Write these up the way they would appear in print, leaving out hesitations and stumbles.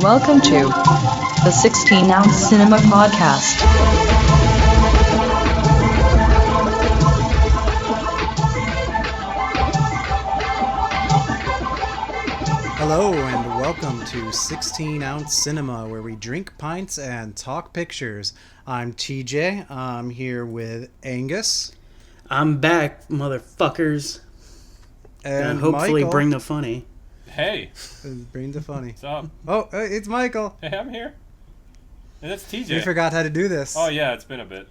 Welcome to the 16-ounce Cinema Podcast. Hello and welcome to 16-ounce Cinema, where we drink pints and talk pictures. I'm TJ. I'm here with Angus. I'm back, motherfuckers. And hopefully Michael. bring the funny. Hey. Bring the funny. What's up? Oh, it's Michael. Hey, I'm here. And that's TJ. We forgot how to do this. Oh, yeah, it's been a bit.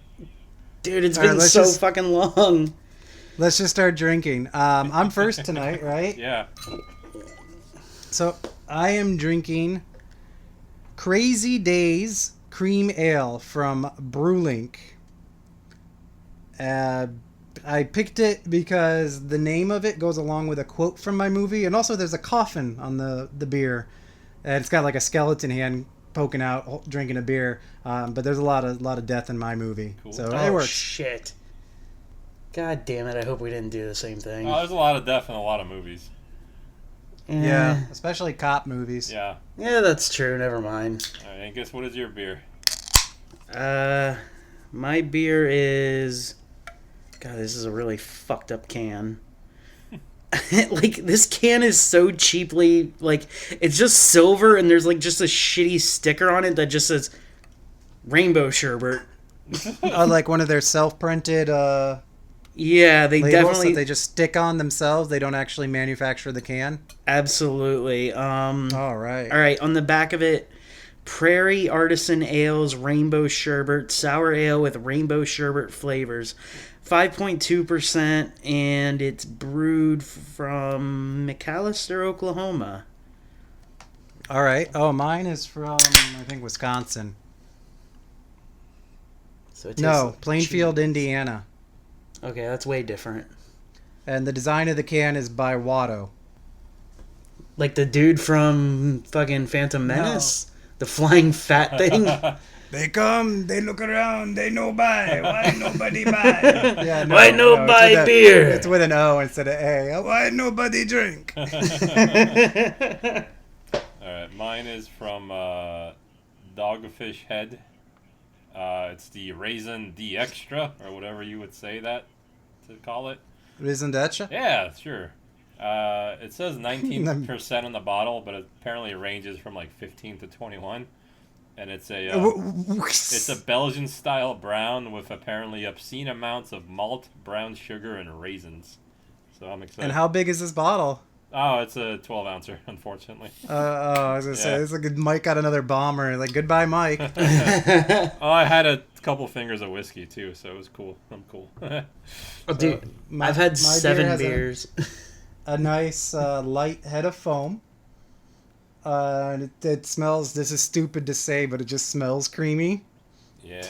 Dude, it's All right, been let's so just- fucking long. Let's just start drinking. I'm first tonight, right? Yeah. So I am drinking Crazy Days Cream Ale from Brewlink. I picked it because the name of it goes along with a quote from my movie, and also there's a coffin on the beer, and it's got like a skeleton hand poking out drinking a beer. But there's a lot of death in my movie, Cool. so it Oh, works. shit. God damn it, I hope we didn't do the same thing. Oh, there's a lot of death in a lot of movies. Yeah, especially cop movies. Yeah. Yeah, that's true, never mind. All right, Angus, what is your beer? My beer is... God, this is a really fucked up can. Like, this can is so cheaply, like, it's just silver and there's, like, just a shitty sticker on it that just says Rainbow Sherbet. Like one of their self-printed Yeah, they labels definitely... that they just stick on themselves. They don't actually manufacture the can. Absolutely. All right. All right, on the back of it, Prairie Artisan Ales Rainbow Sherbet, sour ale with rainbow sherbet flavors. 5.2%, and it's brewed from McAllister, Oklahoma. All right. Oh, mine is from, I think, Wisconsin. So it tastes No, like Plainfield, cheese. Indiana. Okay, that's way different. And the design of the can is by Watto. Like the dude from fucking Phantom Menace? The flying fat thing? They come, they look around, they no buy. Why nobody buy? Yeah, Why no it's buy with a- beer? It's with an O instead of A. Why nobody drink? All right, mine is from Dogfish Head. It's the Raisin D Extra, or whatever you would say that to call it. Risendecha? Yeah, sure. It says 19% on the bottle, but apparently it ranges from like 15 to 21. And it's a Belgian style brown with apparently obscene amounts of malt, brown sugar, and raisins. So I'm excited. And how big is this bottle? Oh, it's a 12-ouncer, unfortunately. I was going to say, this is like Mike got another bomber. Like, goodbye, Mike. Oh, I had a couple fingers of whiskey, too, so it was cool. I'm cool. Oh, dude, I've had 7 beers. A nice light head of foam. And it smells, this is stupid to say, but it just smells creamy. Yeah.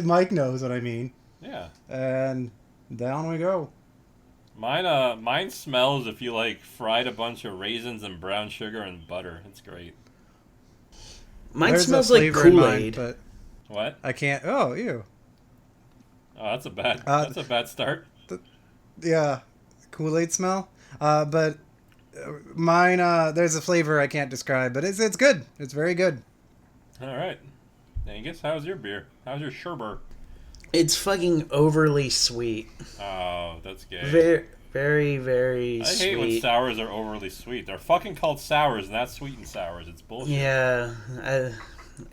Mike knows what I mean. Yeah. And down we go. Mine smells if you, like, fried a bunch of raisins and brown sugar and butter. It's great. Mine There's a smells like flavor in mine, Kool-Aid. but What? I can't, oh, ew. Oh, that's a bad start. Yeah, Kool-Aid smell. But mine, there's a flavor I can't describe, but it's good. It's very good. All right. Angus, how's your beer? How's your sherbet? It's fucking overly sweet. Oh, that's gay. Very, very, very I sweet. hate when sours are overly sweet. They're fucking called sours, not sweet and sours. It's bullshit. Yeah, and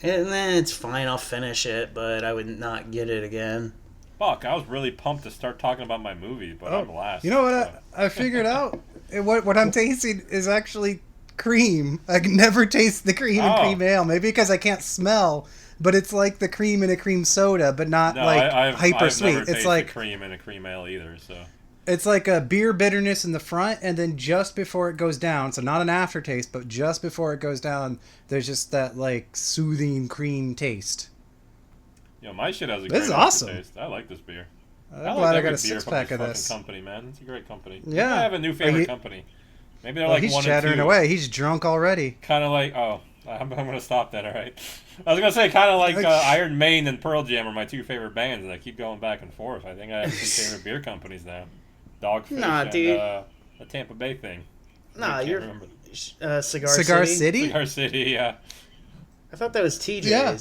then it's fine. I'll finish it, but I would not get it again. Fuck, I was really pumped to start talking about my movie, but I'm last. You know what I figured out? What I'm tasting is actually cream. I can never taste the cream in cream ale. Maybe because I can't smell, but it's like the cream in a cream soda, but not hyper sweet. Never It's like cream in a cream ale either. So it's like a beer bitterness in the front, and then just before it goes down, so not an aftertaste, but just before it goes down, there's just that like soothing cream taste. my shit has a This great is awesome. aftertaste. I like this beer. I'm glad I got a 6-pack of this. Company, man. It's a great company. Yeah. Maybe I have a new favorite company. Maybe they're He's one chattering and two. away. He's drunk already. Kind of like, I'm going to stop that, all right? I was going to say kind of like Iron Maiden and Pearl Jam are my two favorite bands, and I keep going back and forth. I think I have two favorite beer companies now. Dogfish and dude. the Tampa Bay thing. Nah, I can't remember. Cigar Cigar City? City? Cigar City, yeah. I thought that was TJ's. Yeah.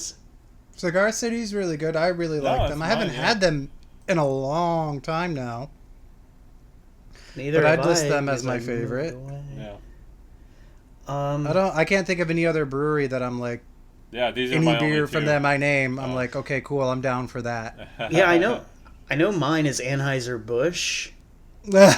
Cigar City's really good. I really like them. I haven't had them in a long time now. Neither but have I'd list I, them as because my I moved favorite. away. Yeah. I can't think of any other brewery that I'm like, Yeah, these are any my beer only from two. them I name, I'm like, okay, cool, I'm down for that. Yeah, I know mine is Anheuser-Busch. Yeah,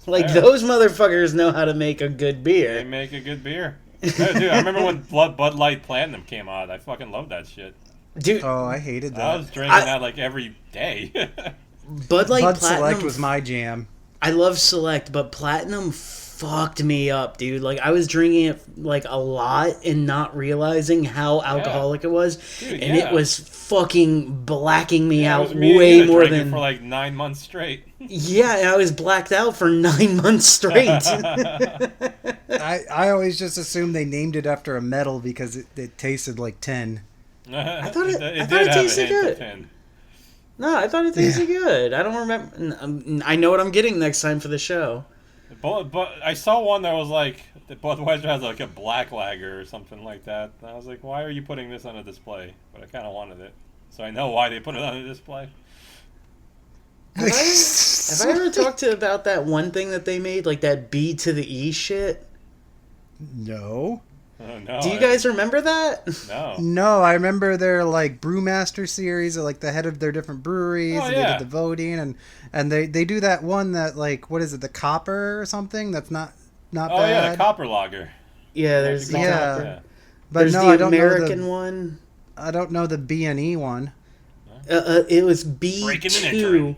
Like, those motherfuckers know how to make a good They beer. make a good beer. Dude, I remember when Bud Light Platinum came out. I fucking loved that shit. Dude, oh, I hated I was that. drinking that like every day. Bud Light Bud Platinum... Select was my jam. I love Select, but Platinum fucked me up, dude. Like, I was drinking it, like, a lot and not realizing how alcoholic it was. Dude, and yeah. it was fucking blacking me It out was me and way you that more drank it than... for like 9 months straight. Yeah, and I was blacked out for 9 months straight. I always just assumed they named it after a metal because it tasted like tin. I thought it did tasted have a hint good. of tin. No, I thought it tasted good. I don't remember. I know what I'm getting next time for the show. But I saw one that was like, the Budweiser has like a black lager or something like that. And I was like, why are you putting this on a display? But I kind of wanted it. So I know why they put it on a display. Have I ever talked about that one thing that they made, like that B to the E shit? No. Oh, no, Do you guys remember that? No. No, I remember their like Brewmaster series, like the head of their different breweries, Oh, and yeah. they did the voting, and they do that one that like what is it, the Copper or something? That's not Oh bad. yeah, the Copper Lager. Yeah, there's the, Yeah. But there's no, the I don't American know one. I don't know the B&E one. It was B2. Breaking and entering.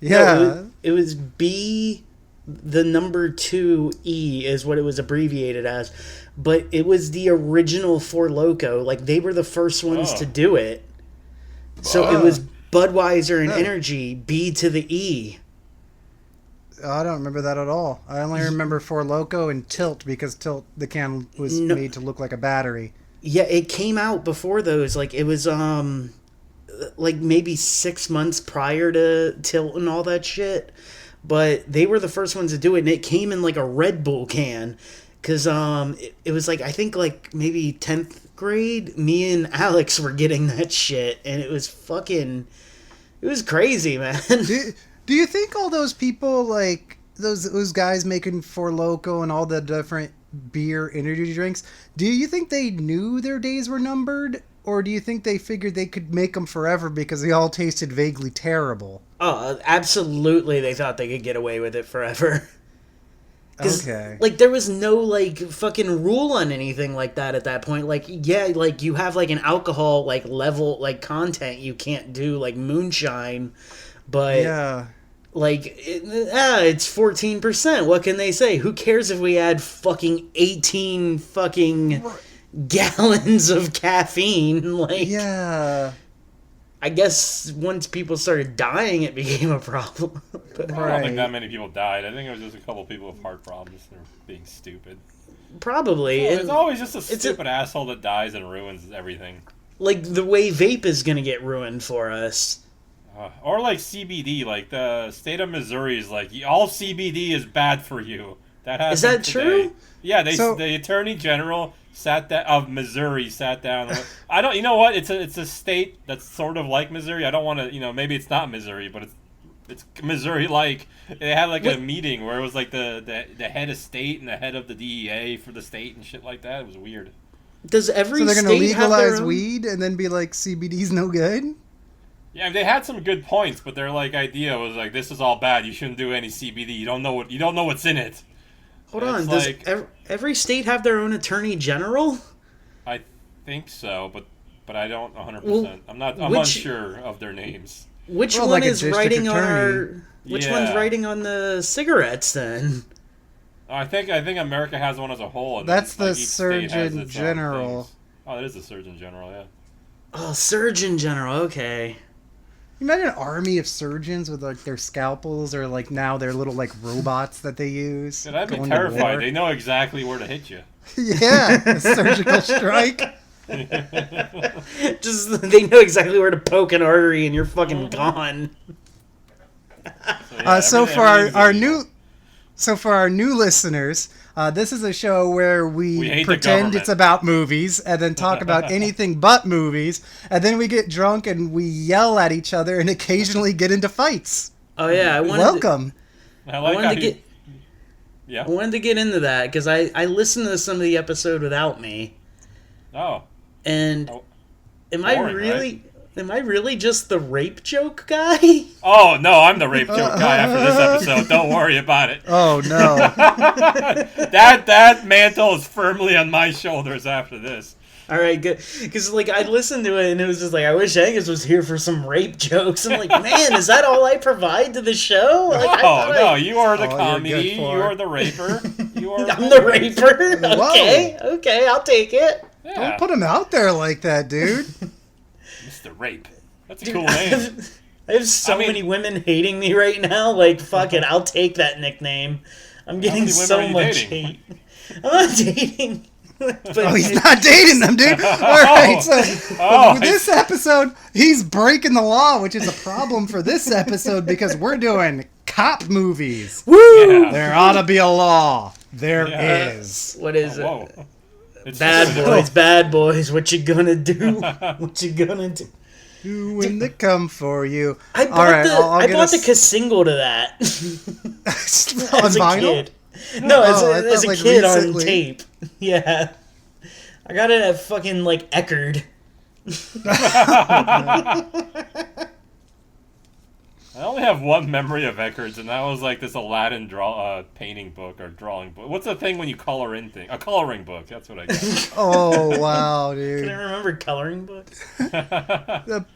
Yeah. No, it was B, the number 2E is what it was abbreviated as. But it was the original Four Loko. Like, they were the first ones to do it. So it was Budweiser and Energy, B to the E. I don't remember that at all. I only remember Four Loko and Tilt because Tilt, the can was made to look like a battery. Yeah, it came out before those. Like, it was, like, maybe 6 months prior to Tilt and all that shit. But they were the first ones to do it, and it came in, like, a Red Bull can. Because, it was, like, I think, like, maybe 10th grade, me and Alex were getting that shit, and it was fucking... It was crazy, man. Do you think all those people, like, those guys making Four Loko and all the different beer energy drinks, do you think they knew their days were numbered? Or do you think they figured they could make them forever because they all tasted vaguely terrible? Oh, absolutely they thought they could get away with it forever. Okay. Like, there was no, like, fucking rule on anything like that at that point. Like, yeah, like, you have, like, an alcohol, like, level, like, content. You can't do, like, moonshine. But, Yeah. like, it's 14%. What can they say? Who cares if we add fucking 18 fucking gallons of caffeine? Like, Yeah. I guess once people started dying, it became a problem. But I don't think Right. that many people died. I think it was just a couple people with heart problems. They're being stupid. probably. It's And, always just a stupid asshole that dies and ruins everything. like, the way vape is going to get ruined for us. Or like CBD, like the state of Missouri is like all CBD is bad for you. That happened Is that today. true? Yeah, So- the Attorney General of Missouri sat down. I don't. You know what? It's a state that's sort of like Missouri. I don't want to. Maybe it's not Missouri, but it's Missouri like. They had like a meeting where it was like the head of state and the head of the DEA for the state and shit like that. It was weird. Does every So they're state going to have their legalize own? weed and then be like, CBD's no good? Yeah, they had some good points, but their like idea was like, this is all bad. You shouldn't do any CBD. You don't know what's in it. Hold And on, it's does like- every state have their own attorney general? I think so, but I don't 100%. Well, I'm which- unsure of their names. Which Well, one like a is district writing on attorney. our? Which one's Yeah. writing on the cigarettes then? I think America has one as a whole. And That's then, the each state has Surgeon its own General. things. Oh, it is the Surgeon General, yeah. Oh, Surgeon General. Okay. You imagine an army of surgeons with like their scalpels or like now their little like robots that they use. Dude, I'd be going to terrified. war. They know exactly where to hit you. Yeah, a surgical strike. Just they know exactly where to poke an artery and you're fucking gone. So for everything's our illegal. new, so for our new listeners, This is a show where We we hate the pretend government. it's about movies and then talk about anything but movies, and then we get drunk and we yell at each other and occasionally get into fights. Oh yeah, Welcome. I like wanted how to you- get. Yeah. I wanted to get into that because I listened to some of the episode without me, Oh. and Oh, am boring, I really just the rape joke guy? Oh, no, I'm the rape joke guy after this episode. Don't worry about it. Oh no. That mantle is firmly on my shoulders after this. All right, good. Because like I listened to it and it was just like I wish Angus was here for some rape jokes. I'm like, man, is that all I provide to the show? Like, I Oh, thought no, you are the Oh, you're comedy. good You for are it. the raper. You are I'm the raper. Whoa. Okay, I'll take it. Yeah. Don't put him out there like that, dude. Mr. Rape. That's a cool name. I have so many women hating me right now. Like, fuck it, I'll take that nickname. I'm getting many women are so you much dating? hate. I'm not dating. But Oh, he's not dating them, dude. All right, so Oh, with this episode, he's breaking the law, which is a problem for this episode because we're doing cop movies. Woo! Yeah. There ought to be a law. There Yeah. is. What is it? Whoa. It's Bad boys, what you gonna do? What you gonna do? When they come for you. I bought All right, I'll I get bought us- the single to that on as a vinyl. kid. No, as Oh, I as thought, a like, kid on recently. tape. Yeah, I got it at fucking like Eckerd. I only have one memory of Eckerd's, and that was like this Aladdin painting book or drawing book. What's the thing when you color in thing? A coloring book. That's what I got. Oh wow, I dude! remember coloring books. That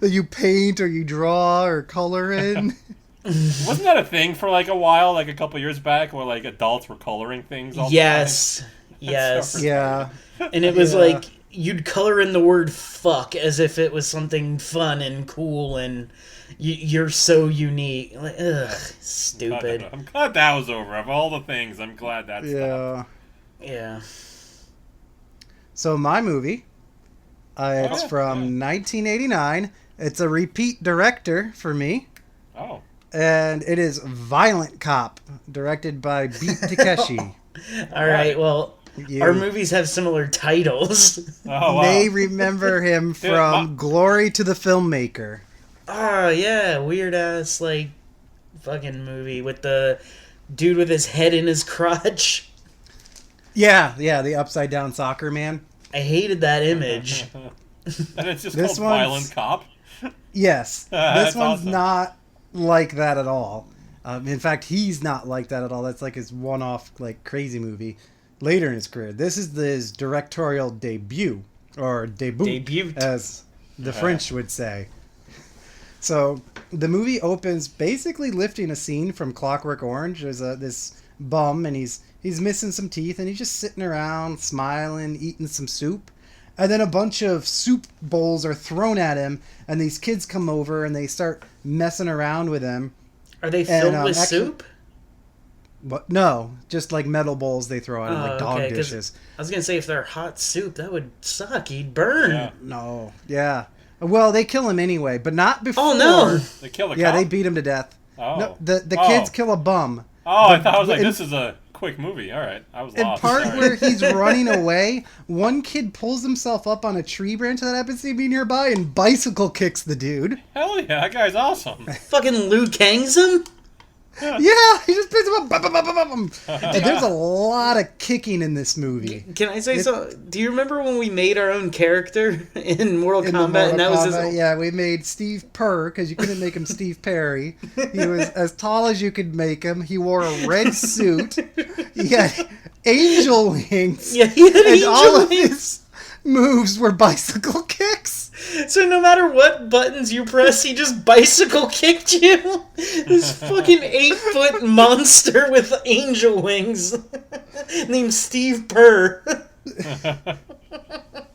you paint or you draw or color in. Wasn't that a thing for like a while, like a couple years back, where like adults were coloring things all Yes, the yes, so Yeah. and it was Yeah. like you'd color in the word "fuck" as if it was something fun and cool, and you're so unique. Like, ugh, time? stupid. I'm glad that was over. Of all the things, I'm glad that's Yeah. Yeah. So my movie, it's Oh, from 1989. It's a repeat director for me, Oh. and it is Violent Cop, directed by Beat Takeshi. All right. Well, You our movies have similar titles. Oh, wow. may remember him Dude, from Glory to the Filmmaker. Oh yeah, weird ass like fucking movie with the dude with his head in his crotch. Yeah, the upside down soccer man. I hated that image. And it's just This called one's- Violent Cop. Yes, That's this one's awesome. not like that at all. In fact, he's not like that at all. That's like his one-off, like crazy movie later in his career. This is his directorial debut, or debut, as the French would say. So the movie opens basically lifting a scene from Clockwork Orange. There's this bum, and he's missing some teeth, and he's just sitting around, smiling, eating some soup. And then a bunch of soup bowls are thrown at him, and these kids come over and they start messing around with him. Are they filled with actually- soup? But no, just like metal bowls they throw at him, like dog 'cause dishes. I was gonna say if they're hot soup, that would suck. He'd burn. Yeah. No, yeah. Well, they kill him anyway, but not before. Oh no! They kill the Yeah, cop? they beat him to death. Oh. No, the Oh. kids kill a bum. Oh, I thought I was like, in- this is a quick movie. All right. I was And lost. part Sorry. where he's running away, one kid pulls himself up on a tree branch that happens to be nearby and bicycle kicks the dude. Hell yeah, that guy's awesome. Fucking Liu Kang's him. Yeah, he just picks him up. Bum, bum, bum, bum, bum. And there's a lot of kicking in this movie. Can I say something? Do you remember when we made our own character in Mortal In the Kombat? Mortal And that was Kombat, his. yeah, we made Steve Purr because you couldn't make him Steve Perry. He was as tall as you could make him. He wore a red suit. He had angel wings. Yeah, he had And angel all of wings. his moves were bicycle kicks. So no matter what buttons you press, he just bicycle kicked you. This fucking 8-foot monster with angel wings, named Steve Purr.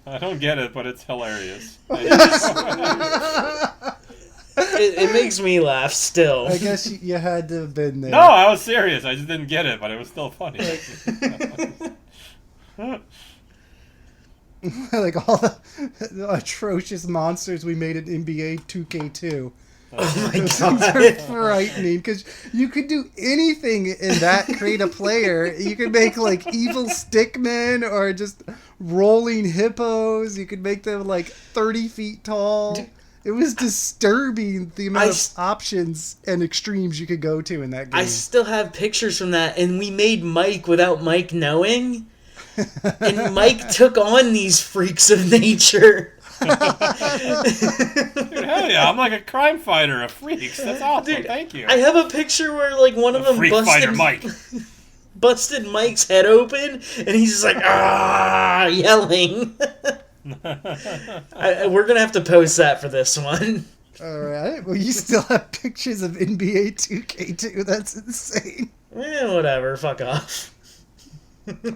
I don't get it, but it's hilarious. It makes me laugh still. I guess you had to have been there. No, I was serious. I just didn't get it, but it was still funny. Like all the atrocious monsters we made in NBA 2K2. Oh my Those things are god. frightening because you could do anything in that create a player. You could make like evil stickmen or just rolling hippos. You could make them like 30 feet tall. It was disturbing the amount of options and extremes you could go to in that game. I still have pictures from that, and we made Mike without Mike knowing. And Mike took on these freaks of nature. Dude, hell yeah, I'm like a crime fighter of freaks. That's awesome. Dude, thank you. I have a picture where like one of them Freak fighter Mike. busted Mike's head open, and he's just like yelling. We're gonna have to post that for this one. All right. Well, you still have pictures of NBA 2K2. That's insane. Whatever. Fuck off.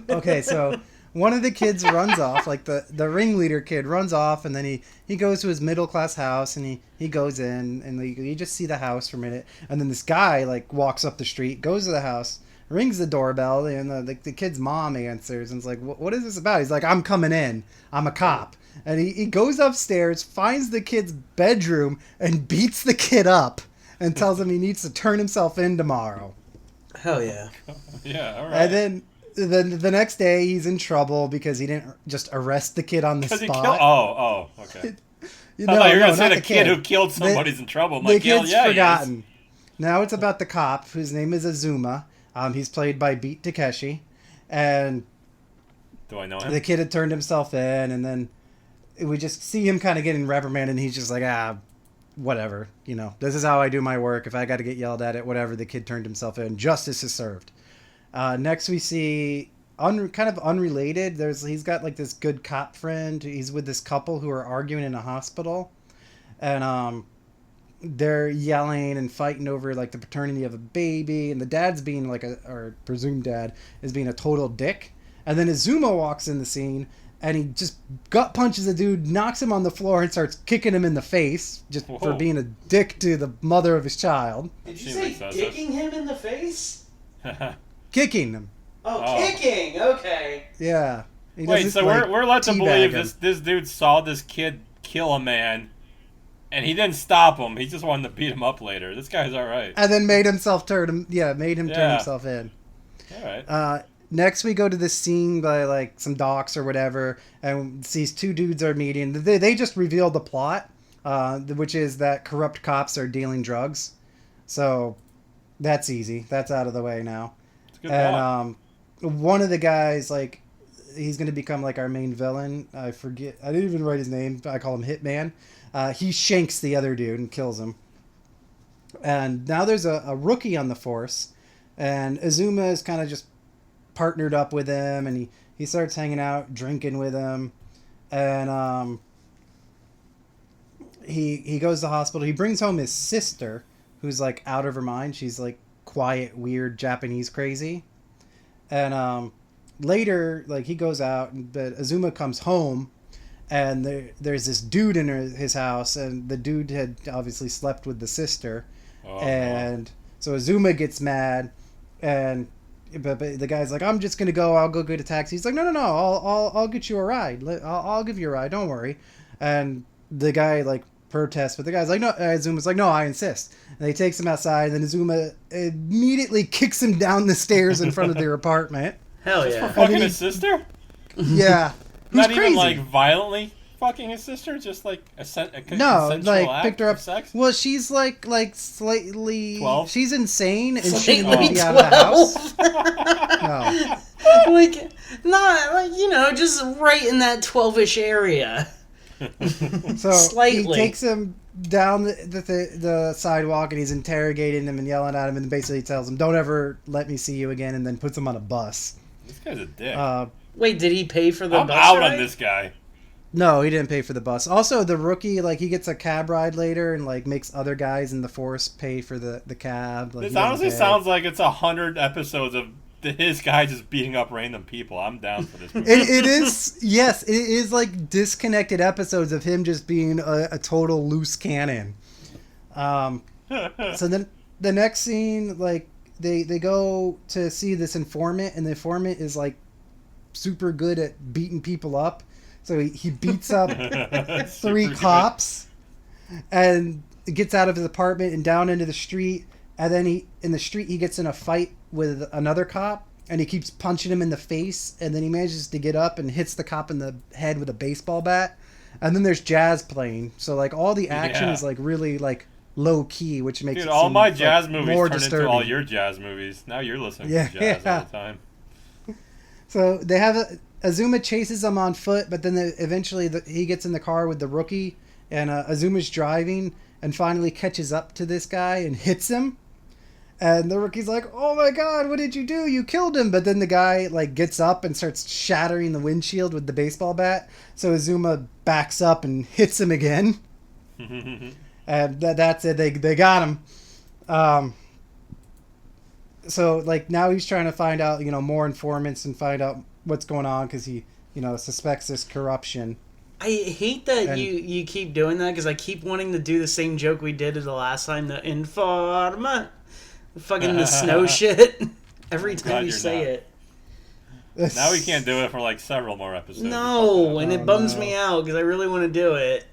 Okay, so one of the kids runs off, like the ringleader kid runs off, and then he goes to his middle class house, and he goes in, and you just see the house for a minute, and then this guy like walks up the street, goes to the house, rings the doorbell, and the kid's mom answers, and it's like, what is this about? He's like, I'm coming in, I'm a cop, and he goes upstairs, finds the kid's bedroom, and beats the kid up, and tells him he needs to turn himself in tomorrow. Hell yeah. Yeah, all right. And then the next day he's in trouble because he didn't just arrest the kid on the spot. Okay. You I thought you were going to not say the kid who killed somebody's in trouble. I'm like, the kid's yeah, forgotten. Now it's about the cop whose name is Azuma. He's played by Beat Takeshi, and do I know him? the kid had turned himself in, and then we just see him kind of getting reprimanded, and he's just like, whatever, this is how I do my work. If I got to get yelled at it, whatever. The kid turned himself in. Justice is served. Next we see, kind of unrelated, he's got like this good cop friend. He's with this couple who are arguing in a hospital, and they're yelling and fighting over like the paternity of a baby, and the dad's being like or presumed dad is being a total dick. And then Azuma walks in the scene, and he just gut punches a dude, knocks him on the floor, and starts kicking him in the face just for being a dick to the mother of his child. Did you say dicking him in the face? Kicking him. Oh, kicking. Okay. Yeah. Wait, so we're led to believe this dude saw this kid kill a man, and he didn't stop him. He just wanted to beat him up later. This guy's all right. And then made him turn himself in. All right. Next, we go to this scene by like some docks or whatever, and these two dudes are meeting. They just reveal the plot, which is that corrupt cops are dealing drugs. So that's easy. That's out of the way now. And one of the guys, like, he's going to become like our main villain. I forget. I didn't even write his name. I call him Hitman. He shanks the other dude and kills him. And now there's a rookie on the force, and Azuma is kind of just partnered up with him, and he starts hanging out, drinking with him, and he goes to the hospital. He brings home his sister, who's like out of her mind. She's like quiet, weird, Japanese crazy. And later, like, he goes out, but Azuma comes home, and there's this dude in his house, and the dude had obviously slept with the sister. So Azuma gets mad, and but the guy's like, I'm just gonna go. I'll go get a taxi. He's like, no. I'll get you a ride. I'll give you a ride. Don't worry. And the guy like protests, but the guy's like, no. Azuma's like, no, I insist. And he takes him outside, and then Azuma immediately kicks him down the stairs in front of their apartment. Hell yeah! For fucking his sister? Yeah. Not even crazy. Like violently fucking his sister, just like a consensual act picked her up. Sex? Well, she's like slightly 12. She's insane, and Slightly she won't be out of the house. No. Like, not like, just right in that 12-ish area. So Slightly. he takes him down the sidewalk, and he's interrogating him and yelling at him, and basically tells him, "Don't ever let me see you again," and then puts him on a bus. This guy's a dick. Wait, did he pay for the I'm bus out ride? on this guy. No, he didn't pay for the bus. Also, the rookie, like, he gets a cab ride later and, like, makes other guys in the force pay for the cab. Like, This honestly sounds like it's 100 episodes of his guy just beating up random people. I'm down for this movie. It is, yes, it is, like, disconnected episodes of him just being a total loose cannon. So then the next scene, like, they go to see this informant, and the informant is, like, super good at beating people up. So he beats up 3 cops, and gets out of his apartment and down into the street, and then he gets in a fight with another cop, and he keeps punching him in the face, and then he manages to get up and hits the cop in the head with a baseball bat, and then there's jazz playing, so like all the action is like really like low key, which makes Dude, it all seem, my like, jazz movies more turn disturbing. into all your jazz movies. Now you're listening to jazz all the time. So they have Azuma chases him on foot, but then eventually he gets in the car with the rookie, and Azuma's driving and finally catches up to this guy and hits him. And the rookie's like, "Oh my god, what did you do? You killed him!" But then the guy like gets up and starts shattering the windshield with the baseball bat. So Azuma backs up and hits him again. And that's it. They got him. So like now he's trying to find out, more informants and find out what's going on because he, suspects this corruption. I hate that you keep doing that because I keep wanting to do the same joke we did the last time. The informant, fucking the snow shit. Every time you say it. Now we can't do it for like several more episodes. No, and it bums me out because I really want to do it.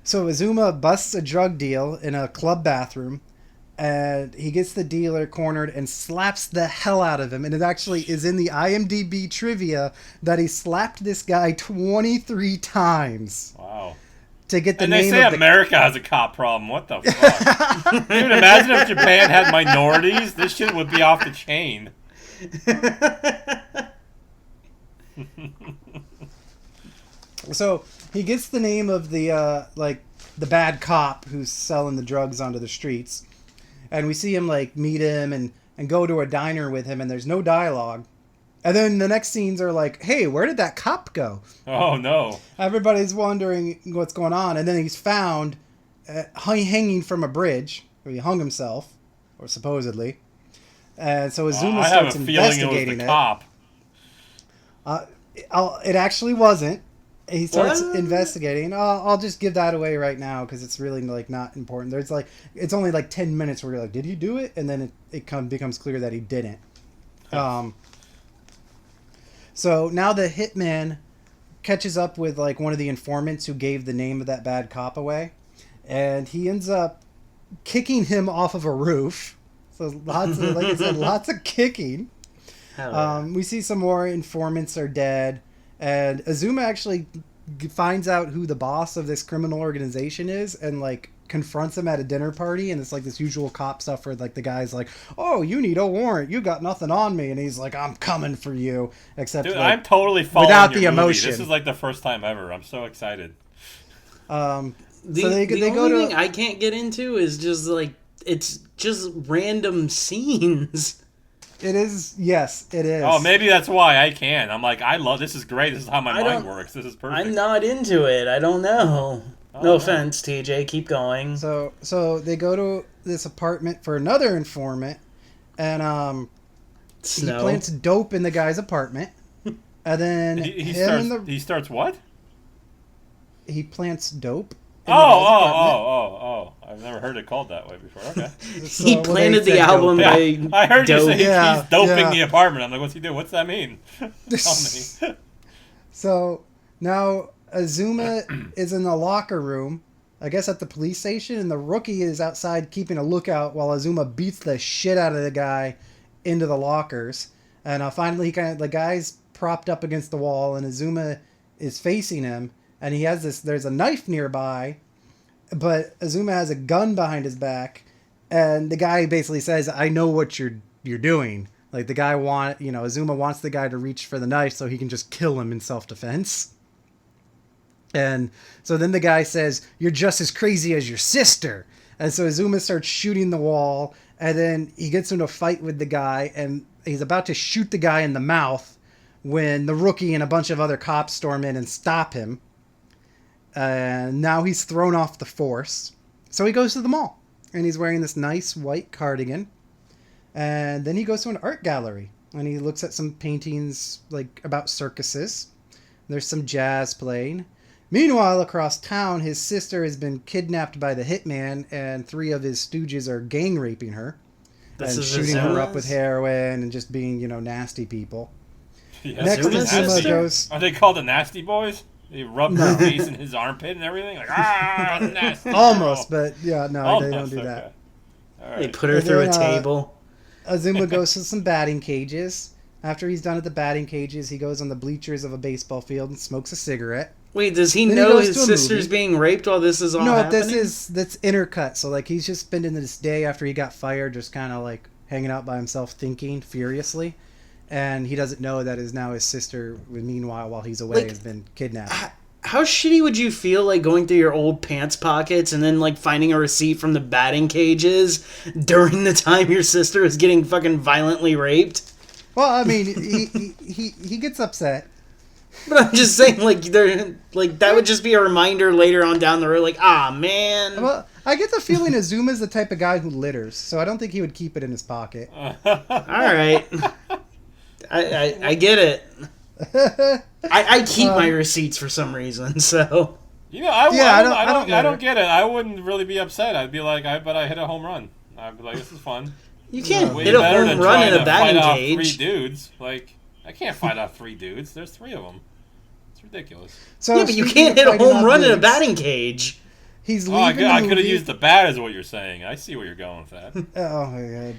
So Azuma busts a drug deal in a club bathroom, and he gets the dealer cornered and slaps the hell out of him. And it actually is in the IMDb trivia that he slapped this guy 23 times. Wow. To get the and name they say of America has a cop problem. What the fuck? Dude, imagine if Japan had minorities. This shit would be off the chain. So he gets the name of the the bad cop who's selling the drugs onto the streets, and we see him meet him and go to a diner with him, and there's no dialogue. And then the next scenes are like, "Hey, where did that cop go?" Oh no! Everybody's wondering what's going on, and then he's found hanging from a bridge, where he hung himself, or supposedly. And so Azuma starts investigating it. Cop. It actually wasn't. He starts investigating. I'll just give that away right now because it's really not important. There's it's only 10 minutes where you're like, did he do it? And then it becomes clear that he didn't. So now the hitman catches up with one of the informants who gave the name of that bad cop away, and he ends up kicking him off of a roof. So lots of, like I said, lots of kicking. We see some more informants are dead. And Azuma actually finds out who the boss of this criminal organization is and confronts him at a dinner party, and it's this usual cop stuff where the guy's like, "Oh, you need a warrant, you got nothing on me," and he's like, "I'm coming for you." Except dude, I'm totally following without your the movie. emotion. This is the first time ever. I'm so excited. The only thing I can't get into is just it's just random scenes. It is, yes, it is. Oh, maybe that's why I can. I'm I love this. Is great. This is how my mind works. This is perfect. I'm not into it. I don't know. No offense, TJ. Keep going. So they go to this apartment for another informant, and he plants dope in the guy's apartment, and then he starts what? He plants dope. Oh! I've never heard it called that way before. Okay. He planted the album by I heard dope. you say he's doping the apartment. I'm like, what's he doing? What's that mean? Tell me. So now Azuma is in the locker room, I guess at the police station, and the rookie is outside keeping a lookout while Azuma beats the shit out of the guy into the lockers. And finally, the guy's propped up against the wall, and Azuma is facing him, and he has there's a knife nearby, but Azuma has a gun behind his back, and the guy basically says, "I know what you're doing." The guy Azuma wants the guy to reach for the knife so he can just kill him in self-defense. And so then the guy says, "You're just as crazy as your sister." And so Azuma starts shooting the wall, and then he gets into a fight with the guy, and he's about to shoot the guy in the mouth when the rookie and a bunch of other cops storm in and stop him. And now he's thrown off the force. So he goes to the mall, and he's wearing this nice white cardigan. And then he goes to an art gallery, and he looks at some paintings about circuses. There's some jazz playing. Meanwhile, across town, his sister has been kidnapped by the hitman, and 3 of his stooges are gang raping her. And shooting her up with heroin and just being, nasty people. Yeah, next, Azuma goes... Are they called the Nasty Boys? They rub his face in his armpit and everything. Like, nasty. Almost, but yeah, no, Almost, they don't do that. All right. They put her through a table. Azuma goes to some batting cages. After he's done at the batting cages, he goes on the bleachers of a baseball field and smokes a cigarette. Wait, does he Then he know goes his to a sister's movie. being raped while this is all happening? No, that's intercut. So like he's just spending this day after he got fired, just kind of like hanging out by himself, thinking furiously, and he doesn't know that is now his sister. Meanwhile, while he's away, Like, has been kidnapped. How shitty would you feel like going through your old pants pockets and then like finding a receipt from the batting cages during the time your sister is getting fucking violently raped? Well, I mean, he gets upset. But I'm just saying, like, that would just be a reminder later on down the road, like, man. Well, I get the feeling Azuma's the type of guy who litters, so I don't think he would keep it in his pocket. All right. I get it. I keep my receipts for some reason, so. You know, I don't get it. I wouldn't really be upset. I'd be like, I hit a home run. I'd be like, this is fun. You can't Way hit a better home than run trying in a to batting fight off cage. 3 dudes. Like, I can't fight off 3 dudes. There's 3 of them. It's ridiculous. So Yeah, but you speaking can't of hit a fighting home off run in a dudes, batting cage. He's Oh, leaving I the could have movie. used the bat, is what you're saying. I see where you're going with that. Oh my god!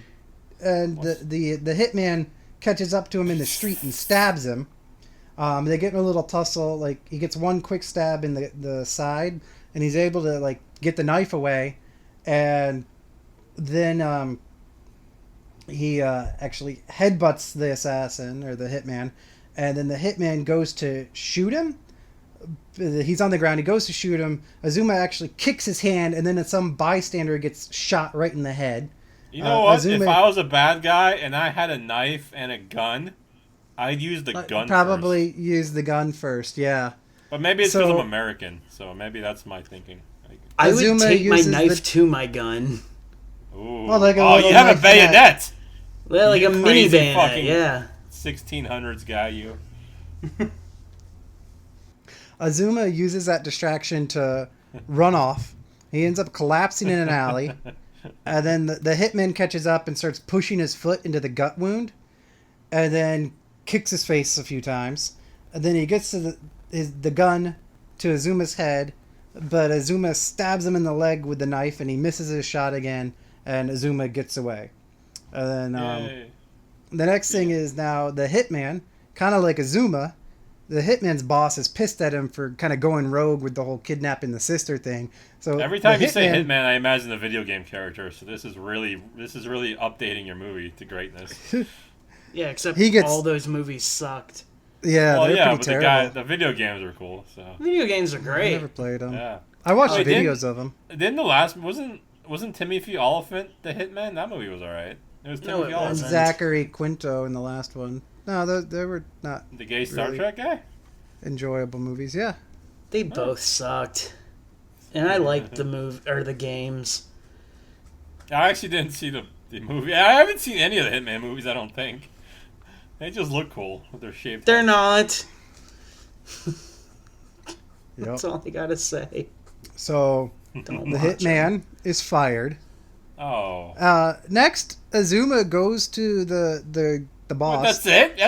And the hitman catches up to him in the street and stabs him. They get in a little tussle. Like he gets one quick stab in the side, and he's able to like get the knife away, and then he actually headbutts the assassin or the hitman, and then the hitman goes to shoot him. He's on the ground. He goes to shoot him. Azuma actually kicks his hand, and then some bystander gets shot right in the head. You know what? Azuma, if I was a bad guy and I had a knife and a gun, I'd use the gun probably first. use the gun first. Yeah. But maybe it's because So- I'm American, so maybe that's my thinking. Like, I would Azuma take my uses knife the- to my gun. ooh. Well, like a oh, little you have a knife net. bayonet! Well, like You a mini crazy bayonet, fucking- yeah. 1600s guy, you. Azuma uses that distraction to run off. He ends up collapsing in an alley. And then the hitman catches up and starts pushing his foot into the gut wound. And then kicks his face a few times. And then he gets to the gun to Azuma's head. But Azuma stabs him in the leg with the knife and he misses his shot again. And Azuma gets away. And then Yay. the next thing is now the hitman, kind of like Azuma, the hitman's boss is pissed at him for kind of going rogue with the whole kidnapping the sister thing. So Every time the you say Hitman, I imagine a video game character. So this is really updating your movie to greatness. Yeah, except He gets- all those movies sucked. yeah, well, they're yeah, pretty but terrible. the video games are cool. So Video games are I great. never played them. yeah. I watched Wait, videos of them. Didn't the last wasn't Timothy Oliphant the Hitman? That movie was alright. It was No, Timothy it And wasn't. Oliphant, Zachary Quinto in the last one. No, they were not the gay Star Really? Trek guy. enjoyable movies. Yeah. They both sucked. And I liked the the games. I actually didn't see the movie. I haven't seen any of the Hitman movies. I don't think they just look cool with their shaped. They're not. Yep. That's all I gotta say. So Don't the watch hitman is fired. Oh, Next, Azuma goes to the boss. but that's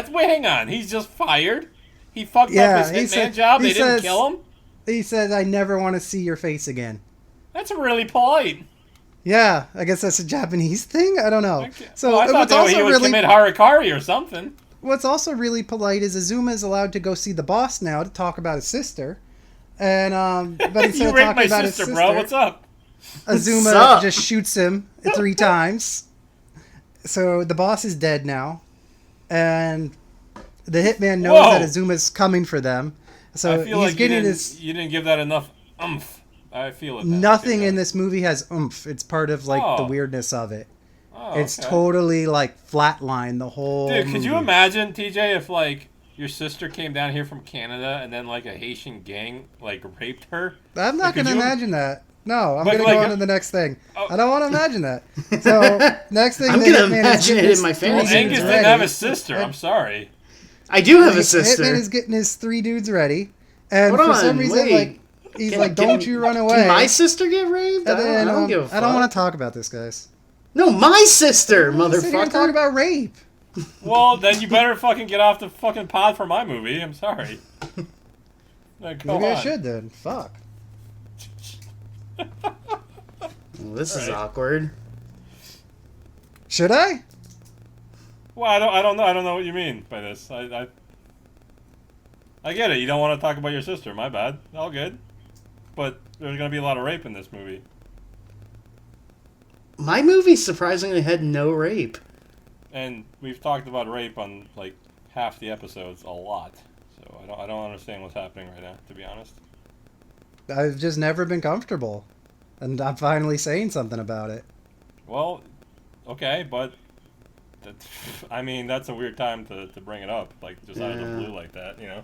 it. Wait, hang on. He's just fired. He fucked Yeah, up his he Hitman said- job. he They didn't says- kill him. He says, "I never want to see your face again." That's really polite. Yeah, I guess that's a Japanese thing. I don't know. Okay. So well, I thought what's also he would really commit Harakari or something. what's also really polite is Azuma is allowed to go see the boss now to talk about his sister, and but instead You of raped talking my about sister, his bro. sister, What's up? Azuma What's up? just shoots him 3 times. So the boss is dead now, and the hitman knows Whoa. that Azuma's coming for them. So I feel he's like getting this. you didn't give that enough oomph. I feel it. Nothing in this movie has oomph. It's part of like the Oh. weirdness of it. Oh, It's okay. totally like flatline the whole. Dude, could you movie. imagine, TJ, if like your sister came down here from Canada and then like a Haitian gang like raped her? I'm not Could going to you- imagine that. No, I'm But, going to like, go on to the next thing. oh. I don't want to imagine that. So next thing, I'm the gonna hitman is imagine getting it his in my 3 fantasy. Well, dudes Angus Dude's didn't ready. have a sister. I'm sorry. I do have a The sister. hitman is getting his 3 dudes ready, and Hold for some on, reason, wait. like he's Can- like, can- "Don't you run away!" Can my sister get raped? And then, I don't give a fuck. I don't want to talk about this, guys. No, my sister, Sit here and talk motherfucker. about rape. Well, then you better fucking get off the fucking pod for my movie. I'm sorry. Go Maybe I on. should then. Fuck. Well, this is Right. awkward. Should I? Well, I don't know. I don't know what you mean by this. I get it. You don't want to talk about your sister. My bad. All good. But there's gonna be a lot of rape in this movie. My movie surprisingly had no rape. And we've talked about rape on like half the episodes a lot. So I don't understand what's happening right now, to be honest. I've just never been comfortable, and I'm finally saying something about it. Well, okay, but I mean that's a weird time to bring it up, like just out of the Yeah. blue like that, you know.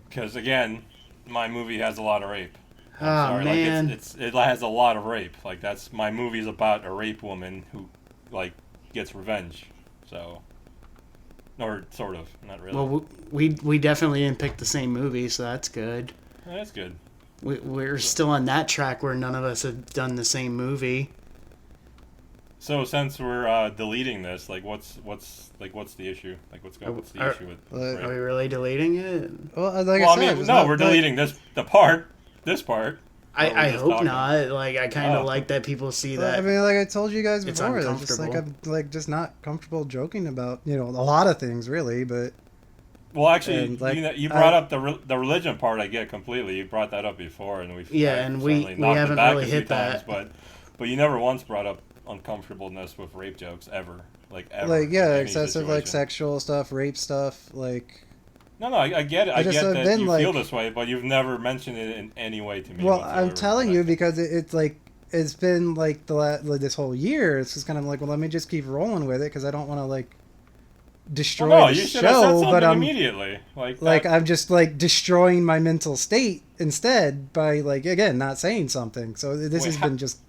Because again, my movie has a lot of rape. I'm Oh, sorry, man. like it has a lot of rape. Like that's my movie's about a rape woman who like gets revenge. So, or sort of, not really. Well, we definitely didn't pick the same movie, so that's good. That's good. We're still on that track where none of us have done the same movie. So since we're deleting this, like what's the issue? Like what's the issue with? Are we rape? really deleting it? Well, like Well, I I said, mean, it's no, not we're like- deleting this part. I We're just hope talking. not. Like, I kind of Oh. like that people see that. I mean, like I told you guys It's before, it's just like I'm uncomfortable. like just not comfortable joking about a lot of things really, but Well, actually, And, like, you brought up the religion part. I get completely. You brought that up before, and we've Yeah, I've and we certainly knocked it haven't back really a few hit that. times, but you never once brought up uncomfortableness with rape jokes ever, like ever. like in yeah, any excessive like situation. sexual stuff, rape stuff, like. No, I get it. I just get have that been, you like- feel this way, but you've never mentioned it in any way to me. Well, whatsoever. I'm telling And you I- because it's like it's been like like this whole year. It's just kind of like, well, let me just keep rolling with it because I don't want to like destroy Well, no, the you should have said show. something But I'm immediately. Like I'm just like destroying my mental state instead by like again not saying something. So this Wait, has been just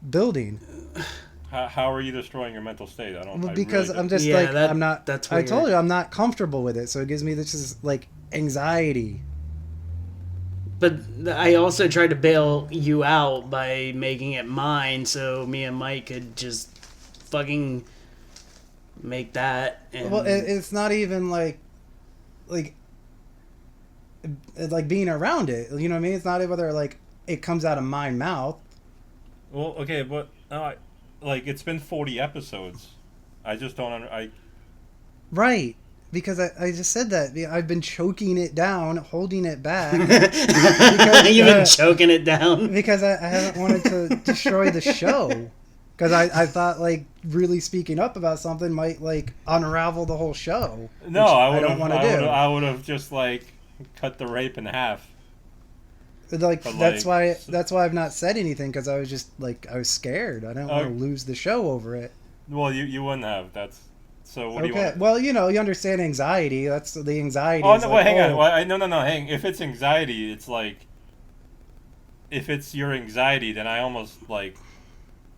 building. how are you destroying your mental state? I don't. Well, I because really I'm don't. just Yeah, like that- I'm not. that's I told weird. you I'm not comfortable with it, so it gives me this is like anxiety. But I also tried to bail you out by making it mine, so me and Mike could just fucking make that. And Well, it's not even like being around it. You know what I mean? It's not whether like it comes out of my mouth. Well, okay, but like it's been 40 episodes. I just don't. Right. Because I just said that. I've been choking it down, holding it back. You've been choking it down. Because I haven't wanted to destroy the show. Because I thought, like, really speaking up about something might, like, unravel the whole show. No, which I don't want to do. I would have just like cut the rape in half. Like, But, that's like- why I've not said anything, because I was just, like, I was scared. I didn't want to lose the show over it. Well, you wouldn't have. That's so. What do you Okay, want? well, you understand anxiety. That's the anxiety. Oh is no! like, Wait, hang on. oh, Well, no. Hang. If it's anxiety, it's like. If it's your anxiety, then I almost like.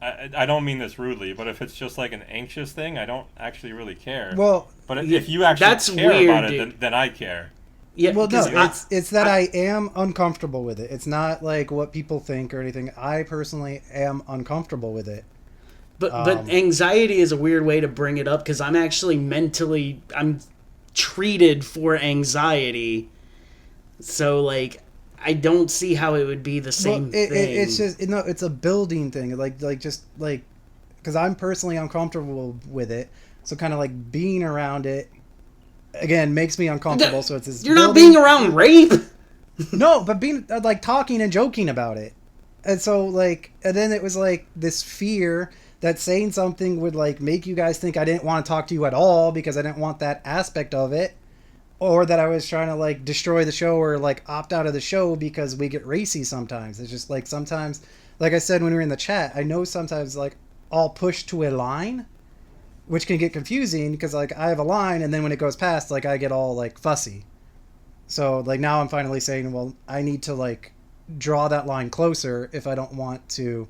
I don't mean this rudely, but if it's just like an anxious thing, I don't actually really care. Well, but if you actually that's care weird, about it, dude. then I care. Yeah, well, no, 'cause it's that I am uncomfortable with it. It's not like what people think or anything. I personally am uncomfortable with it. But anxiety is a weird way to bring it up because I'm actually I'm treated for anxiety, so like I don't see how it would be the same thing. It's just it's a building thing. Like just like because I'm personally uncomfortable with it, so kind of like being around it again makes me uncomfortable. So it's this You're not building- being around rape. No, but being like talking and joking about it, and so like and then it was like this fear that saying something would like make you guys think I didn't want to talk to you at all because I didn't want that aspect of it, or that I was trying to like destroy the show or like opt out of the show because we get racy sometimes. It's just like sometimes, like I said when we were in the chat, I know sometimes like I'll push to a line, which can get confusing because like I have a line and then when it goes past, like I get all like fussy. So like now I'm finally saying, well, I need to like draw that line closer if I don't want to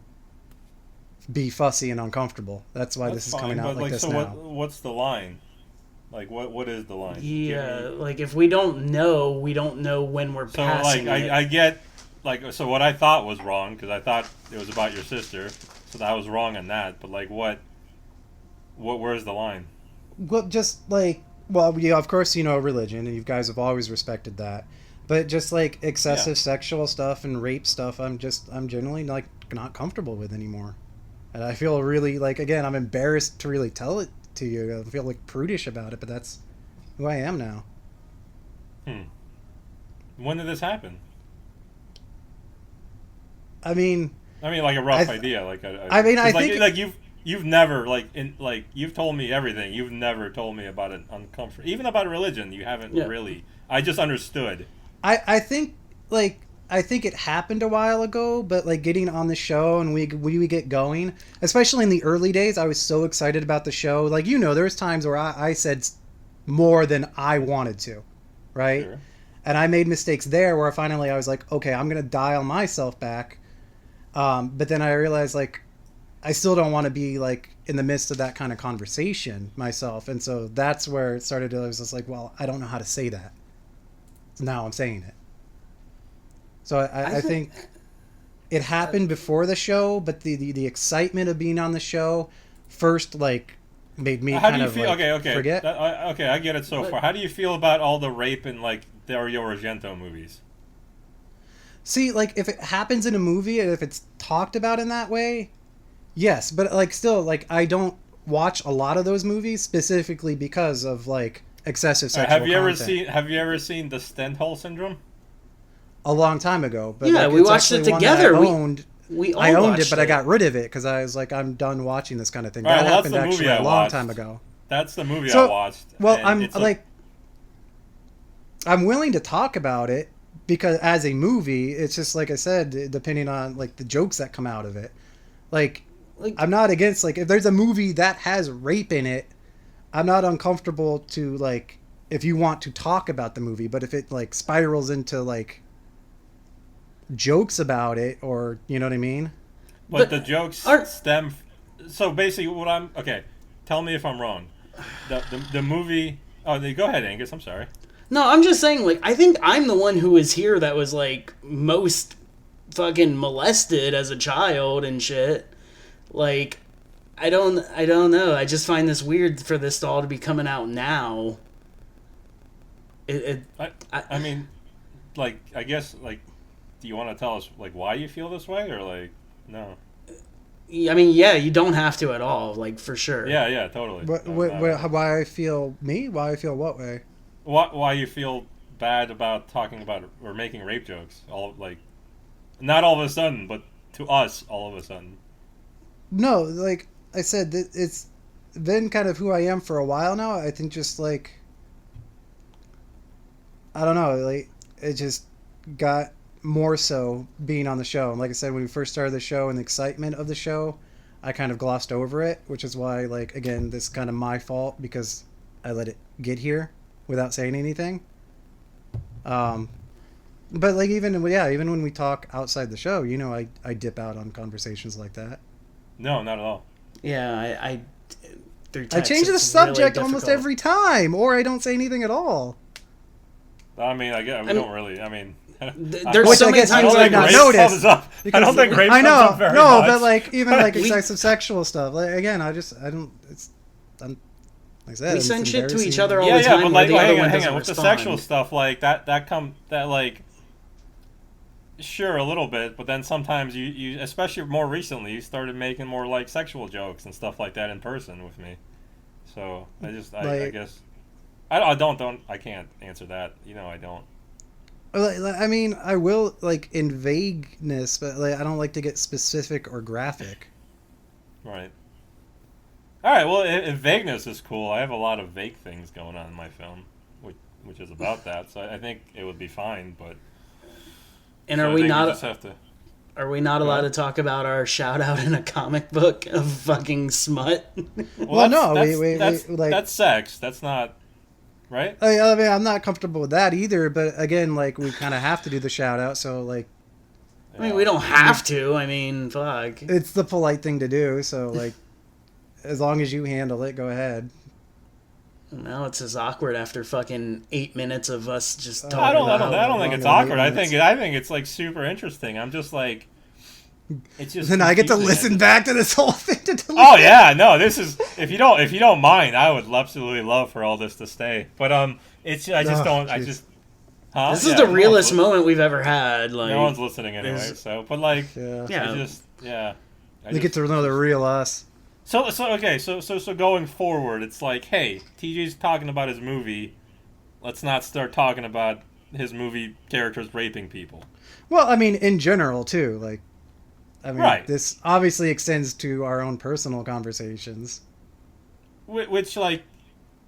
be fussy and uncomfortable. That's why this is coming out like this so now. what's the line? Like what is the line? Yeah, like if we don't know when we're So passing like it. I get like so what I thought was wrong because I thought it was about your sister, so I was wrong on that. But like where's the line? Well, just like Well, yeah, of course, religion, and you guys have always respected that. But just like excessive sexual stuff and rape stuff, I'm generally like not comfortable with anymore. And I feel really like, again, I'm embarrassed to really tell it to you. I feel like prudish about it, but that's who I am now. When did this happen? I mean, like a rough idea. Like, I think like you've never you've told me everything. You've never told me about an uncomfortable, even about religion. You haven't really. I just understood. I think it happened a while ago, but like getting on the show and we get going, especially in the early days, I was so excited about the show. Like, there was times where I said more than I wanted to, right? Sure. And I made mistakes there where finally I was like, okay, I'm going to dial myself back. But then I realized like I still don't want to be like in the midst of that kind of conversation myself. And so that's where it started. I was just like, well, I don't know how to say that. So now I'm saying it. So I think it happened before the show, but the excitement of being on the show first like made me kind of like, forget. Okay, I get it so far. How do you feel about all the rape in like Dario Argento movies? See, like if it happens in a movie and if it's talked about in that way, yes, but like still like I don't watch a lot of those movies specifically because of like excessive sexual content. Have you ever seen the Stendhal Syndrome? A long time ago, but yeah, like, we watched it together. I owned it, but I got rid of it because I was like, I'm done watching this kind of thing. That happened actually a long time ago. That's the movie I watched. Well, I'm willing to talk about it because as a movie, it's just like I said, depending on like the jokes that come out of it. Like I'm not against like if there's a movie that has rape in it, I'm not uncomfortable to like if you want to talk about the movie, but if it like spirals into like jokes about it or you know what I mean? But the jokes stem so basically tell me if I'm wrong. The movie go ahead, Angus, I'm sorry. No, I'm just saying, like, I think I'm the one who was here that was, like, most fucking molested as a child and shit. Like, I don't know. I just find this weird for this all to be coming out now. I mean, like, I guess, like, do you want to tell us, like, why you feel this way, or, like, no? I mean, yeah, you don't have to at all, like, for sure. Yeah, totally. Why I feel me? Why I feel what way? Why you feel bad about talking about or making rape jokes? Not all of a sudden, but to us, all of a sudden. No, like I said, it's been kind of who I am for a while now. I think just like I don't know, like it just got more so being on the show. And like I said, when we first started the show and the excitement of the show, I kind of glossed over it, which is why, like again, this is kind of my fault because I let it get here without saying anything. But like even when we talk outside the show, I dip out on conversations like that. No, not at all. Yeah, I change the subject really almost every time, or I don't say anything at all. I mean, we don't really. I mean, there's so many times I not noticed. I don't think rape comes up very much. But like even like excessive sexual stuff. Like again, I don't. Like I said, we send shit to each other all the time. But like, hang on. With the sexual stuff, like that like, sure, a little bit, but then sometimes you, especially more recently, you started making more like sexual jokes and stuff like that in person with me. So I guess I can't answer that. I don't. I mean, I will like in vagueness, but like I don't like to get specific or graphic. Right. All right, well, if vagueness is cool, I have a lot of vague things going on in my film, which is about that. So I think it would be fine, but. And are we not allowed to talk about our shout out in a comic book of fucking smut? Well, no, that's sex. That's not right. I mean, I'm not comfortable with that either. But again, like we kind of have to do the shout out, so like. I mean, we don't have to. I mean, fuck. It's the polite thing to do, so like. As long as you handle it, go ahead. Now it's as awkward after fucking 8 minutes of us just talking. I don't think it's awkward. I think it's like super interesting. I'm just like, It's just. Then I get to confusing. listen back to this whole thing to delete. Oh yeah, no, this is if you don't mind, I would absolutely love for all this to stay. But it's I just don't. Geez. I just. Huh? This is Yeah, the no realest one's moment we've ever had. Like, no one's listening anyway. So, but like, Yeah. yeah. I just yeah. They get to know the real us. So okay, so going forward, it's like, hey, TJ's talking about his movie. Let's not start talking about his movie characters raping people. Well, I mean, in general too. Like, I mean, Right. this obviously extends to our own personal conversations. Which like,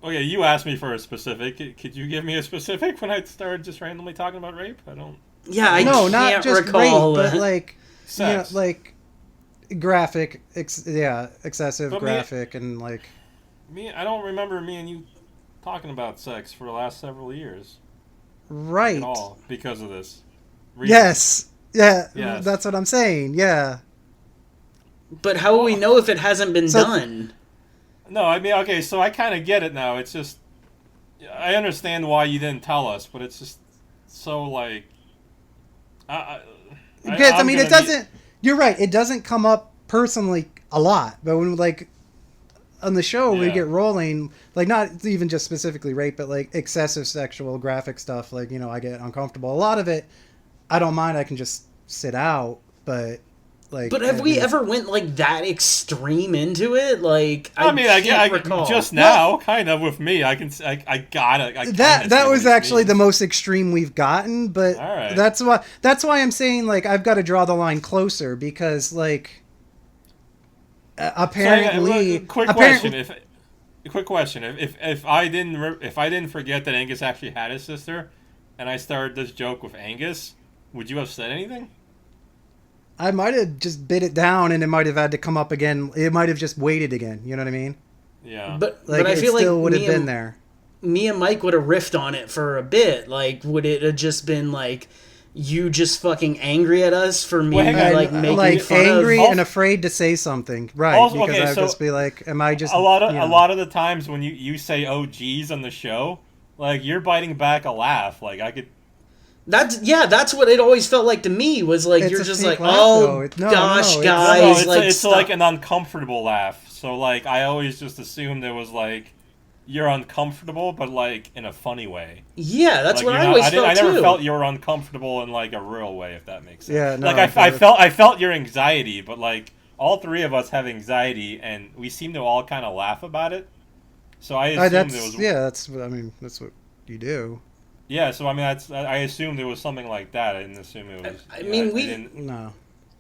okay, you asked me for a specific. Could you give me a specific when I started just randomly talking about rape? I don't. Yeah, I No, can't not just recall. rape, but like, Sex. you know, like graphic, excessive But graphic, and like. I don't remember me and you talking about sex for the last several years Right. at all because of this. Reason. Yes. Yeah. Yes. That's what I'm saying. Yeah. But how will we know if it hasn't been So- done? No, I mean, okay, so I kind of get it now. It's just, I understand why you didn't tell us, but it's just so like, Because I I'm mean, it gonna doesn't. You're right. It doesn't come up personally a lot, but when like on the show we Yeah. get rolling, like not even just specifically rape, but like excessive sexual graphic stuff. Like, you know, I get uncomfortable. A lot of it, I don't mind. I can just sit out, but like. But have we ever went like that extreme into it? Like, I mean, I can't recall. just now, kind of with me, I gotta. That was actually the most extreme we've gotten, but All right. that's why I'm saying like I've got to draw the line closer because like apparently quick question. If I didn't forget that Angus actually had a sister, and I started this joke with Angus, would you have said anything? I might have just bit it down and it might have had to come up again. It might have just waited again. You know what I mean? Yeah. But Like I it feel still like would have me been and, there. me and Mike would have riffed on it for a bit. Like, would it have just been like you just fucking angry at us for me Well, hang on. like making Like fun angry of? and afraid to say something, right? Also, because okay, I'd so just be like, "Am I just a lot you know. of the times when you say "oh geez" on the show, like you're biting back a laugh. Like I could. That's what it always felt like to me. Was like It's you're a just fake like, laugh, oh though. No, gosh, no, it's- guys, No, it's like it's stop. like an uncomfortable laugh. So like I always just assumed it was like you're uncomfortable, but like in a funny way. Yeah, that's Like, what you're I not- always didn't- felt I never too. felt you were uncomfortable in like a real way, if that makes sense. Yeah, no, like but- I felt your anxiety, but like all three of us have anxiety, and we seem to all kind of laugh about it. So I assumed that's it was that's what I mean. That's what you do. yeah. So I mean, I assumed it was something like that. I didn't assume it was. I mean, we- didn't. No.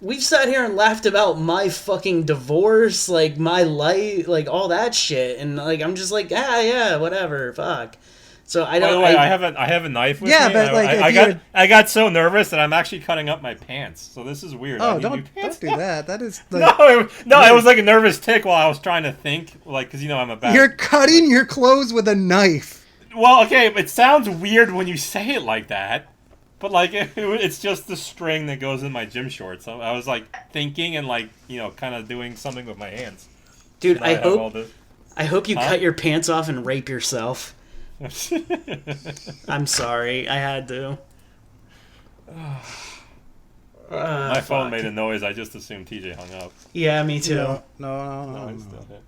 We've sat here and laughed about my fucking divorce, like my life, like all that shit, and like I'm just like, yeah, whatever, fuck. So I By don't. the way, I have a knife with Yeah, me. but, and like, I if got you- I got so nervous that I'm actually cutting up my pants. So this is weird. I Oh, need new don't pants do now. that. That is like No, it was like a nervous tick while I was trying to think, like, because I'm a bad. you're cutting your clothes with a knife. Well, okay, it sounds weird when you say it like that, but like it's just the string that goes in my gym shorts. I was like thinking and like kind of doing something with my hands. dude, Now I have all hope you Huh? cut your pants off and rape yourself. this. I'm sorry, I had to. My phone fuck. made a noise. I just assumed TJ hung up. Yeah, me too. No. No, it's still hit.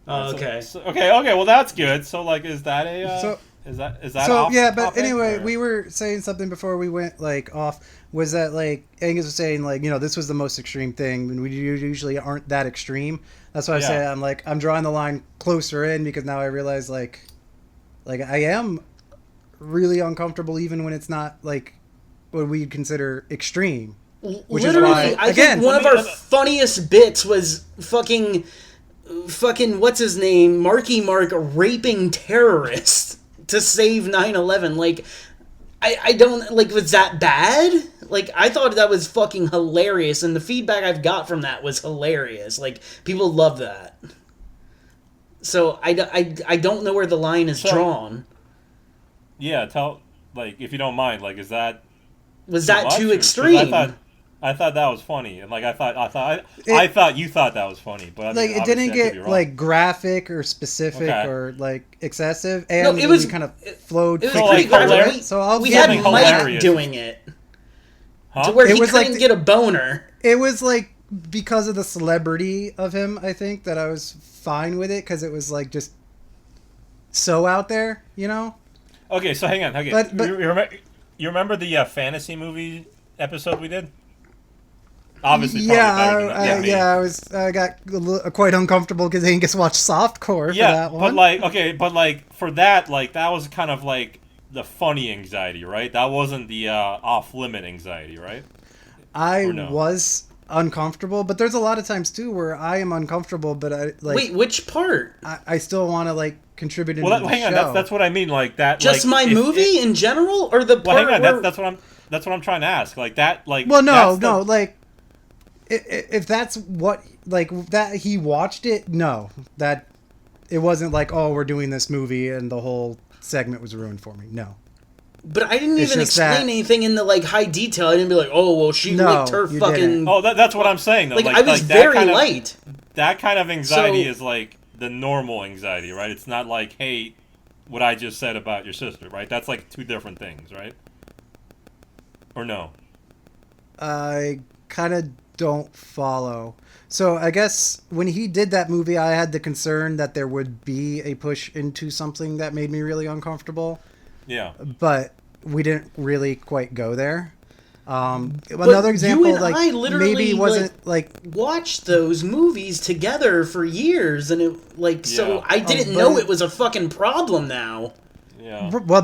Oh, okay. Okay. Well, that's good. So, like, is that a? So- is that So off yeah, but topic, anyway, or- we were saying something before we went like off. Was that like Angus was saying like this was the most extreme thing, and we usually aren't that extreme. That's why I say I'm drawing the line closer in because now I realize like I am really uncomfortable even when it's not like what we'd consider extreme. Which is Literally, why, I again, think one of our funniest bits was fucking what's his name, Marky Mark raping terrorists to save 9/11. Like, I don't like. Was that bad? Like, I thought that was fucking hilarious, and the feedback I've got from that was hilarious. Like, people love that. So I don't know where the line is drawn. Yeah, like if you don't mind, like is that Was that much, too or- 'cause extreme? I thought that was funny, and like I thought you thought that was funny, but I mean, Like it obviously didn't I could be get wrong. like graphic or specific Okay. or like excessive, and it was- kind of flowed. It was So, pretty like, graphic. hilarious- We, So I'll we give had you Mike hilarious. doing it. Huh? To where It he was like couldn't the- get a boner. It was like because of the celebrity of him, I think that I was fine with it because it was like just so out there, you know. Okay, so hang on. Okay, But you remember the fantasy movie episode we did? Obviously, I got quite uncomfortable because Angus watched softcore for that one. but for that, like that was kind of like the funny anxiety, right? That wasn't the off limit anxiety, right? I was uncomfortable, but there's a lot of times too where I am uncomfortable, but I like. Wait, which part? I still want to like contribute. Well, hang on. That's what I mean. Like that. Just like, movie in general, or the part? Well, hang on. Where... That's what I'm trying to ask. Like that. Like. Well, no. Like, if that's what like that he watched it, no, that it wasn't like, oh, we're doing this movie and the whole segment was ruined for me. No. But I didn't even explain anything in the like high detail. I didn't be like, oh, well, she licked her fucking. Didn't. Oh, that's what I'm saying. Though. Like I was very light. That kind of anxiety is like the normal anxiety, right? It's not like, hey, what I just said about your sister, right? That's like two different things, right? Or no? I kind of don't follow. So I guess when he did that movie, I had the concern that there would be a push into something that made me really uncomfortable. Yeah. But we didn't really quite go there. Another example, you and like I literally maybe wasn't like watched those movies together for years, and it like so I didn't know it was a fucking problem now. Yeah. Well,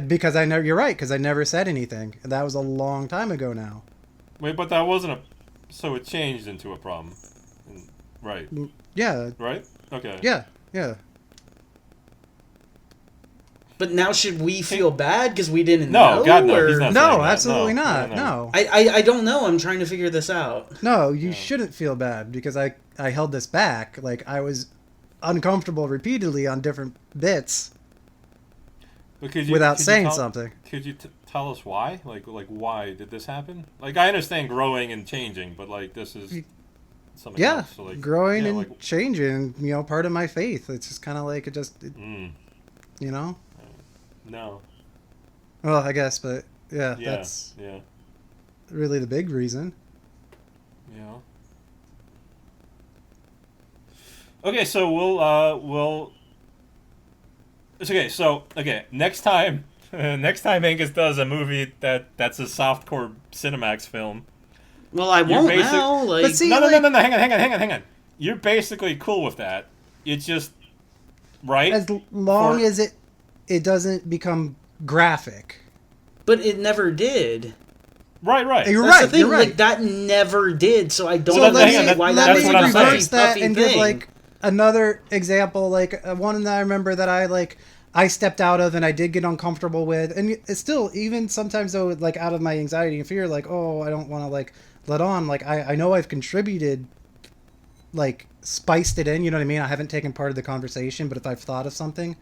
because I know you're right because I never said anything. That was a long time ago now. Wait, but that wasn't so it changed into a problem, right? Yeah. Right. Okay. Yeah. But now should we feel bad because we didn't know? No, God, no. He's not no, absolutely not. No. I don't know. I'm trying to figure this out. No, you shouldn't feel bad because I held this back. Like, I was uncomfortable repeatedly on different bits without saying something. Could you tell us why? Like why did this happen? Like, I understand growing and changing, but, like, this is something else. So, like, growing and changing, you know, part of my faith. It's just kind of like you know? No. Well, I guess, but that's really the big reason. Yeah. Okay, so we'll. It's okay. So next time Angus does a movie that's a softcore Cinemax film. Well, I won't now. Like, but see, no. Hang on. You're basically cool with that. It's just right as long as it doesn't become graphic. But it never did. Right. You're That's right. the thing. You're right. Like, that never did. So I don't So understand why that was let me a reverse that puffy and thing. give like another example, like one that I remember that I stepped out of and I did get uncomfortable with, and it's still even sometimes though, like out of my anxiety and fear, like, oh, I don't want to like let on. Like I know I've contributed, like spiced it in. You know what I mean? I haven't taken part of the conversation, but if I've thought of something,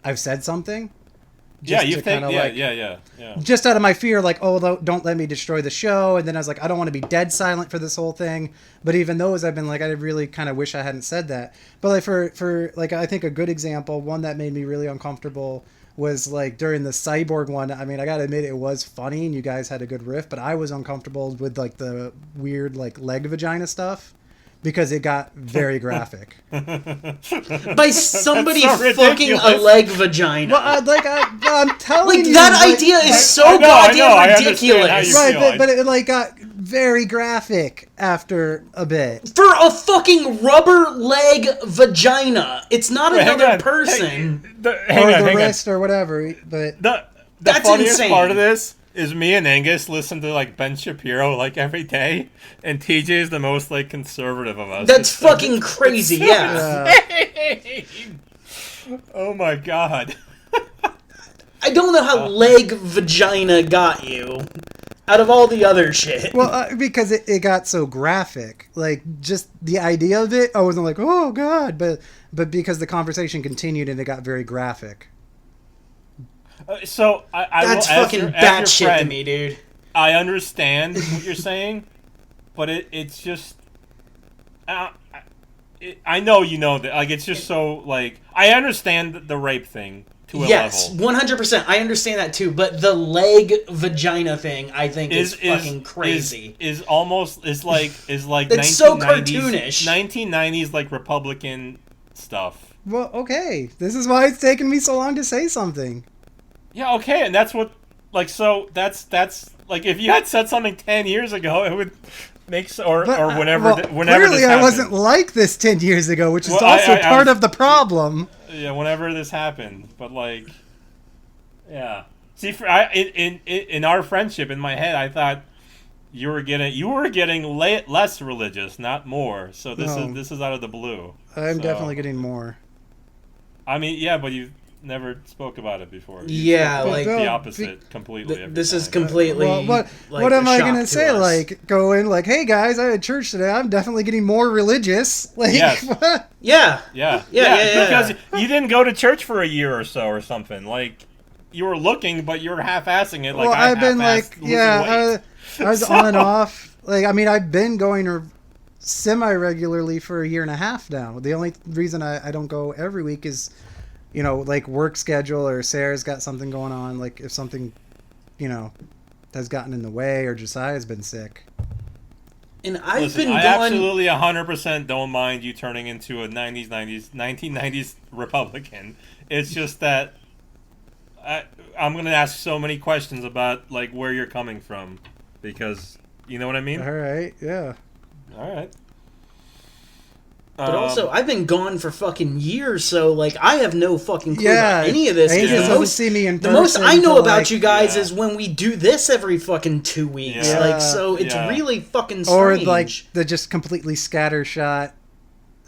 I've said something. Just out of my fear, like, oh, don't let me destroy the show. And then I was like, I don't want to be dead silent for this whole thing. But even those, I've been like, I really kind of wish I hadn't said that. But like for like, I think a good example, one that made me really uncomfortable was like during the cyborg one. I mean, I gotta admit it was funny and you guys had a good riff, but I was uncomfortable with like the weird like leg vagina stuff. Because it got very graphic. By somebody fucking a leg vagina. Well, I'm telling you. Like, that idea is so goddamn ridiculous. Right, but it like got very graphic after a bit. For a fucking rubber leg vagina. It's not another person. Or the wrist or whatever. But the that's funniest insane. part of this is me and Angus listen to like Ben Shapiro like every day, and TJ is the most like conservative of us. That's fucking crazy, yeah. Oh my god. I don't know how leg vagina got you out of all the other shit. Well, because it got so graphic. Like, just the idea of it, I wasn't like, oh god, but because the conversation continued and it got very graphic. So that's fucking batshit to me, dude. I understand what you're saying, but it's just I know you know that, like, it's just so like I understand the rape thing to a yes, level. 100%. I understand that too, but the leg vagina thing I think is fucking crazy. Is almost like it's so cartoonish. 1990s like Republican stuff. Well, okay. This is why it's taken me so long to say something. Yeah, okay, and that's what that's like if you had said something 10 years ago, it would make whenever clearly this I happened. wasn't like this 10 years ago, which is also part of the problem. Yeah, whenever this happened, but like, yeah. See, in our friendship, in my head, I thought you were getting less religious, not more. So this is out of the blue. I'm definitely getting more. I mean, yeah, but you never spoke about it before. Yeah, like the opposite completely. This is completely. What am I gonna say? Us. Like, go in, like, hey guys, I had church today. I'm definitely getting more religious. Like, yes. Yeah. Because you didn't go to church for a year or so or something. Like, you were looking, but you were half-assing it. Like, well, I've been like, I was on and off. Like, I mean, I've been going semi-regularly for a year and a half now. The only reason I don't go every week is, you know, like work schedule, or Sarah's got something going on. Like, if something, you know, has gotten in the way, or Josiah's been sick. And I absolutely 100% don't mind you turning into a 1990s Republican. It's just that I'm going to ask so many questions about, like, where you're coming from. Because, you know what I mean? All right, yeah. All right. But also, I've been gone for fucking years, so, like, I have no fucking clue about any of this. Angus doesn't see me in person. The most I know about you guys is when we do this every fucking 2 weeks. Yeah. Like, so it's really fucking strange. Or, like, the just completely scattershot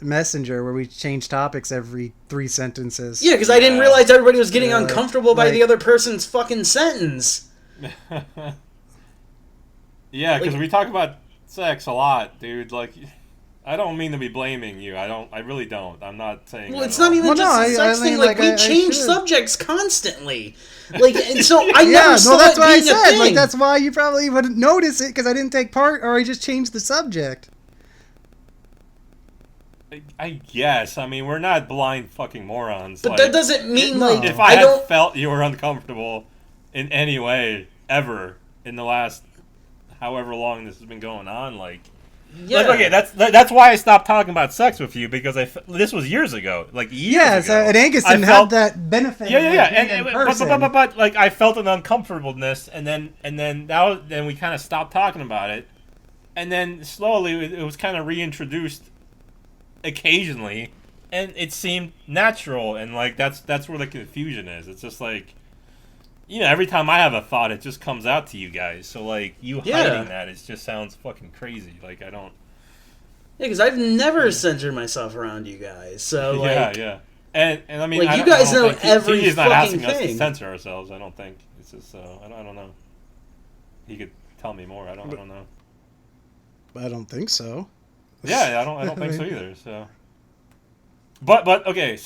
messenger where we change topics every 3 sentences. Yeah, because I didn't realize everybody was getting uncomfortable by the other person's fucking sentence. Yeah, because we talk about sex a lot, dude. Like, I don't mean to be blaming you. I really don't. I'm not saying. Well, it's not even just a sex thing. Like, we change subjects constantly. Like, and so I never saw that's it why being I said. a Like, thing. that's why you probably wouldn't notice it, because I didn't take part, or I just changed the subject. I guess. I mean, we're not blind fucking morons. But like, that doesn't mean, like, if I had felt you were uncomfortable in any way ever in the last however long this has been going on, like. Yeah. Like, okay, that's why I stopped talking about sex with you, because this was years ago, like years ago. And Angus didn't have that benefit. But like I felt an uncomfortableness, and then we kind of stopped talking about it, and then slowly it was kind of reintroduced occasionally, and it seemed natural, and like that's where the confusion is. It's just like, you know, every time I have a thought, it just comes out to you guys. So, like, you hiding that, it just sounds fucking crazy. Like, I don't... Yeah, because I've never centered myself around you guys. So, like... Yeah. And I mean, like, you guys know every he's not fucking asking us to thing. censor ourselves, I don't think. It's just, I don't know. He could tell me more. I don't know. I don't think so. Yeah, I don't think so either, so... But okay,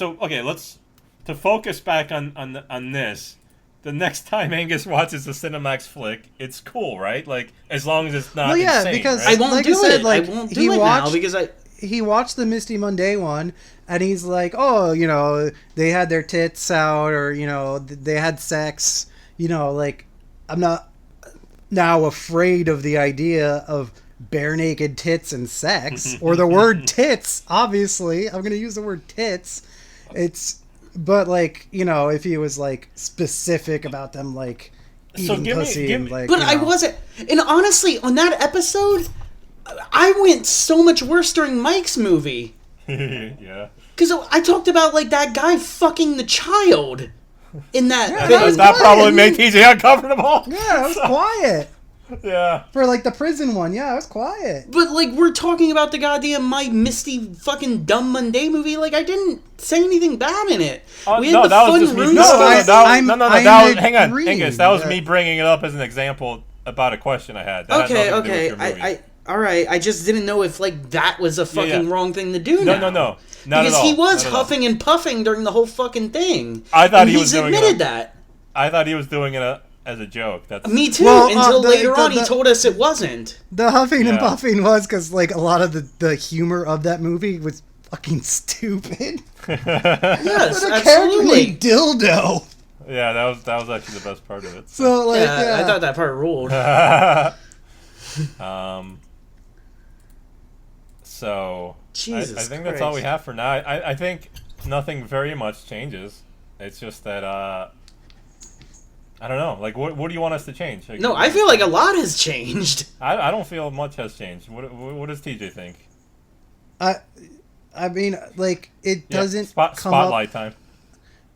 let's... To focus back on this... The next time Angus watches a Cinemax flick, it's cool, right? Like, as long as it's not insane, because right? I won't do it. I won't do it now because he watched the Misty Monday one, and he's like, oh, you know, they had their tits out, or, you know, they had sex. You know, like, I'm not now afraid of the idea of bare naked tits and sex, or the word tits. Obviously, I'm going to use the word tits. But, like, you know, if he was, like, specific about them, like, eating pussy and, like... But I wasn't... And honestly, on that episode, I went so much worse during Mike's movie. Yeah. Because I talked about, like, that guy fucking the child in that... That probably made TJ uncomfortable. Yeah, it was quiet. Yeah. For, like, the prison one, yeah, it was quiet. But, like, we're talking about the goddamn My Misty fucking Dumb Monday movie. Like, I didn't say anything bad in it. We had that was just me. Hang on, Angus, that was me bringing it up as an example about a question I had. That okay. had nothing to do with your movie. All right. I just didn't know if, like, that was a fucking wrong thing to do now. No. Not because at all. he was huffing and puffing during the whole fucking thing. I thought he was doing he's admitted that. I thought he was doing it as a joke. Me too, until later on he told us it wasn't. The huffing and puffing was because, like, a lot of the humor of that movie was fucking stupid. Yes, What a character absolutely. named Dildo. Yeah, that was actually the best part of it. So like, Yeah, I thought that part ruled. So Jesus I think that's all we Christ. have for now. I think nothing very much changes. It's just that I don't know. Like, what do you want us to change? Like, No, I feel like a lot has changed. I don't feel much has changed. What does TJ think? I mean, like, it doesn't come spotlight up. time.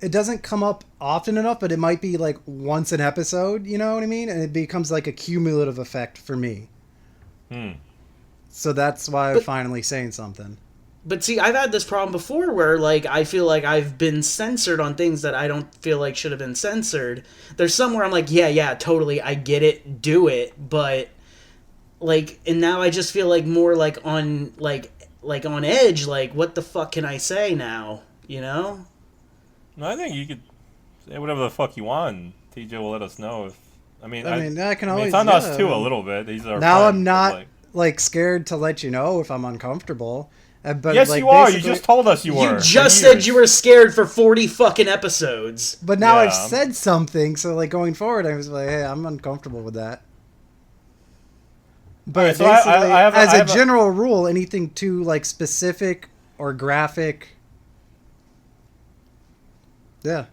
It doesn't come up often enough, but it might be like once an episode. You know what I mean? And it becomes like a cumulative effect for me. So that's why I'm finally saying something. But see, I've had this problem before where, like, I feel like I've been censored on things that I don't feel like should have been censored. There's somewhere I'm like, yeah, totally, I get it, do it, but, like, and now I just feel like more like on on edge, like, what the fuck can I say now, you know? No, I think you could say whatever the fuck you want. And TJ will let us know if. I mean, I can always. It's on us too a little bit. These are now. friends, I'm not but, like scared to let you know if I'm uncomfortable. But yes, like, you are. You just told us you were. You just said you were scared for 40 fucking episodes. But now Yeah. I've said something, so like going forward, I was like, hey, I'm uncomfortable with that. But so basically, I have as I a have general rule, anything too like specific or graphic, yeah.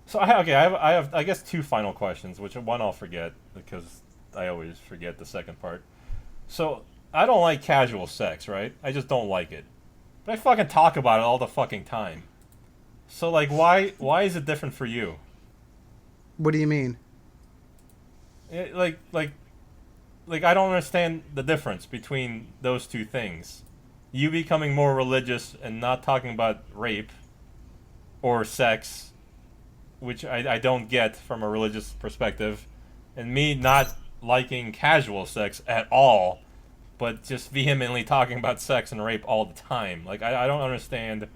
So I have I guess two final questions, which one I'll forget because I always forget the second part. So I don't like casual sex, right? I just don't like it. But I fucking talk about it all the fucking time. So like why is it different for you? What do you mean? Like I don't understand the difference between those two things. You becoming more religious and not talking about rape or sex, which I don't get from a religious perspective, and me not liking casual sex at all, but just vehemently talking about sex and rape all the time. Like, I don't understand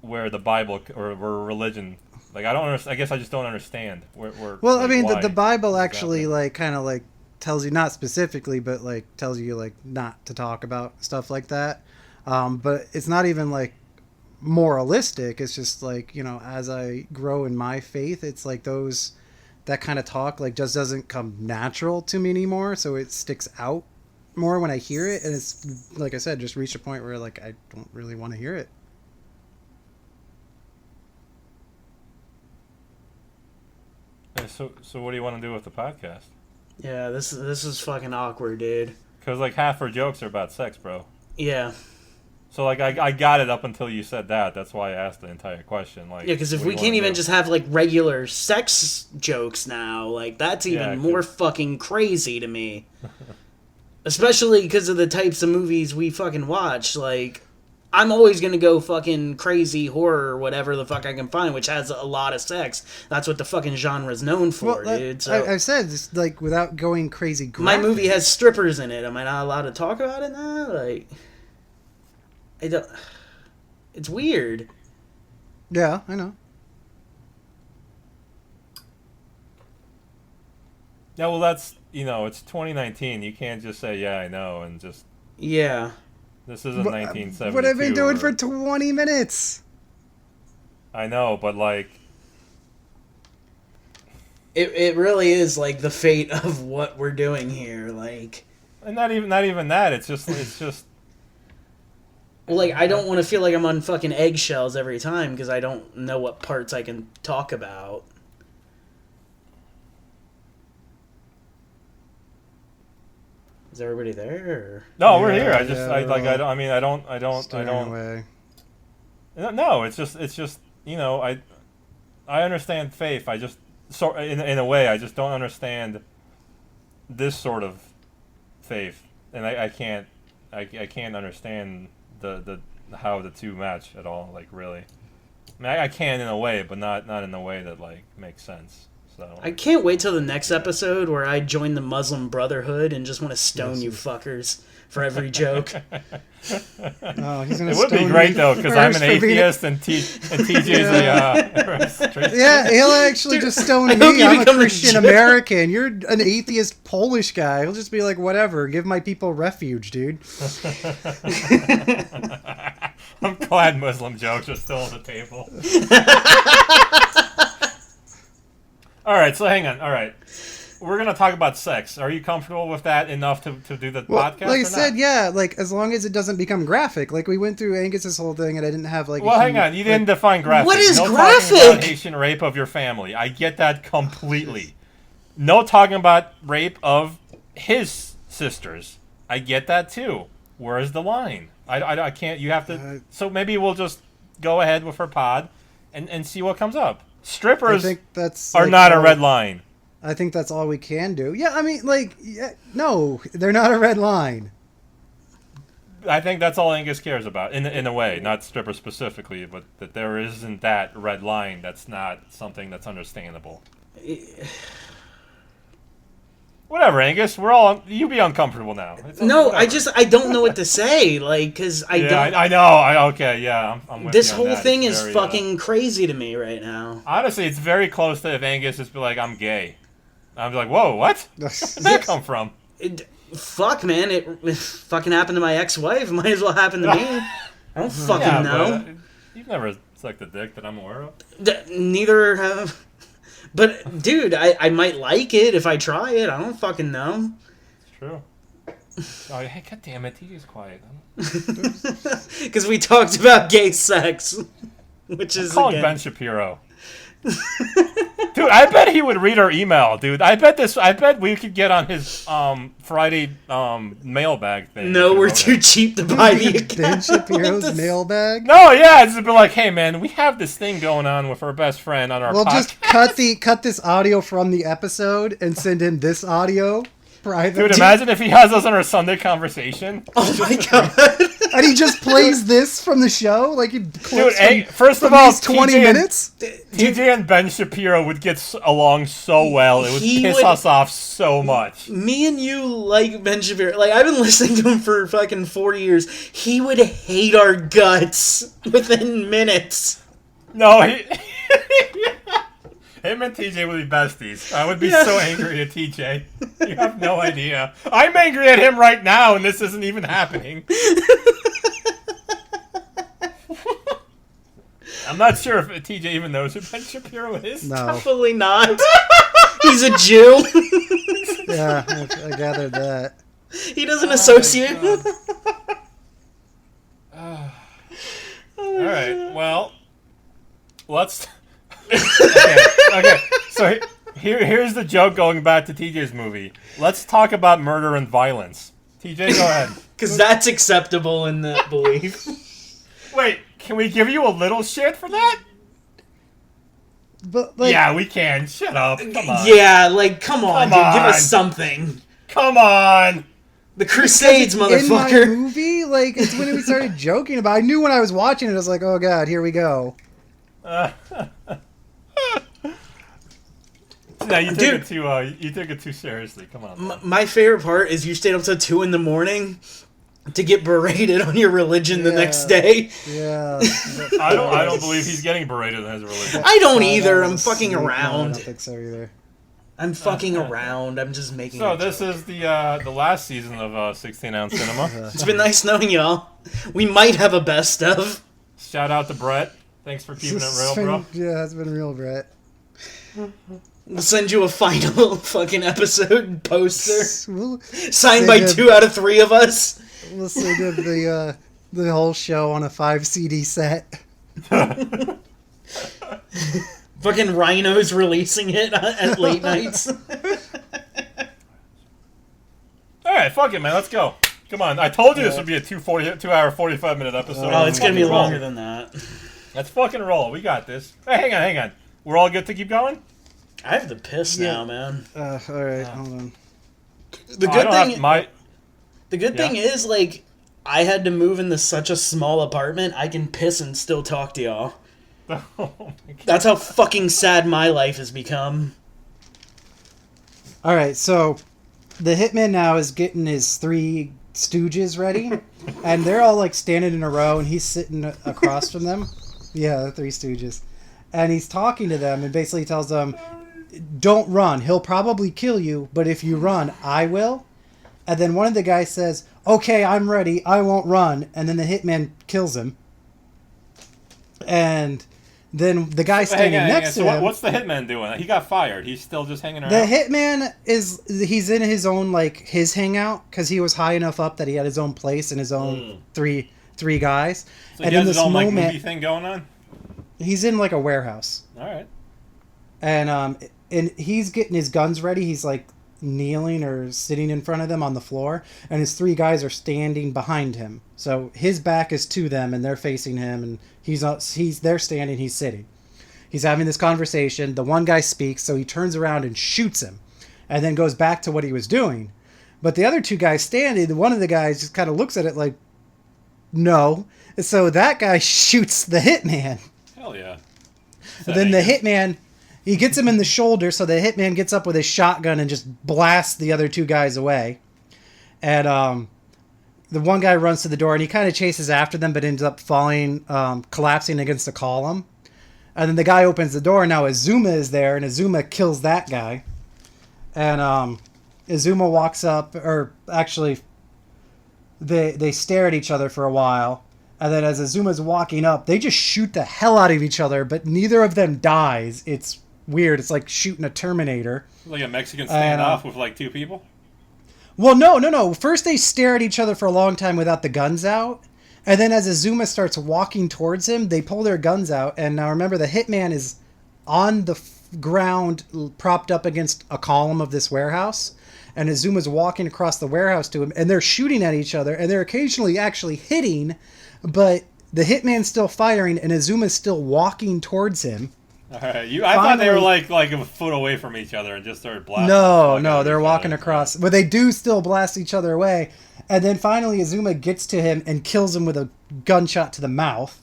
where the Bible or where religion... Like, I don't understand. I guess I just don't understand where Well, like, I mean, why the Bible it's actually, happening. like, kind of, like, tells you, not specifically, but, like, tells you, like, not to talk about stuff like that. But it's not even, like, moralistic. It's just, like, you know, as I grow in my faith, it's, like, that kind of talk, like, just doesn't come natural to me anymore, so it sticks out more when I hear it, and it's, like I said, just reached a point where, like, I don't really want to hear it. Yeah, so what do you want to do with the podcast? Yeah, this is fucking awkward, dude. Because, like, half our jokes are about sex, bro. Yeah. So, like, I got it up until you said that. That's why I asked the entire question. Like, Yeah, because if what do we you can't wanna even do? just have, like, regular sex jokes now, like, that's even Yeah, more fucking crazy to me. Especially because of the types of movies we fucking watch. Like, I'm always gonna go fucking crazy horror or whatever the fuck I can find, which has a lot of sex. That's what the fucking genre's known for, dude. So I've said, just, like, without going crazy graphic. my movie has strippers in it. Am I not allowed to talk about it now? Like, I don't... It's weird. Yeah, I know. Yeah, well, that's, you know, it's 2019. You can't just say, yeah, I know, and just... Yeah. This isn't 1972. What have I been doing or- for 20 minutes? I know, but, like... It really is, like, the fate of what we're doing here. Like... And not even that. It's just... Well, like, I don't want to feel like I'm on fucking eggshells every time because I don't know what parts I can talk about. Is everybody there? Or? No, we're Yeah, here. I just... yeah, I we're all I don't... Staying away. No, it's just... You know, I understand faith. I just... So, in a way, I just don't understand this sort of faith. And I can't understand the how the two match at all, like, really. I mean, I can in a way, but not in a way that, like, makes sense. So I can't wait till the next episode where I join the Muslim Brotherhood and just want to stone you fuckers for every joke. Oh, he's gonna it would be stone great me though, because I'm first an for being a- atheist and TJ's a Yeah, he'll actually just stone I hope me. you I'm a become a Christian Jew. American. You're an atheist Polish guy. He'll just be like, whatever, give my people refuge, dude. I'm glad Muslim jokes are still on the table. All right, so hang on. All right. We're going to talk about sex. Are you comfortable with that enough to do the podcast? Like I said, yeah, like as long as it doesn't become graphic. Like we went through Angus's whole thing and I didn't have like... Well, hang on. You didn't define graphic. What is no graphic? Talking about Haitian rape of your family. I get that completely. No talking about rape of his sisters. I get that too. Where's the line? I can't... You have to... So maybe we'll just go ahead with her pod and see what comes up. Strippers are not a red line. I think that's all we can do. Yeah, I mean, like, no, they're not a red line. I think that's all Angus cares about, in a way, not strippers specifically, but that there isn't that red line that's not something that's understandable. Whatever, Angus, you be uncomfortable now. No, whatever. I don't know what to say, like, because I don't... I know, okay, yeah, I'm with this you on whole that. thing It's is very, fucking crazy to me right now. Honestly, it's very close to if Angus just be like, I'm gay. I'm like, whoa, what? Where did that come from? Fuck, man, it fucking happened to my ex-wife. Might as well happen to me. I don't fucking know. But, you've never sucked a dick that I'm aware of. Neither have... But, dude, I might like it if I try it. I don't fucking know. It's true. Oh, hey, God damn it, TJ's quiet. Because we talked about gay sex. Which is, calling Ben Shapiro. Dude, I bet he would read our email, dude. I bet we could get on his Friday mailbag thing. No, we're too cheap to buy the account. Ben Shapiro's mailbag? No, yeah, it's be like, hey man, we have this thing going on with our best friend on our podcast. Just cut this audio from the episode and send him this audio private. Dude, imagine if he has us on our Sunday conversation. Oh my god. And he just plays this from the show? Like, dude, first of all, 20 minutes? TJ and Ben Shapiro would get along so well. It would piss us off so much. Me and you like Ben Shapiro. Like, I've been listening to him for fucking 4 years. He would hate our guts within minutes. No, him and TJ would be besties. I would be so angry at TJ. You have no idea. I'm angry at him right now, and this isn't even happening. I'm not sure if TJ even knows who Ben Shapiro is. No. Probably not. He's a Jew. Yeah, I gathered that. He doesn't associate. All right, well, let's... Okay. So here's the joke going back to TJ's movie. Let's talk about murder and violence. TJ, go ahead. Because that's acceptable in that belief. Wait, can we give you a little shit for that? But like, yeah, we can. Shut up. Come on. Yeah, like, come on, dude. Give us something. Come on. The Crusades, motherfucker. In my movie, like, it's when we started joking about it. I knew when I was watching it, I was like, oh god, here we go. No, you took it too seriously. Come on. My favorite part is you stayed up till 2 a.m. to get berated on your religion the next day. Yeah. I don't believe he's getting berated on his religion. I don't either. I'm fucking around. No, I don't think so either. I'm fucking around. I'm just making. So this is the last season of 16 Ounce Cinema. It's been nice knowing y'all. We might have a best of. Shout out to Brett. Thanks for keeping it real, bro. Yeah, it's been real, Brett. We'll send you a final fucking episode poster. Signed by send 2 out of 3 of us. We'll send him the whole show on a 5 CD set. Fucking Rhino's releasing it at late nights. Alright, fuck it, man. Let's go. Come on. I told you this would be a 2 hour, 45-minute episode. Oh, it's going to be longer than that. Let's fucking roll. We got this. Hey, hang on. We're all good to keep going? I have the piss now, man. Alright, hold on. The good thing is, like, I had to move into such a small apartment, I can piss and still talk to y'all. Oh my God. That's how fucking sad my life has become. Alright, so the hitman now is getting his 3 stooges ready, and they're all like standing in a row, and he's sitting across from them. Yeah, the 3 stooges. And he's talking to them and basically tells them, don't run. He'll probably kill you, but if you run, I will. And then one of the guys says, okay, I'm ready. I won't run. And then the hitman kills him. And then the guy standing next to him. What's the hitman doing? He got fired. He's still just hanging around. The hitman he's in his own his hangout because he was high enough up that he had his own place and his own three guys. So he has his own movie thing going on. He's in a warehouse. All right. And he's getting his guns ready. He's kneeling or sitting in front of them on the floor, and his 3 guys are standing behind him. So his back is to them, and they're facing him, and they're standing, he's sitting. He's having this conversation. The one guy speaks, so he turns around and shoots him, and then goes back to what he was doing. But the other 2 guys standing, one of the guys just kind of looks at it like, no. So that guy shoots the hitman. Hell yeah. Then the hitman, he gets him in the shoulder, so the hitman gets up with his shotgun and just blasts the other 2 guys away. And the one guy runs to the door, and he kind of chases after them, but ends up falling, collapsing against a column. And then the guy opens the door, and now Azuma is there, and Azuma kills that guy. And Azuma walks up, or actually, they stare at each other for a while. And then as Azuma's walking up, they just shoot the hell out of each other, but neither of them dies. It's weird. It's like shooting a Terminator. Like a Mexican standoff with 2 people? Well, no. First they stare at each other for a long time without the guns out. And then as Azuma starts walking towards him, they pull their guns out. And now remember, the hitman is on the ground, propped up against a column of this warehouse. And Azuma's walking across the warehouse to him, and they're shooting at each other, and they're occasionally actually hitting, but the hitman's still firing, and Azuma's still walking towards him. All right, I thought they were like a foot away from each other and just started blasting. No, they're walking across, but they do still blast each other away. And then finally, Azuma gets to him and kills him with a gunshot to the mouth.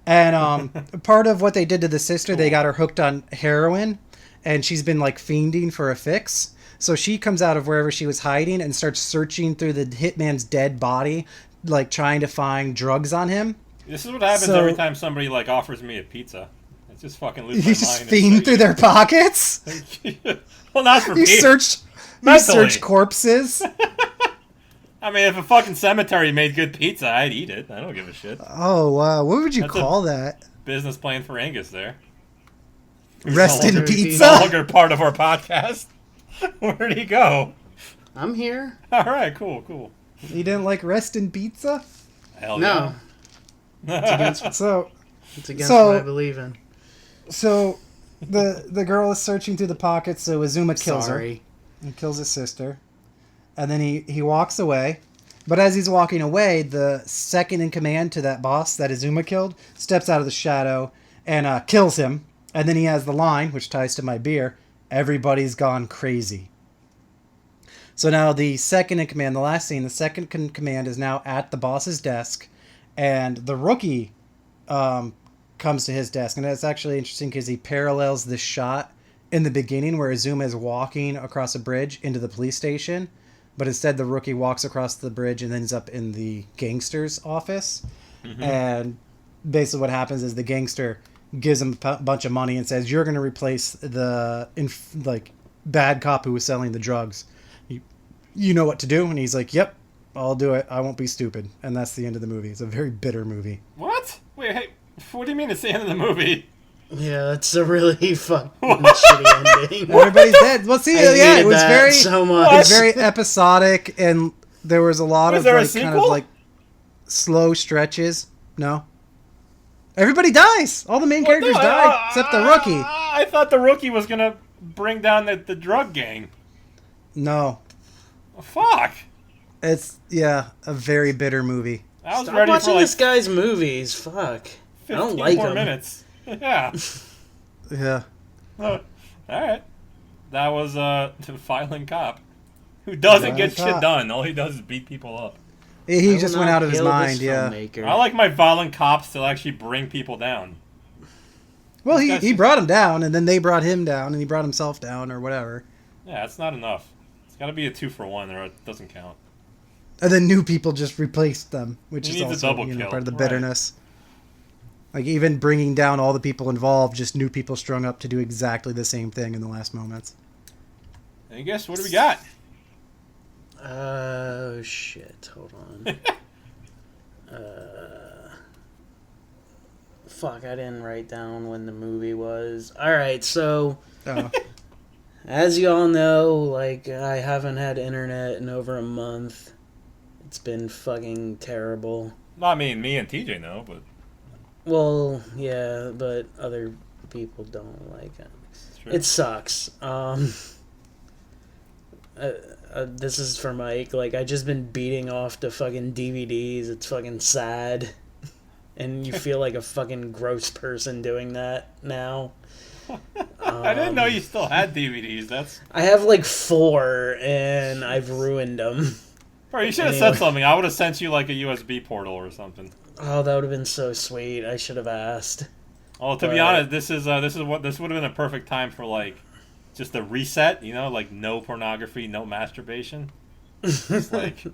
And part of what they did to the sister, they got her hooked on heroin, and she's been fiending for a fix. So she comes out of wherever she was hiding and starts searching through the hitman's dead body, trying to find drugs on him. This is what happens every time somebody offers me a pizza. I just fucking lose my mind. You just fiend through their pockets? Well, not for me. You search corpses? I mean, if a fucking cemetery made good pizza, I'd eat it. I don't give a shit. Oh, wow. What would you call that? Business plan for Angus there. Rest in pizza? No longer part of our podcast. Where'd he go? I'm here. All right, cool. You didn't like rest in pizza? Hell no. Yeah. It's against what I believe in. So the girl is searching through the pockets, so Azuma kills her. And kills his sister. And then he walks away. But as he's walking away, the second in command to that boss that Azuma killed steps out of the shadow and kills him. And then he has the line, which ties to my beer, "Everybody's gone crazy." So now the second in command, the last scene, the second in command is now at the boss's desk, and the rookie comes to his desk. And that's actually interesting because he parallels this shot in the beginning where Azuma is walking across a bridge into the police station, but instead the rookie walks across the bridge and ends up in the gangster's office. Mm-hmm. And basically what happens is the gangster gives him a bunch of money and says, "You're going to replace the bad cop who was selling the drugs. You know what to do?" And he's like, "Yep, I'll do it. I won't be stupid." And that's the end of the movie. It's a very bitter movie. What? Wait, hey, what do you mean it's the end of the movie? Yeah, it's a really fucking shitty ending. Everybody's dead. Well, see, it was very so much. It was very episodic, and there was a lot of kind of slow stretches. No. Everybody dies. All the main characters died except the rookie. I thought the rookie was gonna bring down the drug gang. No. Oh, fuck. It's a very bitter movie. I was Stop watching this guy's movies. Fuck. I don't like him. Minutes. Yeah. Yeah. All right. That was a violent cop who doesn't get shit done. All he does is beat people up. He just went out of his mind, I like my violent cops to actually bring people down. Well, he brought him down, and then they brought him down, and he brought himself down, or whatever. Yeah, it's not enough. It's got to be a 2-for-1, or it doesn't count. And then new people just replaced them, which is also double kill. Part of the bitterness. Right. Even bringing down all the people involved, just new people strung up to do exactly the same thing in the last moments. I guess, what do we got? Oh, shit. Hold on. fuck, I didn't write down when the movie was. Alright, so... Oh. As you all know, like, I haven't had internet in over a month. It's been fucking terrible. I mean, me and TJ know, but... Well, yeah, but other people don't like it. It sucks. This is for Mike. Like, I just been beating off the fucking DVDs. It's fucking sad. And you feel like a fucking gross person doing that now. I didn't know you still had DVDs. I have like 4, and I've ruined them. Bro, you should have said something. I would have sent you like a USB portal or something. Oh, that would have been so sweet. I should have asked. Oh, to be honest, this would have been a perfect time for like just a reset. You know, like no pornography, no masturbation. Just like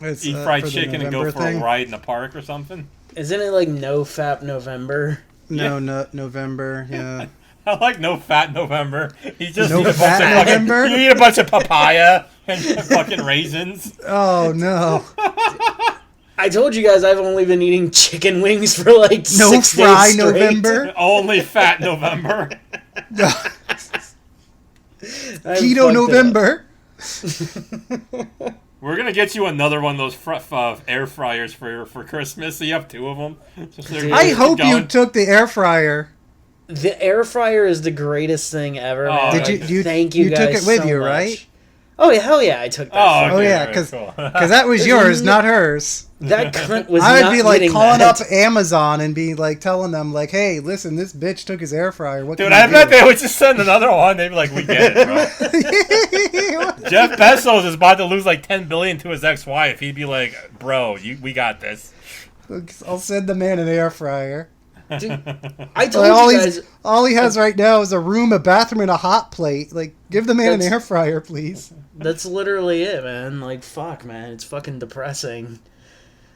eat fried chicken and go for a ride in the park or something. Isn't it like No Fap November? No, November. Yeah. I like No Fat November. You just No eat a Fat bunch of November? You eat a bunch of papaya and fucking raisins. Oh no. I told you guys I've only been eating chicken wings for like No 6 Fry days straight. November. Only Fat November. Keto November. We're gonna get you another one of those air fryers for Christmas. So you have 2 of them. I hope you took the air fryer. The air fryer is the greatest thing ever. Oh, man. Did you? Thank you guys took it with so you, much. right? Oh yeah, hell yeah, I took that. Oh, Oh okay, yeah, alright, because cool. that was yours, not hers. That cunt was I not would be like getting calling that. up Amazon and be like telling them like, "Hey, listen, this bitch took his air fryer. What?" Dude, can I we bet do?" they would just send another one. They'd be like, "We get it, bro." Jeff Bezos is about to lose like $10 billion to his ex-wife. He'd be like, "Bro, we got this." I'll send the man an air fryer. Dude, I told you guys. All he has right now is a room, a bathroom, and a hot plate. Like, give the man an That's- air fryer, please. That's literally it, man. Like, fuck, man. It's fucking depressing.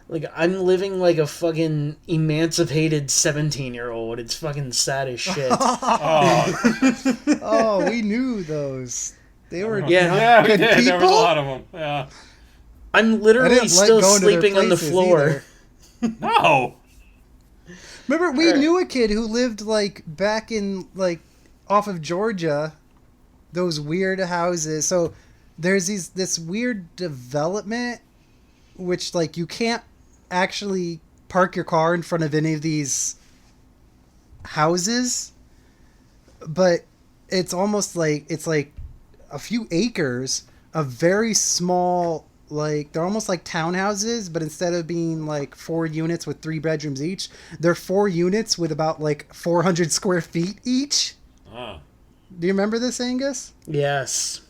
Like, I'm living like a fucking emancipated 17-year-old. It's fucking sad as shit. Oh, Oh, we knew those. They were Yeah. we good did. There was a people? lot of them. Yeah. I'm I literally didn't like still going to their sleeping on the places floor. either. No. Remember, we knew a kid who lived like back in like off of Georgia, those weird houses. So there's this weird development, which like you can't actually park your car in front of any of these houses, but it's almost like it's like a few acres of very small. Like, they're almost like townhouses, but instead of being like 4 units with 3 bedrooms each, they're 4 units with about like 400 square feet each. Oh. Do you remember this, Angus? Yes.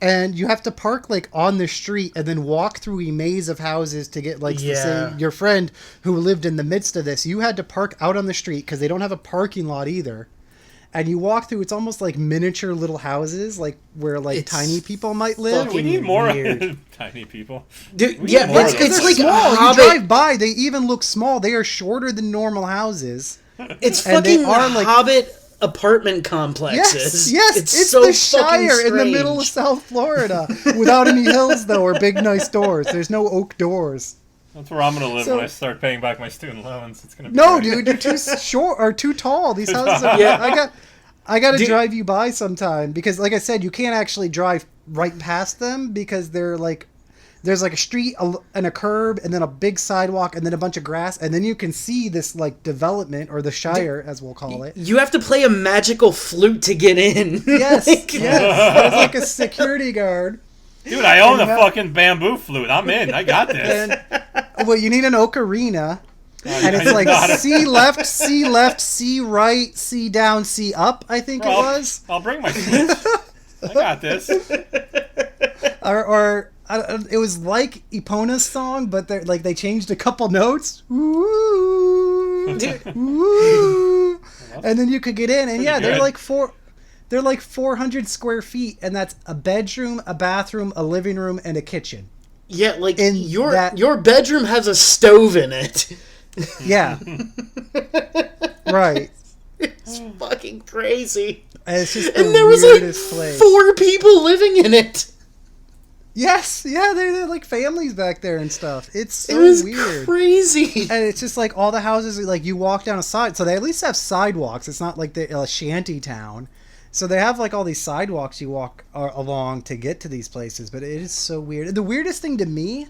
And you have to park like on the street and then walk through a maze of houses to get like, say, your friend who lived in the midst of this. You had to park out on the street because they don't have a parking lot either. And you walk through, it's almost like miniature little houses, like where like It's tiny people might live. fucking We need more weird. tiny people. Dude, We yeah, need more it's, of those. it's They're like small. a You Hobbit. drive by, they even look small. They are shorter than normal houses. It's and they fucking are, like- Hobbit apartment complexes. Yes, it's so the fucking Shire in the middle of strange. South Florida, without any hills though or big nice doors. There's no oak doors. That's where I'm gonna live So- when I start paying back my student loans. It's gonna be No, great. dude, you're too short or too tall. These houses are. Yeah. I got to Dude- drive you by sometime because, like I said, you can't actually drive right past them because they're like. There's like a street and a curb and then a big sidewalk and then a bunch of grass and then you can see this like development or the Shire as we'll call it. You have to play a magical flute to get in. Yes, Like, yes. There's like a security guard. Dude, I own a And fucking bamboo flute. I'm in. I got this. And well, you need an ocarina. And it's I like got it. C left, C right, C down, C up, I think Bro, it was. I'll bring my Switch. I got this. Or it was like Epona's song, but they changed a couple notes. Ooh, ooh. And then you could get in, and yeah, good. they're like 400 square feet, and that's a bedroom, a bathroom, a living room, and a kitchen. Yeah, like In your that- your bedroom has a stove in it. Yeah, right. It's fucking crazy. And it's just And the there was like weirdest place. 4 people living in it. Yes, yeah, they're like families back there and stuff. It's so weird. Crazy. And it's just like all the houses, like you walk down a side, so they at least have sidewalks. It's not like the shanty town. So they have like all these sidewalks you walk along to get to these places, but it is so weird. The weirdest thing to me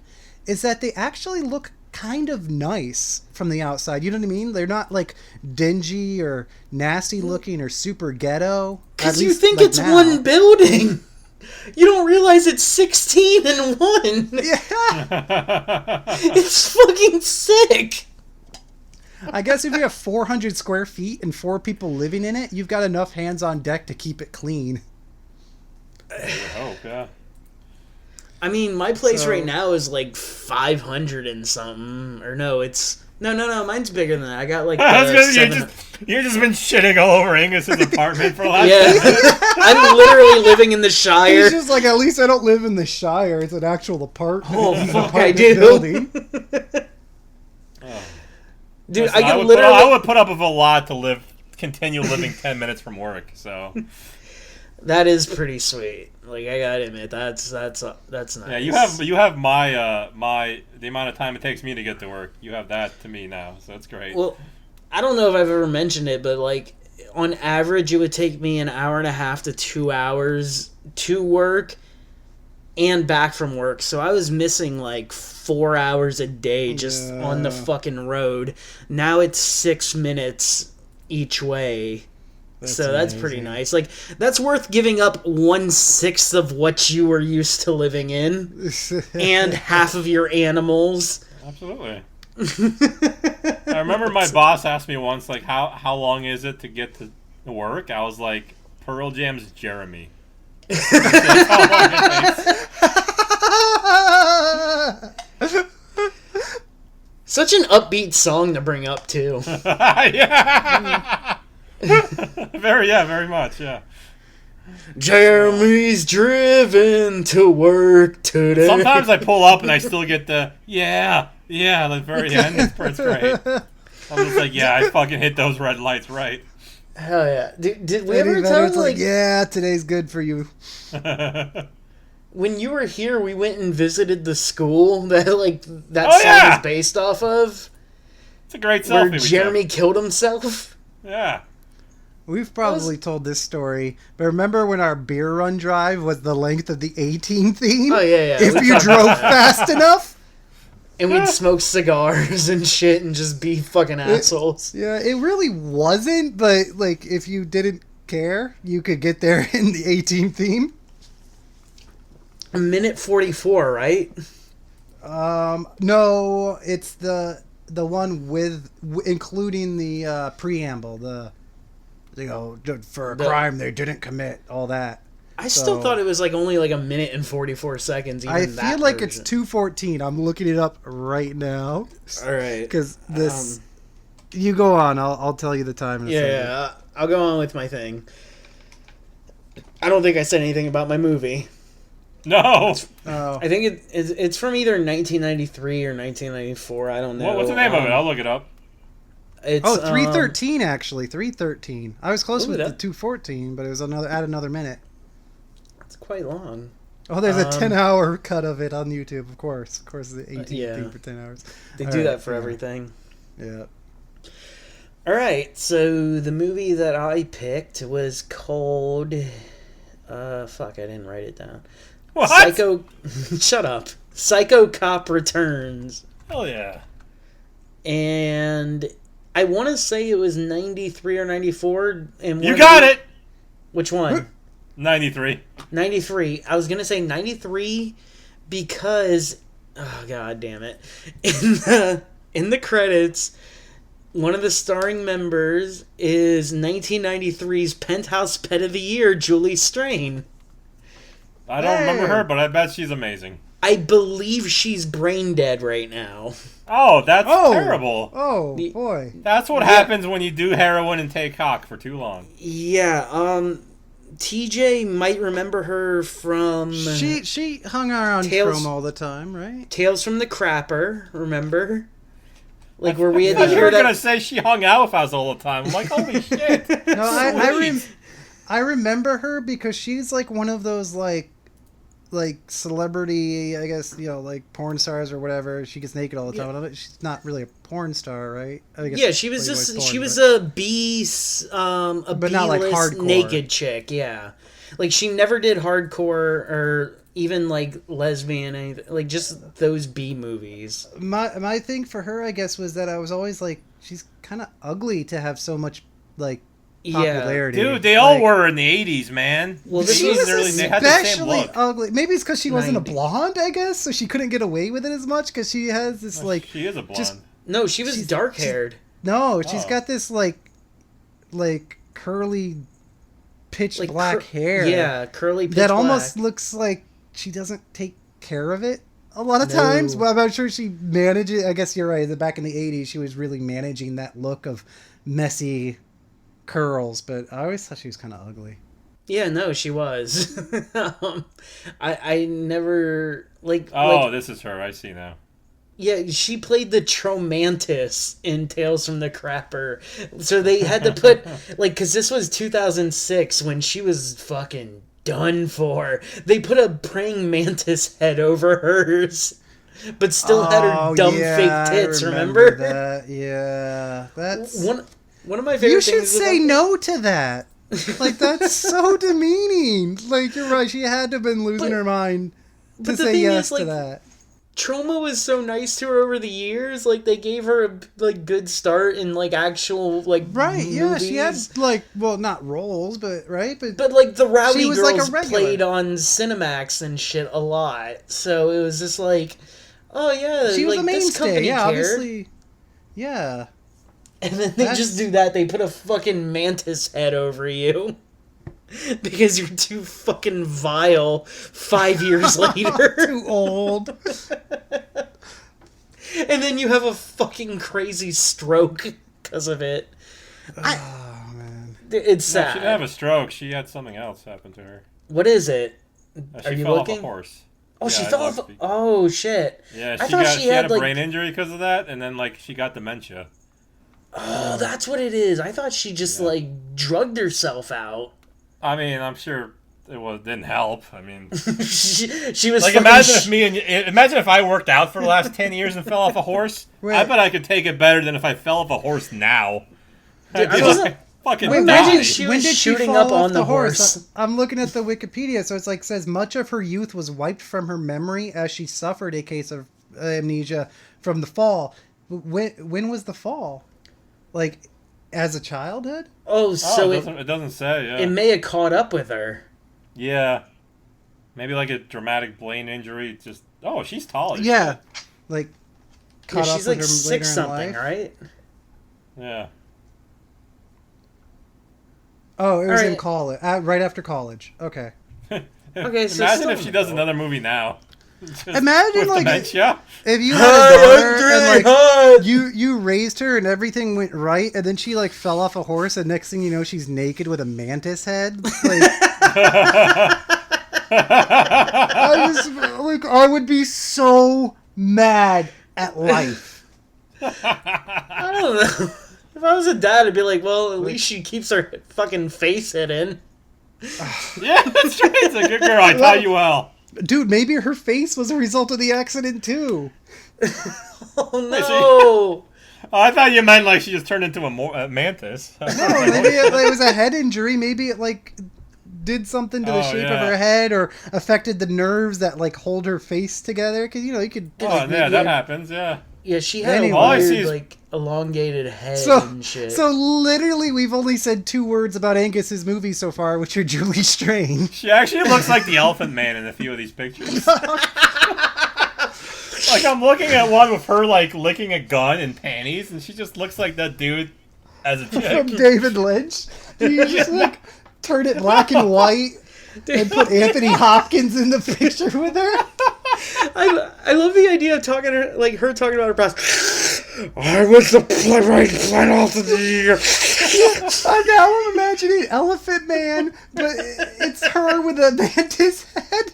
is that they actually look kind of nice from the outside. You know what I mean? They're not like dingy or nasty looking or super ghetto. Because you think it's now. One building. You don't realize it's 16 in one. Yeah. It's fucking sick. I guess if you have 400 square feet and 4 people living in it, you've got enough hands on deck to keep it clean. Oh, yeah. I mean, my place right now is like 500 and something. Or no, it's... No, mine's bigger than that. I got like you've just been shitting all over Angus's apartment for the last I'm literally living in the Shire. He's just like, at least I don't live in the Shire. It's an actual apartment. Oh, fuck, I do. Building. Dude, listen, I would put up with a lot to continue living 10 minutes from work, so... That is pretty sweet. Like, I gotta admit, that's nice. Yeah, you have the amount of time it takes me to get to work. You have that to me now, so it's great. Well, I don't know if I've ever mentioned it, but like on average, it would take me an hour and a half to 2 hours to work and back from work. So I was missing like 4 hours a day just on the fucking road. Now it's 6 minutes each way. That's pretty nice. Like, that's worth giving up 1/6 of what you were used to living in and half of your animals. Absolutely. I remember my boss asked me once, like, how long is it to get to work? I was like, Pearl Jam's Jeremy. That's how long it takes. Such an upbeat song to bring up, too. Yeah. Very much, yeah. Jeremy's driven to work today. Sometimes I pull up and I still get the at the very end. It's great. I'm just like, yeah, I fucking hit those red lights right. Hell yeah. Did we ever tell like, yeah, today's good for you. When you were here, we went and visited the school that song is based off of. It's a great selfie. Where Jeremy killed himself. Yeah. We've probably told this story, but remember when our beer run drive was the length of the A-Team theme? Oh, yeah. If you drove fast enough? And we'd smoke cigars and shit and just be fucking assholes. It really wasn't, but, like, if you didn't care, you could get there in the A-Team theme. 1:44, right? No, it's the one with including the preamble, for a crime they didn't commit, all that. I still thought it was like only like 1:44 seconds. Even I that feel like version. it's 2:14. I'm looking it up right now. All right, because this. You go on. I'll tell you the time. Yeah, I'll go on with my thing. I don't think I said anything about my movie. No. I think it's from either 1993 or 1994. I don't know. What's the name of it? I'll look it up. It's 313 actually. 313. I was close with the 214, but it was another minute. It's quite long. Oh, there's a 10-hour cut of it on YouTube, of course. Of course, the 18 thing for 10 hours. They do that for everything. Yeah. All right, so the movie that I picked was called... fuck, I didn't write it down. What? Shut up. Pyscho Cop Returns. Hell yeah. And I want to say it was 93 or 94. And you got it! Which one? 93. 93. I was going to say 93 because... Oh, god damn it. In the credits, one of the starring members is 1993's Penthouse Pet of the Year, Julie Strain. I don't remember her, but I bet she's amazing. I believe she's brain dead right now. Oh, that's terrible. Oh, boy. That's what happens when you do heroin and take cock for too long. Yeah, TJ might remember her from... She hung around Trome all the time, right? Tales from the Crapper, remember? Like, where we had to hear that... You were going to say she hung out with us all the time. I'm like, holy shit. No, I remember her because she's like one of those, like like celebrity, I guess, like porn stars or whatever. She gets naked all the time. Yeah. She's not really a porn star, right? I guess she was just porn, she was a B, but B-list not like hardcore naked chick. Yeah, like she never did hardcore or even like lesbian anything. Like just those B movies. My thing for her, I guess, was that I was always like, she's kind of ugly to have so much like popularity. Dude, they all were in the 80s, man. Well, she was especially ugly. Maybe it's because she wasn't a blonde, I guess, so she couldn't get away with it as much because she has this like. She is a blonde. No, she was dark haired. No, she's got this like curly, pitch black hair. Yeah, curly. Pitch that black. Almost looks like she doesn't take care of it a lot of times. Well, I'm sure she manages. I guess you're right. Back in the 80s, she was really managing that look of messy curls, but I always thought she was kind of ugly. Yeah, no, she was. I never like. Oh, this is her. I see now. Yeah, she played the Tromantis in Tales from the Crapper, so they had to put because this was 2006 when she was fucking done for. They put a praying mantis head over hers. But still had her dumb fake tits, remember? That. Yeah. That's one of my favorite things. You should say no to that. Like, that's so demeaning. Like, you're right. She had to have been losing her mind to say yes to that. Troma was so nice to her over the years. Like, they gave her a good start in actual movies. Yeah, she had not roles, but but the Rowdy Girls played on Cinemax and shit a lot. So it was just oh yeah, she was a mainstay. Yeah, cared. Obviously. Yeah. And then they just do that. They put a fucking mantis head over you. Because you're too fucking vile 5 years later. Too old. And then you have a fucking crazy stroke because of it. Oh, man. It's sad. No, she didn't have a stroke. She had something else happen to her. What is it? Are you looking? Off a horse. Oh, yeah, she fell off. Oh, shit. Yeah, she had a brain injury because of that, and then she got dementia. Oh, that's what it is. I thought she just drugged herself out. I mean, I'm sure it didn't help. I mean, she was imagine if I worked out for the last 10 years and fell off a horse. Wait. I bet I could take it better than if I fell off a horse now. Dude, imagine she was shooting up on the horse. I'm looking at the Wikipedia, so it's says much of her youth was wiped from her memory as she suffered a case of amnesia from the fall. When was the fall? As a childhood? Oh, so it doesn't say. Yeah, it may have caught up with her. Yeah, maybe a dramatic brain injury. Just she's tall. Yeah, caught up with her 6 something, right? Yeah. Oh, it was in college, right after college. Okay. Okay, so imagine if she does another movie now. Imagine dementia. If you had a daughter and you raised her and everything went right, and then she fell off a horse, and next thing you know she's naked with a mantis head. I would be so mad at life. I don't know. If I was a dad, I'd be well, at least she keeps her fucking face hidden. Yeah, that's right. It's a good girl. I taught you well. Dude, maybe her face was a result of the accident too. Oh no! I thought you meant she just turned into a mantis. No, maybe it was a head injury. Maybe it did something to the shape of her head or affected the nerves that hold her face together. Because you could. That happens. Yeah. Yeah, she had a weird, elongated head and shit. So literally, we've only said 2 words about Angus's movie so far, which are Julie Strange. She actually looks like the Elephant Man in a few of these pictures. I'm looking at one with her licking a gun in panties, and she just looks like that dude as a chick. From David Lynch. You just turn it black and white and put Anthony Hopkins in the picture with her. I love the idea of talking to her, her talking about her past. I was the playwright off of the year. Now I'm imagining Elephant Man, but it's her with a mantis head.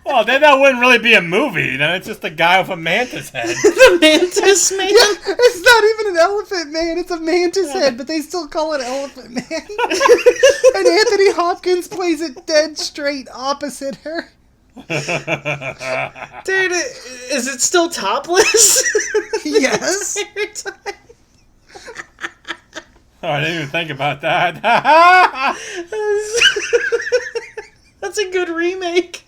Well, then that wouldn't really be a movie. Then it's just a guy with a mantis head. The mantis man. Yeah, it's not even an elephant man. It's a mantis head, but they still call it Elephant Man. And Anthony Hopkins plays it dead straight opposite her. Dude, is it still topless? Yes. Oh, I didn't even think about that. That's a good remake.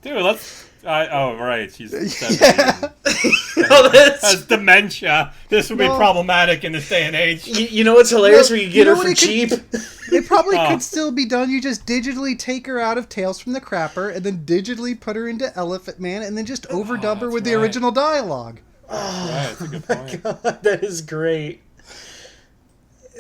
Dude, let's... oh, right. She's 70. Yeah. Has dementia. This would be problematic in this day and age. You know what's hilarious? We could get her for cheap. It probably could still be done. You just digitally take her out of Tales from the Crapper and then digitally put her into Elephant Man and then just overdub her with the original dialogue. That's a good point. God, that is great.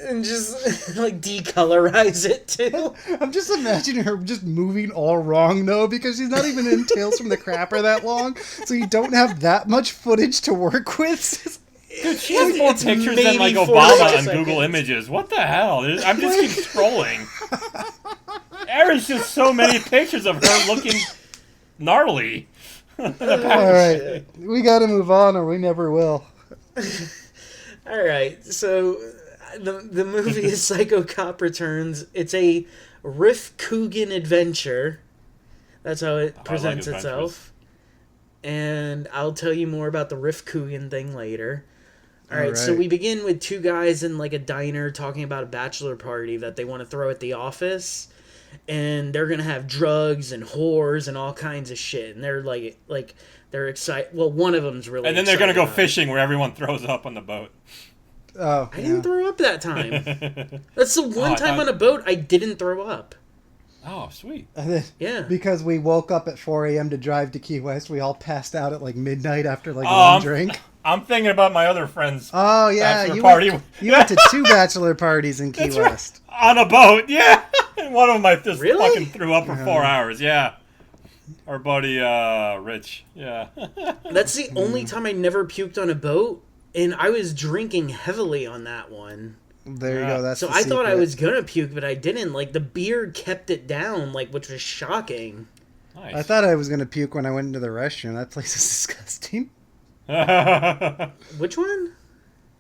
And just, like, decolorize it, too. I'm just imagining her just moving all wrong, though, because she's not even in Tales from the Crapper that long, so you don't have that much footage to work with. Dude, she has more pictures than, like, Obama on Google Images. What the hell? I'm just keep scrolling. There's just so many pictures of her looking gnarly. Alright, we gotta move on or we never will. Alright, so... The movie is Pyscho Cop Returns. It's a Riff Coogan adventure. That's how it presents itself. And I'll tell you more about the Riff Coogan thing later. All right, so we begin with two guys in like a diner talking about a bachelor party that they want to throw at the office. And they're going to have drugs and whores and all kinds of shit. And they're like they're excited. Well, one of them's really excited. And then they're going to go fishing where everyone throws up on the boat. Oh, I didn't throw up that time. That's the one time on a boat I didn't throw up. Oh, sweet. Yeah. Because we woke up at 4 a.m. to drive to Key West, we all passed out at like midnight after like one drink. I'm thinking about my other friend's bachelor party. You went to 2 bachelor parties in Key West. Right. On a boat, yeah. And one of them I just really? fucking threw up for 4 hours, yeah. Our buddy, Rich, yeah. That's the only time I never puked on a boat. And I was drinking heavily on that one. There you go. That's so I thought I was gonna puke, but I didn't. Like the beer kept it down, like which was shocking. Nice. I thought I was gonna puke when I went into the restroom. That place is disgusting. Which one?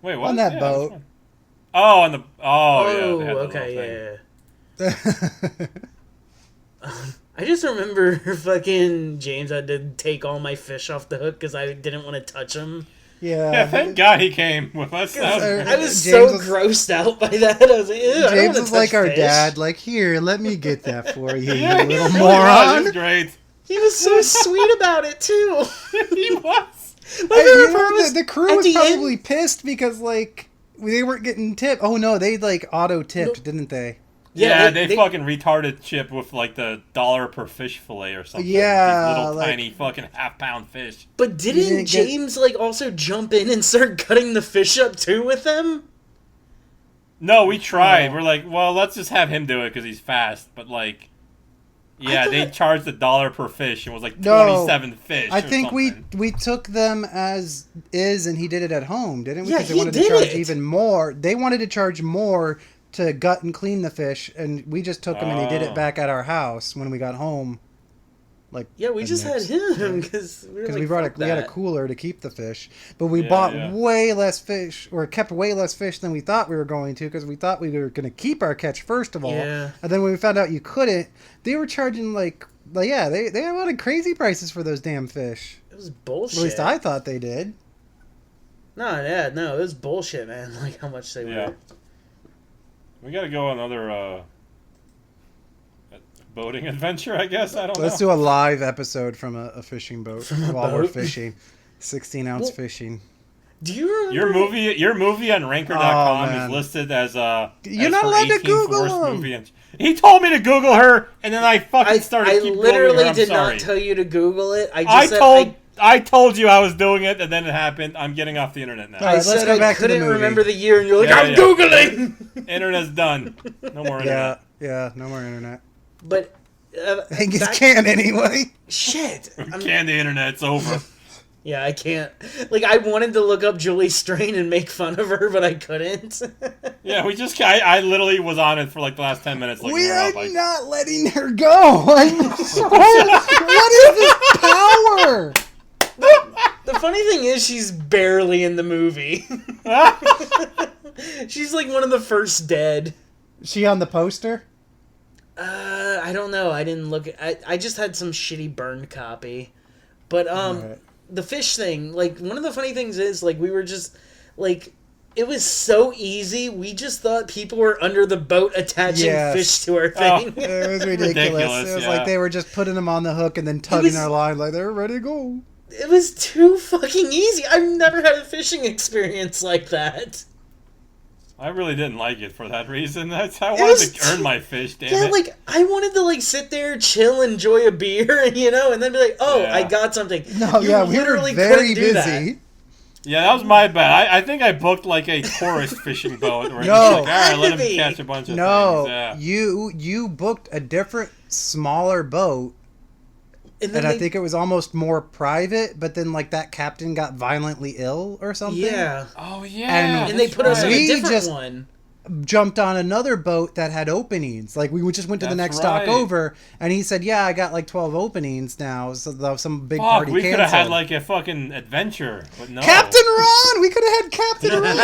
Wait, what? On that boat. Oh, on the. Oh, yeah. Okay, yeah. I just remember fucking James had to take all my fish off the hook because I didn't want to touch them. Yeah, thank God he came with us. I was grossed out by that. I was like, James was like our dad, like, here, let me get that for you, you little really moron. Was great. He was so sweet about it, too. He was. The crew was probably pissed because, like, they weren't getting tipped. Oh, no, they, like, auto-tipped, didn't they? Yeah, they fucking retarded Chip with like the $1 per fish fillet or something. Yeah, these little tiny fucking half-pound fish. But didn't James like also jump in and start cutting the fish up too with them? No, we tried. We're like, well, let's just have him do it because he's fast. But like, yeah, they charged $1 per fish. It was like 27 fish. I think we took them as is, and he did it at home, didn't we? Yeah, Because they wanted to charge even more. They wanted to charge more to gut and clean the fish, and we just took him and he did it back at our house when we got home. Like, yeah, we just had him because we had a cooler to keep the fish, but we bought way less fish, or kept way less fish than we thought we were going to, because we thought we were going to keep our catch first of all, and then when we found out you couldn't, they were charging they had a lot of crazy prices for those damn fish. It was bullshit. At least I thought they did. No, it was bullshit, man. Like how much they were. We gotta go on another boating adventure, I guess. I don't know. Let's do a live episode from a fishing boat while we're fishing. 16-ounce fishing. Do you remember your movie on Ranker.com is listed as You're not allowed to Google him. Movie. He told me to Google her, and then I fucking started. I literally did not tell you to Google it. I told you I was doing it, and then it happened. I'm getting off the internet now. All right, let's go back to the movie. I couldn't remember the year, and you're like, I'm Googling! Internet's done. No more internet. Yeah, no more internet. But... I think it's canned anyway. Shit. Canned the internet. It's over. Yeah, I can't. Like, I wanted to look up Julie Strain and make fun of her, but I couldn't. Yeah, I literally was on it for like the last 10 minutes. We her are up, like, not letting her go. I'm so... What is this power? The funny thing is, she's barely in the movie. She's like one of the first dead. She on the poster? I don't know. I didn't look. I just had some shitty burned copy. But Right. the fish thing, like, one of the funny things is, like, we were just like, it was so easy. We just thought people were under the boat attaching fish to our thing. It was ridiculous. It was like they were just putting them on the hook and then tugging our line like they're ready to go. It was too fucking easy. I've never had a fishing experience like that. I really didn't like it for that reason. I wanted to earn my fish, damn it. Yeah, like, I wanted to, like, sit there, chill, enjoy a beer, you know, and then be like, oh, I got something. No, we were very busy. That. Yeah, that was my bad. I think I booked, like, a tourist fishing boat. Where No. all right, let him catch a bunch of things. Yeah. You booked a different, smaller boat. And I think it was almost more private, but then, like, that captain got violently ill or something. Yeah. Oh, yeah. And they put us on a different one. Jumped on another boat that had openings. Like, we just went to the next dock over, and he said, yeah, I got, like, 12 openings now, so some big party we canceled. could have had, like, a fucking adventure, but no. Captain Ron! We could have had Captain Ron!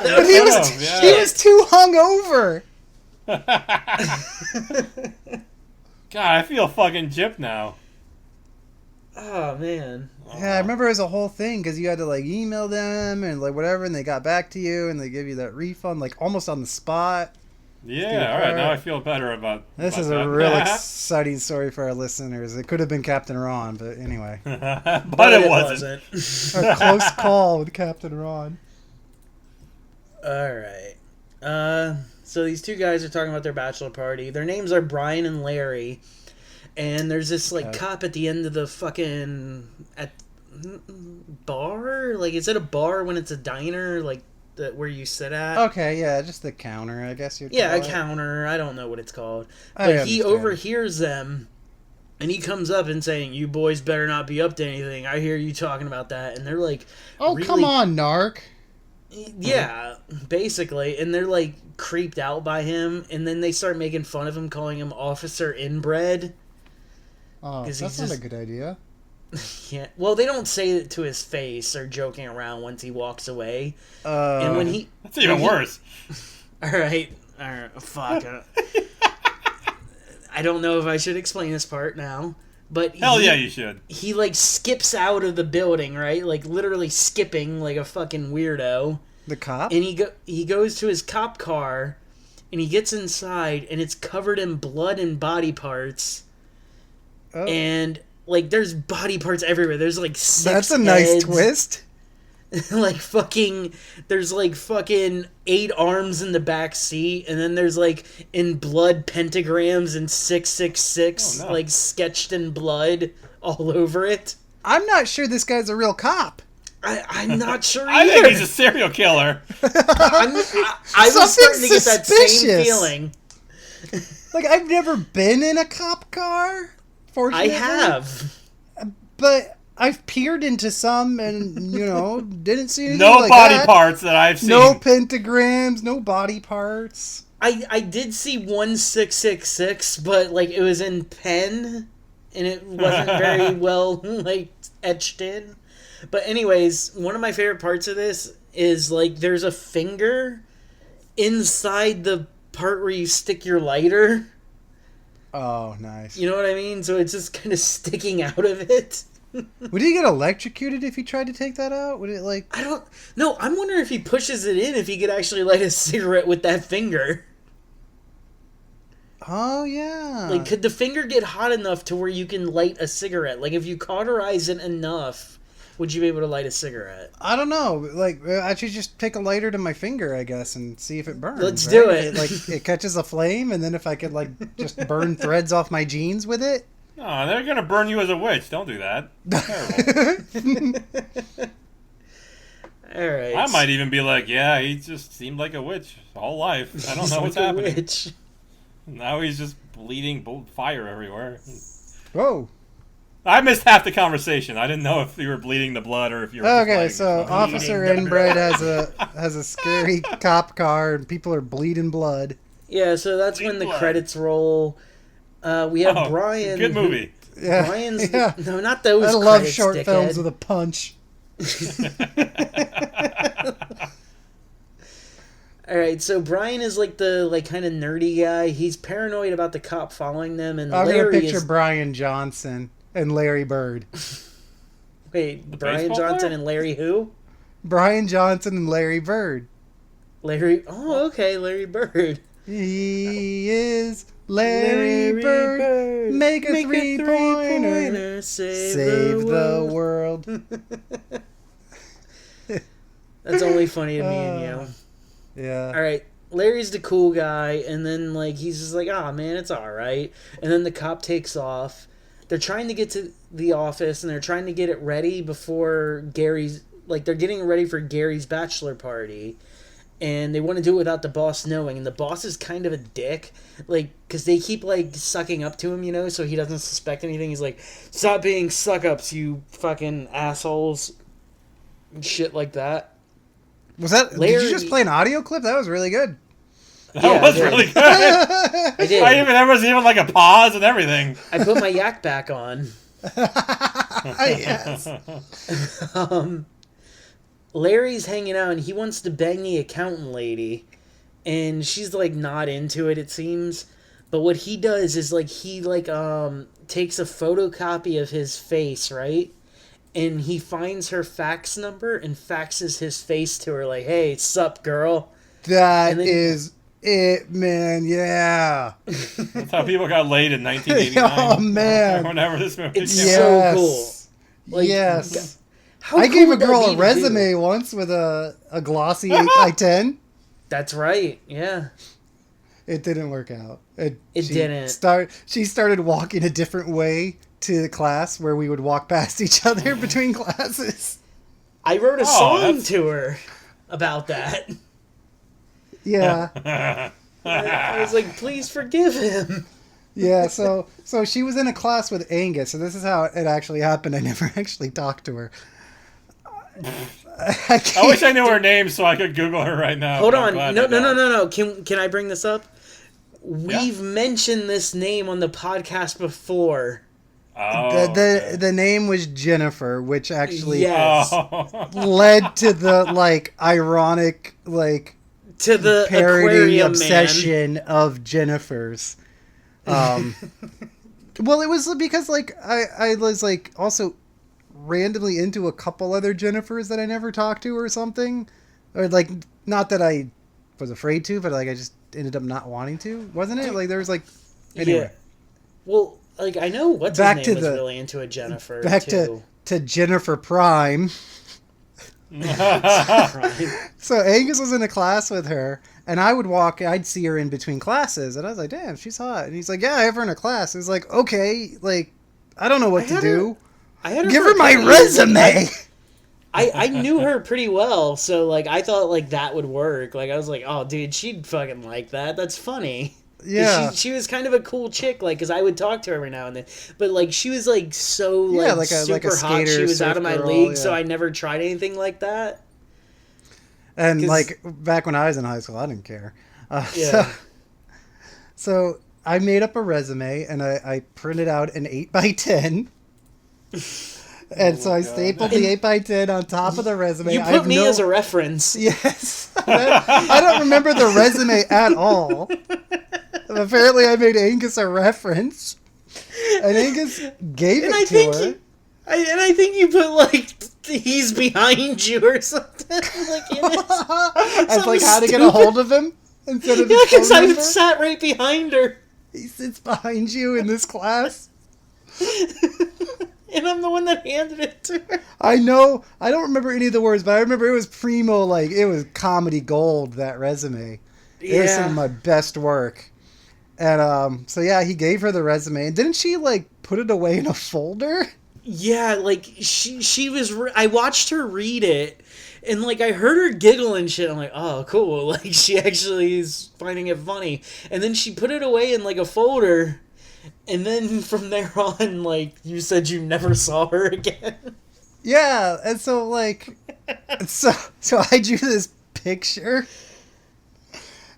But he was too hungover. God, I feel fucking gypped now. Oh, man. Yeah, I remember it was a whole thing because you had to, like, email them and, like, whatever, and they got back to you and they give you that refund, like, almost on the spot. Yeah, all right, now I feel better about This is a real exciting story for our listeners. It could have been Captain Ron, but anyway. but it wasn't. A close call with Captain Ron. All right. So these two guys are talking about their bachelor party. Their names are Brian and Larry. And there's this, like, cop at the end of the fucking bar? Like, is it a bar when it's a diner, like, where you sit at? Okay, yeah, just the counter, I guess you'd call a it. Counter. I don't know what it's called. But he overhears them, and he comes up and saying, you boys better not be up to anything. I hear you talking about that. And they're like... Oh, really... come on, narc. Yeah, basically. And they're, like, creeped out by him. And then they start making fun of him, calling him Officer Inbred. Oh, that's not a good idea. Yeah. Well, they don't say it to his face. They're joking around once he walks away. And when he... That's even worse. All right. Fuck. I don't know if I should explain this part now. But Hell yeah, you should. He, like, skips out of the building, right? Like, literally skipping like a fucking weirdo. The cop? And he goes to his cop car, and he gets inside, and it's covered in blood and body parts. Oh. And, like, there's body parts everywhere. There's, like, 6 That's a heads. nice twist. Like, fucking... There's, like, fucking 8 arms in the back seat. And then there's, like, in blood pentagrams and 666, like, sketched in blood all over it. I'm not sure this guy's a real cop. I'm not sure I either. think he's a serial killer. I was starting to get that same feeling. Like, I've never been in a cop car. Fortunately. I have. But I've peered into some and, you know, didn't see anything No like body that. parts that I've seen. No pentagrams, no body parts. I did see 1666, but, like, it was in pen, and it wasn't very well, like, etched in. But anyways, one of my favorite parts of this is, like, there's a finger inside the part where you stick your lighter. Oh, nice. You know what I mean? So it's just kind of sticking out of it. Would he get electrocuted if he tried to take that out? Would it, like... I don't... No, I'm wondering if he pushes it in, if he could actually light a cigarette with that finger. Oh, yeah. Like, could the finger get hot enough to where you can light a cigarette? Like, if you cauterize it enough, would you be able to light a cigarette? I don't know. Like, I should just take a lighter to my finger, I guess, and see if it burns. Let's do it. Like, it catches a flame, and then if I could, like, just burn threads off my jeans with it. Oh, they're gonna burn you as a witch. Don't do that. Terrible. All right. I might even be like, yeah, he just seemed like a witch his whole life. I don't know what's happening. Now he's just bleeding fire everywhere. Whoa. I missed half the conversation. I didn't know if you were bleeding the blood or if you were. Okay, so Officer Inbred has a scary cop car and people are bleeding blood. Yeah, so that's when the credits roll. We have Brian. Good movie. Yeah, Brian's yeah. no, not those. I love credits, short dickhead. films with a punch. All right, so Brian is like the kind of nerdy guy. He's paranoid about the cop following them, and I'm Larry gonna picture is... Brian Johnson and Larry Bird. Wait, The Brian baseball Johnson player? and Larry who? Brian Johnson and Larry Bird. Larry. Oh, okay, Larry Bird. He is Larry Bird. Make a three-pointer. Save the world. That's only funny to me and you. Yeah. All right, Larry's the cool guy, and then he's just like, "Ah, man, it's all right." And then the cop takes off. They're trying to get to the office, and they're trying to get it ready before Gary's. They're getting ready for Gary's bachelor party, and they want to do it without the boss knowing. And the boss is kind of a dick, because they keep sucking up to him, so he doesn't suspect anything. He's like, "Stop being suck-ups, you fucking assholes," and shit like that. Was that? Larry, did you just play an audio clip? That was really good. That was really good. I did. There was even a pause and everything. I put my yak back on. Yes. Larry's hanging out, and he wants to bang the accountant lady, and she's not into it, it seems. But what he does is he takes a photocopy of his face, right? And he finds her fax number and faxes his face to her, "Hey, sup, girl." That is it, man. Yeah. That's how people got laid in 1989. Oh, man. Or whenever this movie It's came out. so cool. Yes. How I cool gave a would that girl be a to do? resume once with a glossy 8x10. That's right, yeah. It didn't work out. It didn't. She started walking a different way to the class where we would walk past each other between classes. I wrote a song to her about that. Yeah. I was like, "Please forgive him." Yeah, so she was in a class with Angus, so this is how it actually happened. I never actually talked to her. I wish I knew her name so I could Google her right now. Hold on. No. Can I bring this up? We've mentioned this name on the podcast before. Oh, the name was Jennifer, which actually Yes. led to the ironic To the parody aquarium obsession of Jennifer's. Well, it was because I was also randomly into a couple other Jennifers that I never talked to or something, or not that I was afraid to, but I just ended up not wanting to. Wasn't it there was anyway? Yeah. Well, I know what's Back his name to was the- really into a Jennifer Back too. to Jennifer Prime. So Angus was in a class with her, and I'd see her in between classes, and I was like, "Damn, she's hot." And he's like, "Yeah, I have her in a class." It was like, "Okay, I don't know what to do. I had her Give for her a my couple years. resume." I knew her pretty well, so I thought that would work. I was like, "Oh, dude, she'd fucking like that. That's funny." Yeah. She was kind of a cool chick, because I would talk to her every now and then. But she was so Yeah, like a super hot. skater, She was out surf of my girl, league, so yeah. I never tried anything like that. And 'Cause- back when I was in high school, I didn't care. Yeah. So I made up a resume, and I printed out an 8x10. And so I stapled the 8x10 on top of the resume. You put me as a reference. Yes. I don't remember the resume at all. Apparently I made Angus a reference. And Angus gave And it I to think her. I think you put he's behind you or something in it. As how to get a hold of him instead of Yeah, his because phone I number. sat right behind her, He sits behind you in this class. and I'm the one that handed it to her. I know. I don't remember any of the words, but I remember it was primo. It was comedy gold. That resume. It was some of my best work. And so yeah, he gave her the resume, and didn't she put it away in a folder? Yeah, she was. I watched her read it, and I heard her giggle and shit. I'm like, oh, cool. She actually is finding it funny. And then she put it away in a folder, And then from there on, like, you said you never saw her again. Yeah, and so like, so I drew this picture.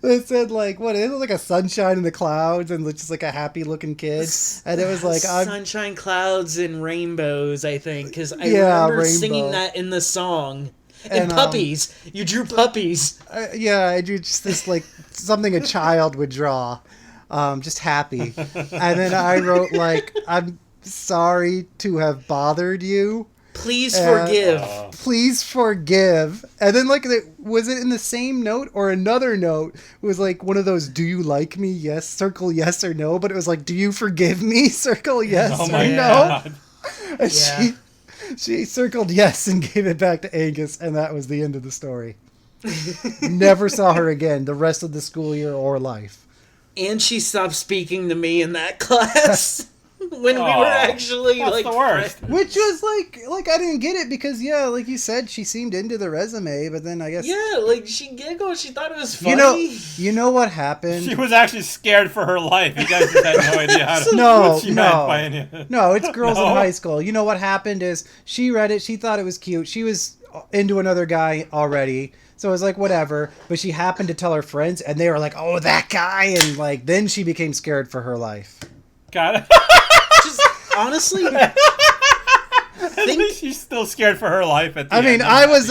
It said like, what? It was like a sunshine in the clouds and just like a happy looking kid, and it was like sunshine, clouds, and rainbows. I think because I Yeah, remember rainbow. singing that in the song. And And, puppies. You drew puppies. I drew just this like something a child would draw, just happy, and then I wrote like, I'm sorry to have bothered you. Please forgive. Please forgive. And then like, was it in the same note or another note? It was like one of those, do you like me? Yes, circle yes or no. But it was like, do you forgive me? Circle yes or no. God. And Yeah. she circled yes and gave it back to Angus, and that was the end of the story. Never saw her again the rest of the school year or life. And she stopped speaking to me in that class. When we were actually that's like the worst. Which was like I didn't get it because like you said, she seemed into the resume, but then I guess Yeah, like she giggled. She thought it was funny. you know what happened? She was actually scared for her life. You guys just had no idea how to. No, what she no. meant by any of it. No, it's girls in No? high school. You know what happened is she read it. She thought it was cute. She was into another guy already. So it was like, whatever. But she happened to tell her friends, and they were like, oh, that guy. And like, then she became scared for her life. Got it. Just honestly, At least she's still scared for her life. At the I mean, end. I was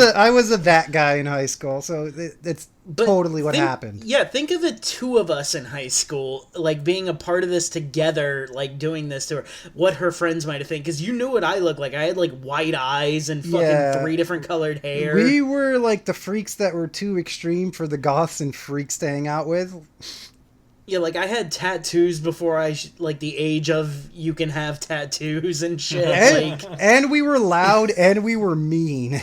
a that guy in high school. So it's totally what happened. Yeah, think of the two of us in high school, like being a part of this together, like doing this to her. What her friends might have think, because you knew what I looked like. I had like white eyes and fucking Yeah. 3 different colored hair. We were like the freaks that were too extreme for the goths and freaks to hang out with. Yeah, like I had tattoos before like the age of you can have tattoos and shit. And, Like and we were loud and we were mean.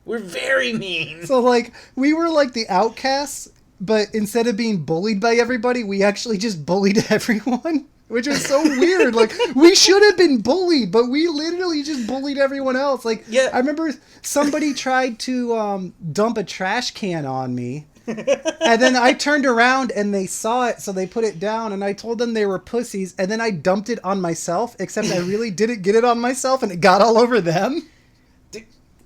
we're very mean. So, like, we were like the outcasts, but instead of being bullied by everybody, we actually just bullied everyone, which was so weird. Like, we should have been bullied, but we literally just bullied everyone else. Like, Yeah. I remember somebody tried to dump a trash can on me. And then I turned around and they saw it, so they put it down, and I told them they were pussies, and then I dumped it on myself, except I really didn't get it on myself, and it got all over them.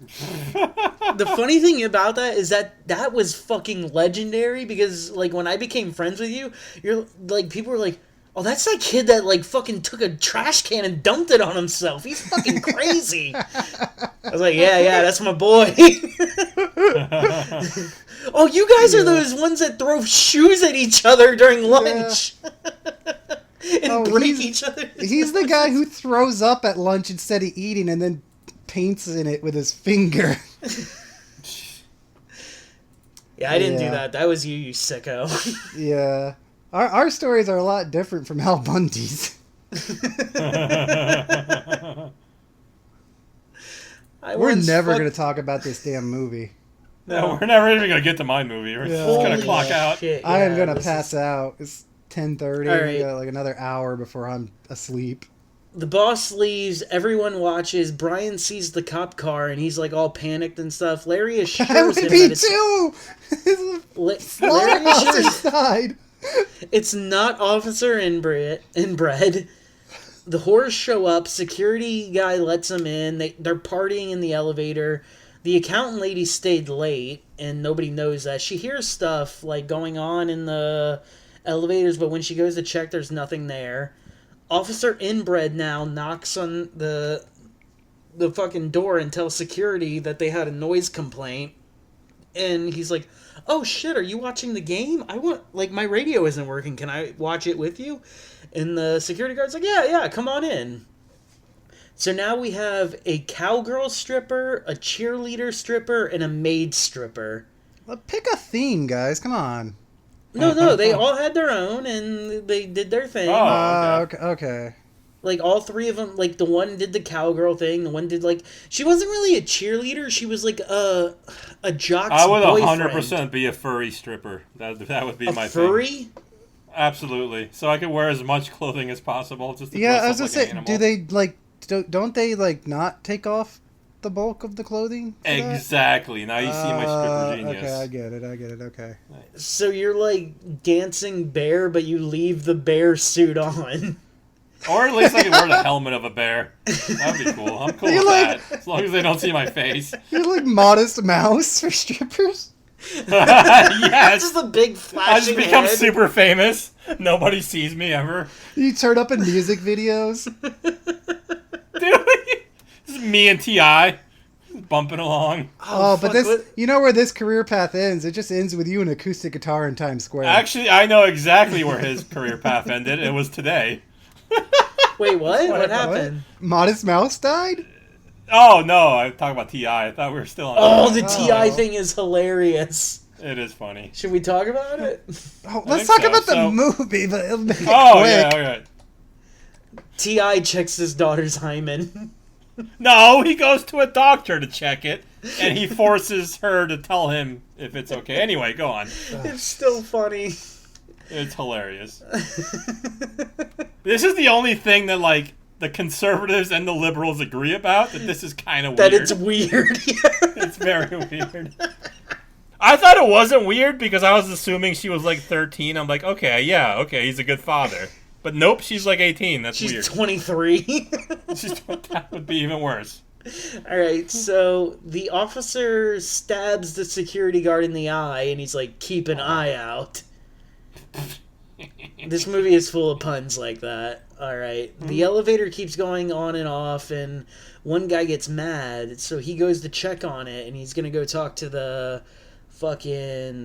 The funny thing about that is that was fucking legendary, because like when I became friends with you, you're like, people were like, oh, that's that kid that like fucking took a trash can and dumped it on himself. He's fucking crazy. I was like, yeah, that's my boy. Oh, you guys are those ones that throw shoes at each other during lunch. And break each other. He's the guy who throws up at lunch instead of eating and then paints in it with his finger. Yeah, I didn't do Yeah. that. That was you sicko. Yeah. Our stories are a lot different from Al Bundy's. We're never going to talk about this damn movie. No, we're never even gonna get to my movie. We're just gonna Holy clock out. shit, I am yeah, going to this pass out. It's 10:30. All right. We got like another hour before I'm asleep. The boss leaves, everyone watches, Brian sees the cop car and he's like all panicked and stuff. Larry I assures would him be that it's too! Larry Slaughterhouse assures inside. it's not Officer Inbred. The horrors show up, security guy lets them in, they're partying in the elevator. The accountant lady stayed late and nobody knows that. She hears stuff like going on in the elevators, but when she goes to check, there's nothing there. Officer Inbred now knocks on the fucking door and tells security that they had a noise complaint. And he's like, oh shit, are you watching the game? My radio isn't working. Can I watch it with you? And the security guard's like, yeah, come on in. So now we have a cowgirl stripper, a cheerleader stripper, and a maid stripper. Well, pick a theme, guys. Come on. No, they all had their own, and they did their thing. Oh. Okay. Like, all 3 of them, like, the one did the cowgirl thing, the one did, like... She wasn't really a cheerleader, she was, like, a jock's I would boyfriend. 100% be a furry stripper. That would be my furry? thing. Absolutely. So I could wear as much clothing as possible. Just to Yeah, I dress was up gonna like an say, animal. do they, like, don't they, like, not take off the bulk of the clothing? for that? Exactly. Now you see my stripper genius. Okay, I get it, okay. So you're, like, dancing bear, but you leave the bear suit on. Or at least I can wear the helmet of a bear. That'd be cool. I'm cool with that. As long as they don't see my face. You're like Modest Mouse for strippers. Yes. Just a big flashing I just become head. super famous. Nobody sees me ever. You turn up in music videos. Dude, this is me and T.I. bumping along. Oh, but fuck, this, you know where this career path ends? It just ends with you an acoustic guitar in Times Square. Actually, I know exactly where his career path ended. It was today. Wait, what? What happened? Modest Mouse died? Oh, no. I'm talking about T.I. I thought we were still on. Oh, the T.I. thing is hilarious. It is funny. Should we talk about it? Oh, let's talk so. about the movie, but it'll make it Oh, quick. yeah, okay. T.I. checks his daughter's hymen. No, he goes to a doctor to check it, and he forces her to tell him if it's okay. Anyway, go on. It's still funny. It's hilarious. This is the only thing that, like, the conservatives and the liberals agree about, that this is kind of weird. That it's weird. It's very weird. I thought it wasn't weird because I was assuming she was like 13. I'm like, okay, he's a good father. But nope, she's like 18. That's She's weird. 23. That would be even worse. Alright, so the officer stabs the security guard in the eye, and he's like, keep an eye out. This movie is full of puns like that. Alright, the elevator keeps going on and off, and one guy gets mad, so he goes to check on it, and he's gonna go talk to the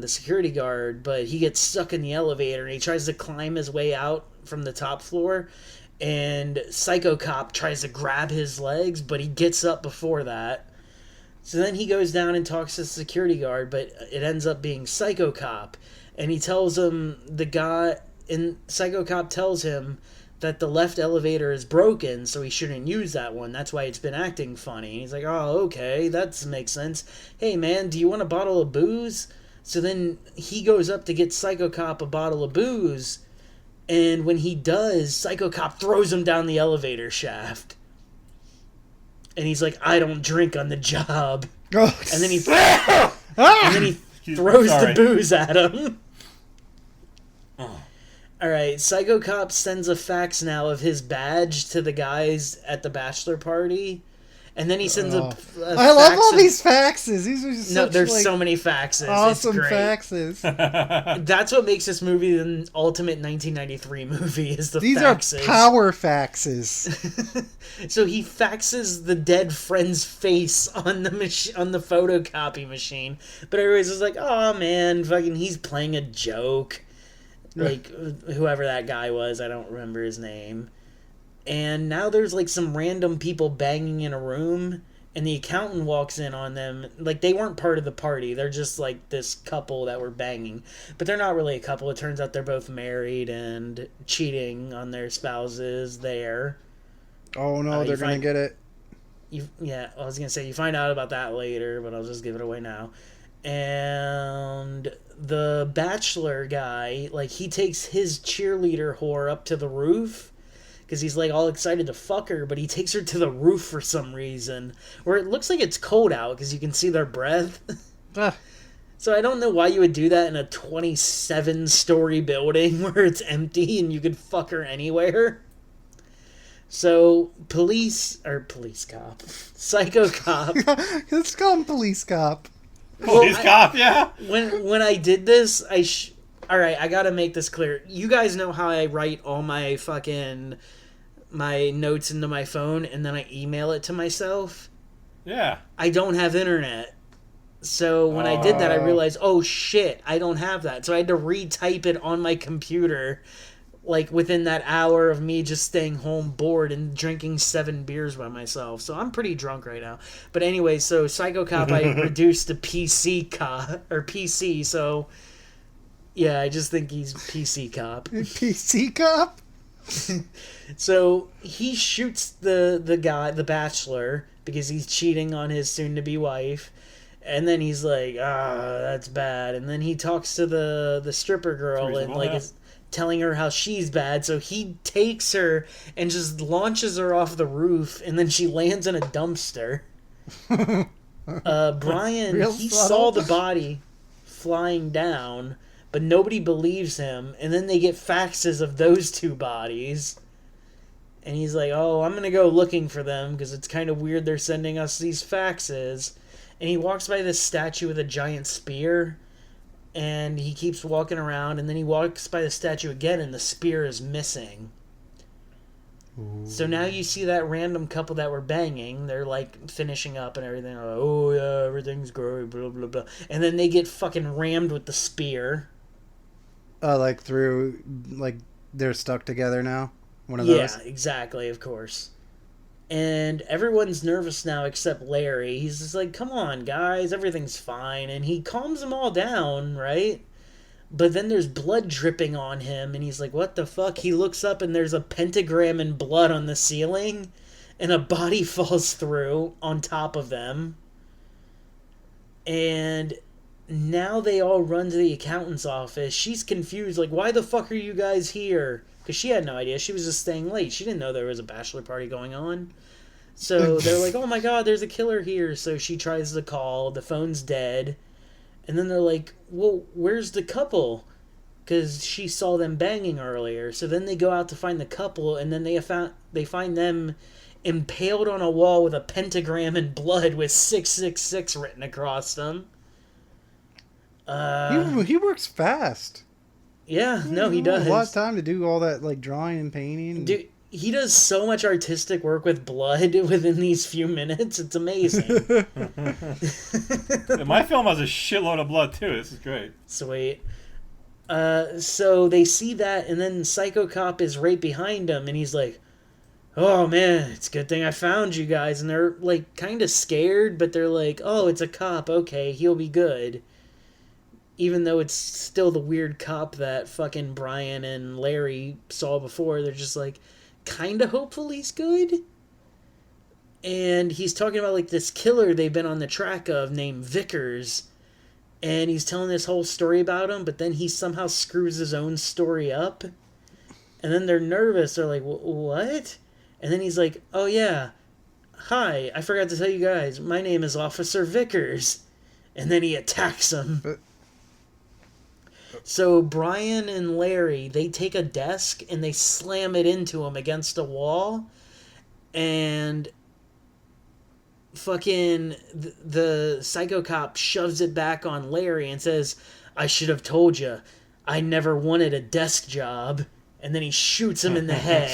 security guard, but he gets stuck in the elevator, and he tries to climb his way out from the top floor, and Pyscho Cop tries to grab his legs, but he gets up before that. So then he goes down and talks to the security guard, but it ends up being Pyscho Cop, and he tells him, Pyscho Cop tells him that the left elevator is broken, so he shouldn't use that one. That's why it's been acting funny. He's like, oh, okay, that makes sense. Hey, man, do you want a bottle of booze? So then he goes up to get Pyscho Cop a bottle of booze, and when he does, Pyscho Cop throws him down the elevator shaft. And he's like, I don't drink on the job. Oh. And then he throws the booze at him. Alright, Pyscho Cop sends a fax now of his badge to the guys at the bachelor party. And then he sends a I love fax all of- these faxes. These are just there's such, so many faxes. awesome it's great. faxes. That's what makes this movie the ultimate 1993 movie, is the These faxes. are power faxes. So he faxes the dead friend's face on the on the photocopy machine, but everybody's just like, "Oh man, fucking, he's playing a joke." Like whoever that guy was, I don't remember his name. And now there's like some random people banging in a room, and the accountant walks in on them. Like, they weren't part of the party. They're just like this couple that were banging, but they're not really a couple. It turns out they're both married and cheating on their spouses there. Oh no, they're gonna get it. I was gonna say you find out about that later, but I'll just give it away now. And the bachelor guy, like, he takes his cheerleader whore up to the roof because he's like all excited to fuck her, but he takes her to the roof for some reason, where it looks like it's cold out because you can see their breath. So I don't know why you would do that in a 27-story building where it's empty and you could fuck her anywhere. So, Pyscho Cop. Let's call him Police Cop. Police Cop, yeah. When I did this, alright, I gotta make this clear. You guys know how I write all my notes into my phone and then I email it to myself? Yeah. I don't have internet. So when I did that, I realized, oh shit, I don't have that. So I had to retype it on my computer, like within that hour of me just staying home bored and drinking 7 beers by myself. So I'm pretty drunk right now. But anyway, so Pyscho Cop I reduced to PC, so yeah, I just think he's PC Cop. PC Cop? So he shoots the guy, the bachelor, because he's cheating on his soon-to-be wife. And then he's like, that's bad. And then he talks to the stripper girl and like is telling her how she's bad. So he takes her and just launches her off the roof, and then she lands in a dumpster. Brian, he saw the body flying down, but nobody believes him. And then they get faxes of those two bodies. And he's like, oh, I'm going to go looking for them because it's kind of weird they're sending us these faxes. And he walks by this statue with a giant spear. And he keeps walking around. And then he walks by the statue again and the spear is missing. Ooh. So now you see that random couple that were banging. They're like finishing up and everything. Like, oh yeah, everything's great, blah, blah, blah. And then they get fucking rammed with the spear. Like through, like they're stuck together now? One of those? Yeah, exactly, of course. And everyone's nervous now except Larry. He's just like, come on, guys, everything's fine. And he calms them all down, right? But then there's blood dripping on him, and he's like, what the fuck? He looks up, and there's a pentagram in blood on the ceiling, and a body falls through on top of them. And now they all run to the accountant's office. She's confused, like, why the fuck are you guys here? Because she had no idea. She was just staying late. She didn't know there was a bachelor party going on. So they're like, oh my god, there's a killer here. So she tries to call. The phone's dead. And then they're like, well, where's the couple? Because she saw them banging earlier. So then they go out to find the couple. And then they find them impaled on a wall with a pentagram in blood with 666 written across them. He works fast. Yeah, no, he does. A lot of time to do all that, like, drawing and painting. Dude, he does so much artistic work with blood within these few minutes. It's amazing. My film has a shitload of blood, too. This is great. Sweet. So they see that, and then Pyscho Cop is right behind him, and he's like, oh, man, it's a good thing I found you guys. And they're, like, kind of scared, but they're like, oh, it's a cop. Okay, he'll be good. Even though it's still the weird cop that fucking Brian and Larry saw before, they're just like, kind of hopeful he's good. And he's talking about like this killer they've been on the track of named Vickers. And he's telling this whole story about him, but then he somehow screws his own story up. And then they're nervous. They're like, what? And then he's like, oh yeah, hi, I forgot to tell you guys, my name is Officer Vickers. And then he attacks him. So Brian and Larry, they take a desk and they slam it into him against a wall. And fucking the Pyscho Cop shoves it back on Larry and says, I should have told you, I never wanted a desk job. And then he shoots him in the head.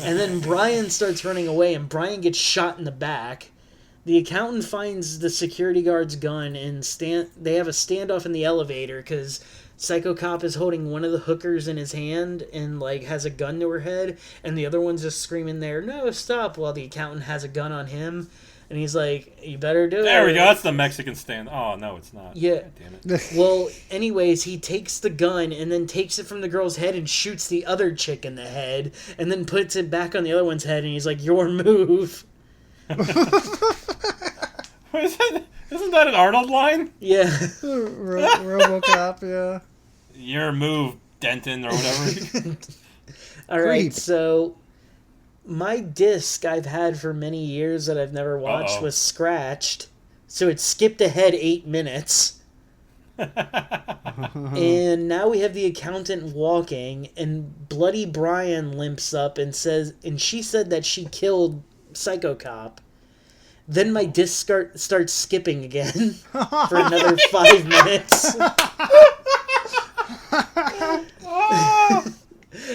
And then Brian starts running away and Brian gets shot in the back. The accountant finds the security guard's gun and they have a standoff in the elevator because Pyscho Cop is holding one of the hookers in his hand and like has a gun to her head, and the other one's just screaming there, no, stop, while the accountant has a gun on him. And he's like, you better do it. There we go. That's the Mexican stand. Oh, no, it's not. Yeah. God damn it. Well, anyways, he takes the gun and then takes it from the girl's head and shoots the other chick in the head and then puts it back on the other one's head, and he's like, your move. Isn't that an Arnold line? Yeah. RoboCop, yeah. Your move, Denton, or whatever. Alright, so my disc I've had for many years that I've never watched was scratched, so it skipped ahead 8 minutes. And now we have the accountant walking, and Bloody Brian limps up and she said that she killed Pyscho Cop. Then my disc starts skipping again for another 5 minutes.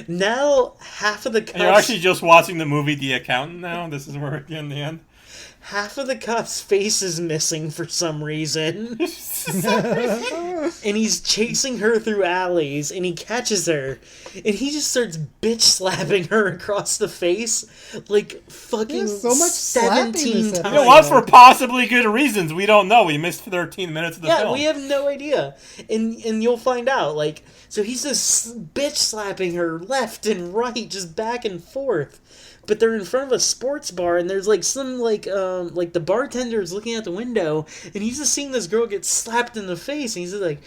Now half of the cops... And you're actually just watching the movie The Accountant now? This is where we're getting the end? Half of the cop's face is missing for some reason. And he's chasing her through alleys, and he catches her, and he just starts bitch slapping her across the face like fucking so much 17 times. You know what? For possibly good reasons. We don't know. We missed 13 minutes of the film. Yeah, we have no idea. And you'll find out. Like, so he's just bitch slapping her left and right, just back and forth. But they're in front of a sports bar, and there's like some like the bartender is looking out the window, and he's just seeing this girl get slapped in the face, and he's just like,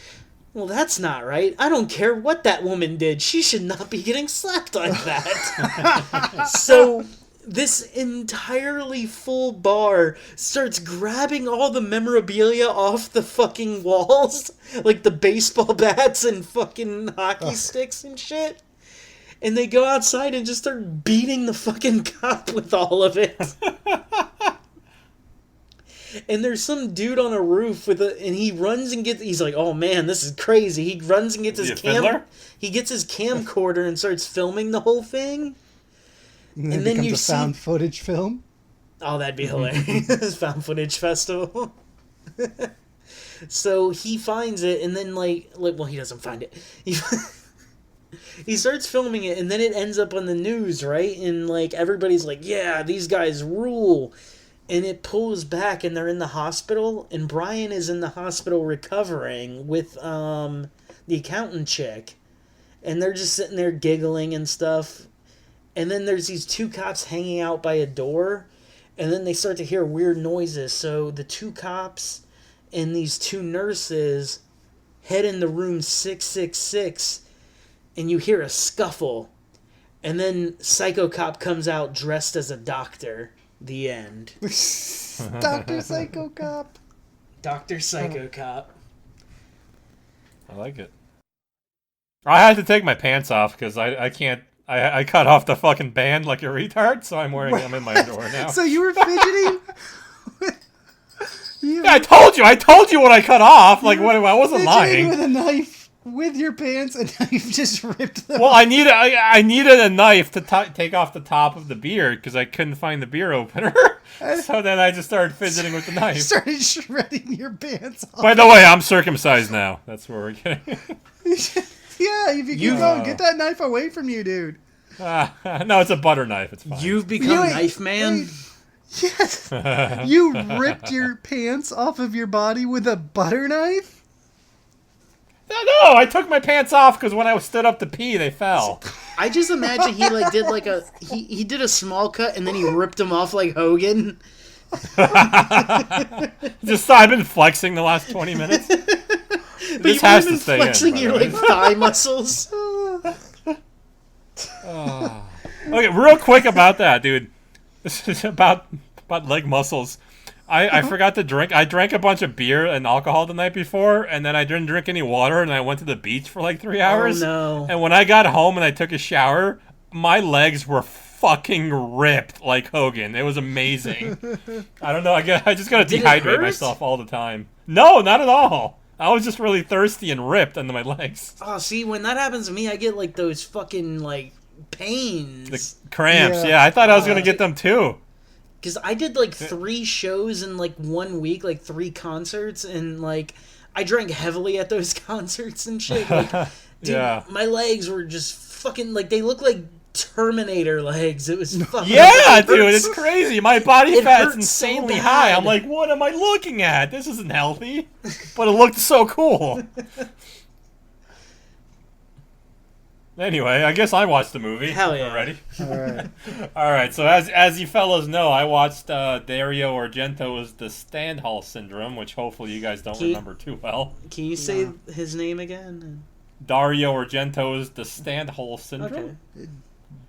well, that's not right. I don't care what that woman did. She should not be getting slapped like that. So this entirely full bar starts grabbing all the memorabilia off the fucking walls, like the baseball bats and fucking hockey sticks and shit. And they go outside and just start beating the fucking cop with all of it. And there's some dude on a roof and he runs and he's like, oh man, this is crazy. He runs and gets his he gets his camcorder and starts filming the whole thing. And then you see found footage film. Oh, that'd be hilarious. Found footage festival. So he finds it, and then well, he doesn't find it. He starts filming it, and then it ends up on the news, right? And everybody's like, yeah, these guys rule. And it pulls back, and they're in the hospital, and Brian is in the hospital recovering with the accountant chick. And they're just sitting there giggling and stuff. And then there's these two cops hanging out by a door, and then they start to hear weird noises. So the two cops and these two nurses head into room 666, and you hear a scuffle. And then Pyscho Cop comes out dressed as a doctor. The end. Dr. Pyscho Cop. Dr. Pyscho Cop. I like it. I had to take my pants off because I can't. I cut off the fucking band like a retard, so I'm wearing them in my underwear now. So you were fidgeting? Yeah, I told you what I cut off. Like, what? I wasn't lying. With a knife with your pants, and now you've just ripped them. Well, I needed a knife to take off the top of the beer because I couldn't find the beer opener. So then I just started fidgeting with the knife. Started shredding your pants off. By the way, I'm circumcised now. That's where we're getting. Yeah, if you keep going, get that knife away from you, dude. No, it's a butter knife. It's fine. You've become Knife Man? Yes. You ripped your pants off of your body with a butter knife? No, I took my pants off because when I stood up to pee, they fell. I just imagine he did he did a small cut and then he ripped them off like Hogan. Just I've been flexing the last 20 minutes. But this has to stay flexing your thigh muscles. Okay, real quick about that, dude. This is about leg muscles. I forgot to drink. I drank a bunch of beer and alcohol the night before, and then I didn't drink any water, and I went to the beach for 3 hours. Oh, no. And when I got home and I took a shower, my legs were fucking ripped like Hogan. It was amazing. I don't know. I just gotta dehydrate myself all the time. No, not at all. I was just really thirsty and ripped under my legs. Oh, see, when that happens to me, I get those fucking pains. The cramps. Yeah, I thought I was gonna get them too. Because I did 3 shows in 1 week, 3 concerts, and I drank heavily at those concerts and shit. Dude, yeah. My legs were just fucking they look like Terminator legs. It was fucking dude, it's crazy. My body fat's insanely so high. I'm like, what am I looking at? This isn't healthy. But it looked so cool. Anyway, I guess I watched the movie. Hell yeah. Already. Alright. Alright, so as you fellows know, I watched Dario Argento's The Stendhal Syndrome, which hopefully you guys don't remember too well. Can you say his name again? Dario Argento's The Stendhal Syndrome. Okay.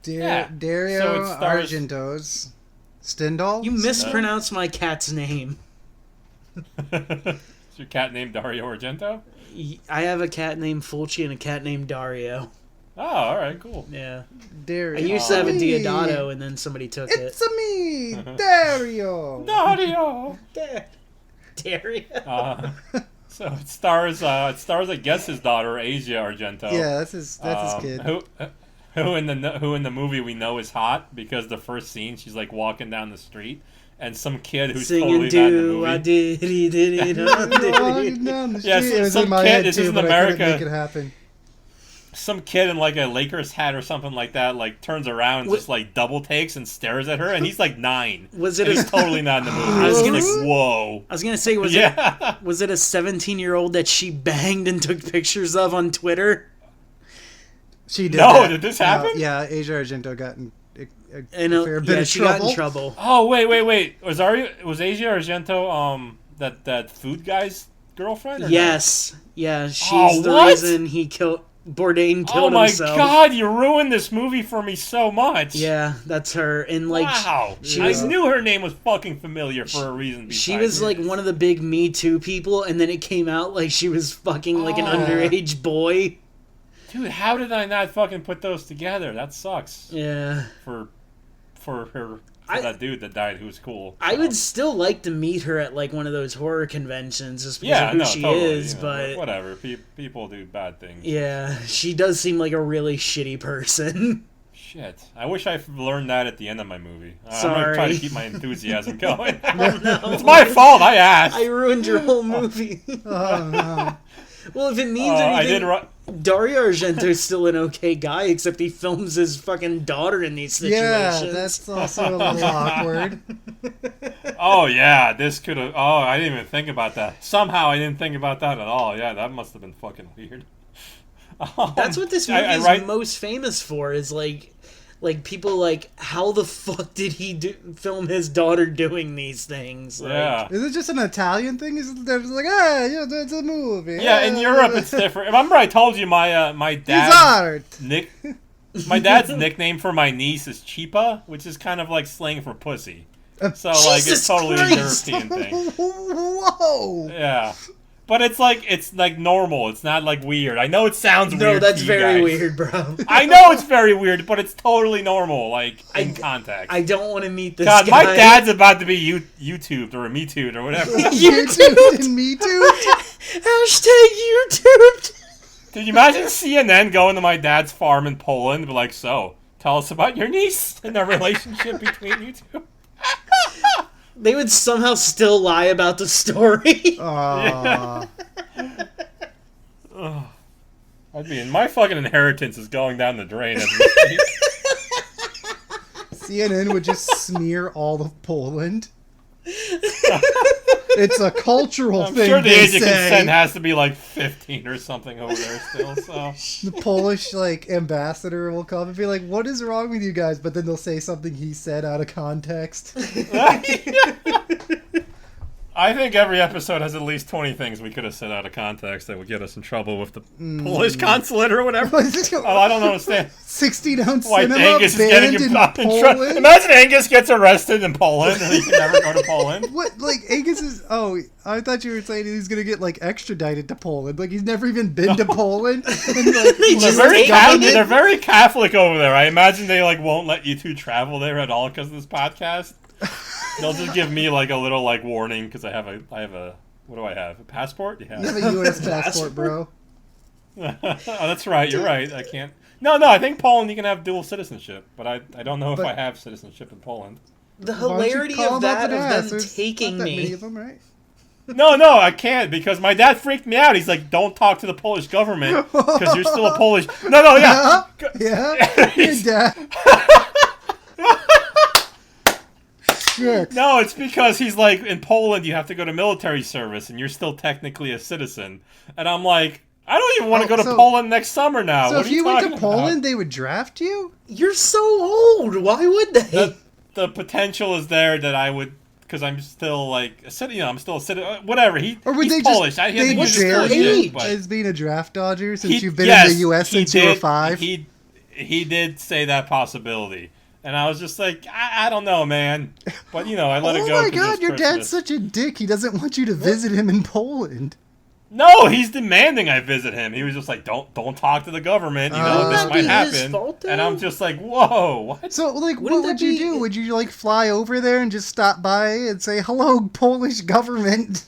Dario Argento's Stendhal? You mispronounced my cat's name. Is your cat named Dario Argento? I have a cat named Fulci and a cat named Dario. Oh, alright, cool. Yeah. Dario. I used to have a Diodato and then somebody took it. It's me, Dario. Dario. Dario. So it stars, I guess, his daughter Asia Argento. Yeah, that's his kid. Who in the movie we know is hot because the first scene she's walking down the street and some kid who's singing totally not in the movie. Yeah, some kid. This is in America. Make it happen. Some kid in a Lakers hat or something like that turns around and just double takes and stares at her, and he's 9. He's totally not in the movie. Whoa. I was gonna say, was it a 17-year-old that she banged and took pictures of on Twitter? She did. No, did this happen? Yeah, Asia Argento got in a fair bit of she trouble. got in trouble. Oh wait! Was Asia Argento that food guy's girlfriend? Or yes. No? Yeah, she's the reason he killed. Bourdain killed himself. Oh my god, you ruined this movie for me so much. Yeah, that's her. And wow. I knew her name was fucking familiar for a reason. She was one of the big Me Too people, and then it came out she was fucking an underage boy. Dude, how did I not fucking put those together? That sucks. Yeah. For that dude that died who was cool. I would still like to meet her at like one of those horror conventions just because of who she totally, is, but whatever. People do bad things. Yeah, she does seem like a really shitty person. Shit. I wish I learned that at the end of my movie. Sorry. I'm going to try to keep my enthusiasm going. Oh, no. It's my fault. I asked. I ruined your whole movie. Oh no. Well, if it means anything, Dario Argento's still an okay guy, except he films his fucking daughter in these situations. Yeah, that's also a little awkward. Oh, yeah. This could have... Oh, I didn't even think about that. Somehow I didn't think about that at all. Yeah, that must have been fucking weird. That's what this movie is most famous for, is like people like, how the fuck did he film his daughter doing these things? Like, yeah. Is it just an Italian thing? Is it just like, yeah, it's a movie. Yeah, in Europe it's different. Remember I told you my dad's my dad's nickname for my niece is Chipa, which is kind of like slang for pussy. So like it's totally Christ. a European thing. Whoa. Yeah. But it's like normal. It's not like weird. I know it sounds weird. No, that's to you very guys. weird, bro. I know it's very weird, but it's totally normal, like in context. I don't want to meet this God, guy. my dad's about to be YouTubed or Me Too'd or whatever. YouTube and Me Too. Hashtag YouTube. Can you imagine CNN going to my dad's farm in Poland and be like, so, tell us about your niece and the relationship between you two? They would somehow still lie about the story. Aw. My fucking inheritance is going down the drain as we speak. CNN would just smear all of Poland. It's a cultural I'm thing. sure the they age of say. consent has to be like 15 or something over there still. So The Polish ambassador will come and be like, "What is wrong with you guys?" But then they'll say something he said out of context. I think every episode has at least 20 things we could have said out of context that would get us in trouble with the Polish consulate or whatever. Oh, I don't understand. 16-ounce Why cinema Angus is getting banned in in trouble. Poland. Imagine Angus gets arrested in Poland and he can never go to Poland. What? Like Angus is? Oh, I thought you were saying he's gonna get like extradited to Poland. Like he's never even been to Poland. And, like, They're very Catholic over there. I imagine they like won't let you two travel there at all because of this podcast. They'll just give me like a little like warning because I have a what do I have? A passport? Yeah. You have a U.S. passport, bro. Oh, that's right. You're right. I can't. No. I think Poland you can have dual citizenship, but I don't know if I have citizenship in Poland. The hilarity of that, of them taking not that me. many of them, right? No, I can't because my dad freaked me out. He's like, "Don't talk to the Polish government because you're still a Polish." No, yeah. Yeah. Your dad. Sure. No, it's because he's like, in Poland, you have to go to military service, and you're still technically a citizen. And I'm like, I don't even want to go to Poland next summer now. So what if are you went talking to Poland, about? they would draft you? You're so old. Why would they? The potential is there that I would, because I'm still like, I'm still a citizen. Whatever. Or would he's they Polish. just they they share age? you as being a draft dodger since He- you've been yes, in the U.S. he since you were did- 5? He did say that possibility. And I was just like, I don't know, man. But, I let it go. Oh my 'cause god, it's your Christmas. dad's such a dick. He doesn't want you to visit him in Poland. No, he's demanding I visit him. He was just like, don't talk to the government. Wouldn't This that might be his happen. fault, though? And I'm just like, whoa, what? So, like, Wouldn't what would that you be- do? Would you, like, fly over there and just stop by and say, hello, Polish government?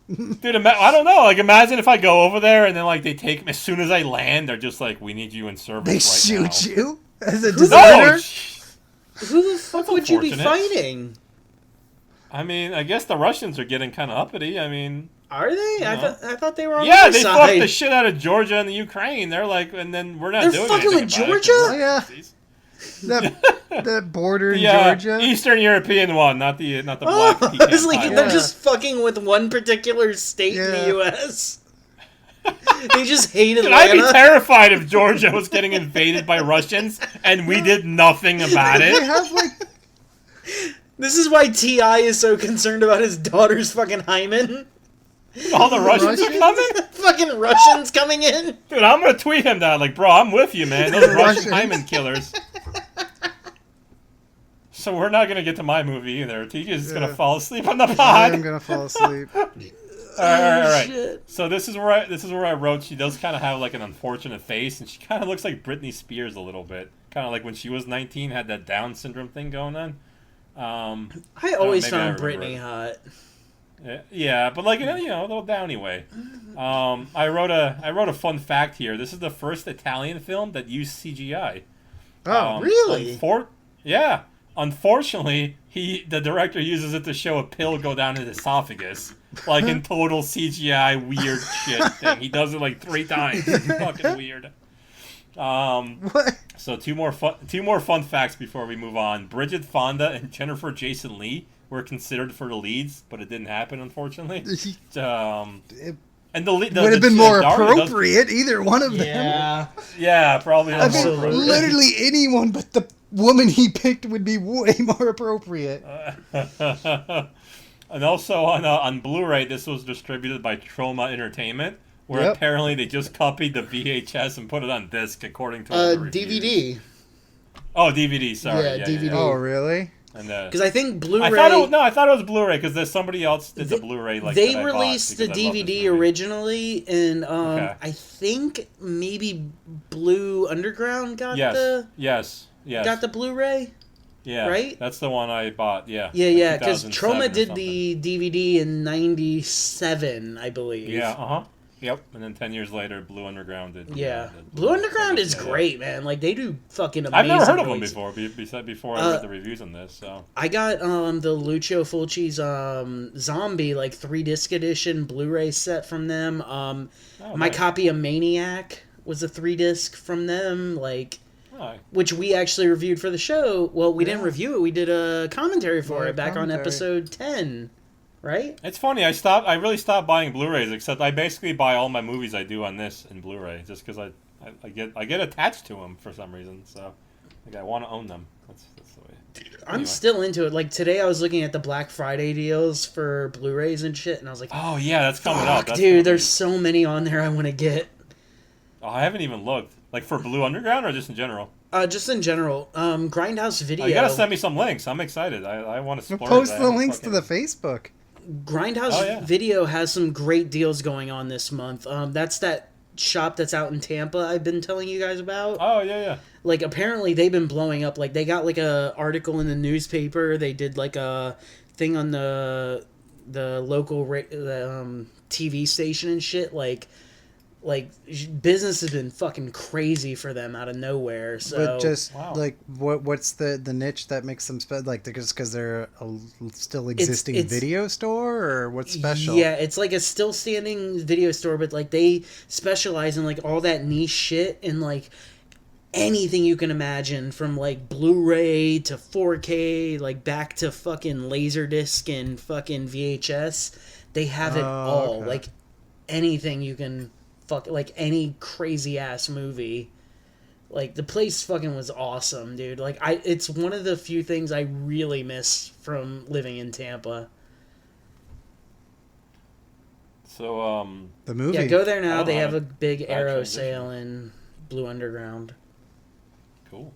Dude, I don't know. Like, imagine if I go over there and then, like, they take me. As soon as I land, they're just like, we need you in service They right shoot now. you as a No! deserter? Who the fuck would you be unfortunate. fighting? I mean, I guess the Russians are getting kind of uppity. I mean... Are they? No. I thought they were on Yeah, their they side. fucked the shit out of Georgia and the Ukraine. They're like, and then we're not They're doing fucking anything with about Georgia? Oh, it. yeah. That border in The Georgia? Eastern European one, not the Oh, black. I was like, pecan they're pie. just fucking with one particular state in the U.S. They just hate Dude, I'd be Atlanta. terrified if Georgia was getting invaded by Russians and we did nothing about They it. have, like... This is why T.I. is so concerned about his daughter's fucking hymen. All the Russians are coming? Fucking Russians coming in. Dude, I'm gonna tweet him that, like, bro, I'm with you, man. Those Russian Russians. hymen killers. So we're not gonna get to my movie either. TJ's just gonna fall asleep on the I pod. am gonna fall asleep. All right. Shit. So this is where I wrote. She does kind of have like an unfortunate face, and she kind of looks like Britney Spears a little bit. Kind of like when she was 19, had that Down syndrome thing going on. I always found Britney hot. Yeah, but like a little downy way. I wrote a fun fact here. This is the first Italian film that used CGI. Oh, really? Yeah. Unfortunately, the director uses it to show a pill go down his esophagus, like in total CGI weird shit thing. He does it like 3 times. It's fucking weird. What? So two more fun facts before we move on. Bridget Fonda and Jennifer Jason Leigh were considered for the leads, but it didn't happen, unfortunately. And the would have been more appropriate, either one of them. Yeah, probably. I mean, literally anyone but the woman he picked would be way more appropriate. And also on Blu-ray, this was distributed by Troma Entertainment, where apparently they just copied the VHS and put it on disc, according to the DVD. Oh, DVD. Sorry, yeah, DVD. Oh, really? Because I think Blu-ray. I thought it was Blu-ray because there's somebody else did the Bluray. Like they released the DVD originally, and I think maybe Blue Underground got the Blu-ray. Yeah, right. That's the one I bought. Yeah. Yeah. Because Troma did the DVD in '97, I believe. Yeah. Yep, and then 10 years later, Blue Underground did. Yeah, Blue Underground is great, man. Like they do fucking amazing. I've never heard of movies. them before I read the reviews on this. So I got the Lucio Fulci's Zombie 3-disc edition Blu-ray set from them. My copy of Maniac was a 3-disc from them. Which we actually reviewed for the show. Well, we didn't review it. We did a commentary for it back on episode 10. Right? It's funny. I really stopped buying Blu-rays. Except I basically buy all my movies I do on this in Blu-ray, just because I get attached to them for some reason. So, I want to own them. That's the way. Anyway. I'm still into it. Like today, I was looking at the Black Friday deals for Blu-rays and shit, and I was like, "Oh yeah, that's coming up, dude." There's so many on there I want to get. Oh, I haven't even looked. Like for Blue Underground or just in general? Just in general. Grindhouse Video. You gotta send me some links. I'm excited. I want to splurge. Post the links to the Facebook. Grindhouse Video has some great deals going on this month. That's that shop that's out in Tampa I've been telling you guys about. Oh, yeah. Apparently they've been blowing up. They got a article in the newspaper. They did a thing on the local TV station and shit. Business has been fucking crazy for them out of nowhere. So, but just what's the niche that makes them just because they're a still existing video store, or what's special? Yeah, it's a still standing video store, but they specialize in all that niche shit and anything you can imagine, from Blu-ray to 4K, back to fucking Laserdisc and fucking VHS. They have it all. Okay. Anything you can. Any crazy ass movie. The place fucking was awesome, dude. It's one of the few things I really miss from living in Tampa. So the movie. Yeah, go there now. They have a big Arrow sale in Blue Underground. Cool.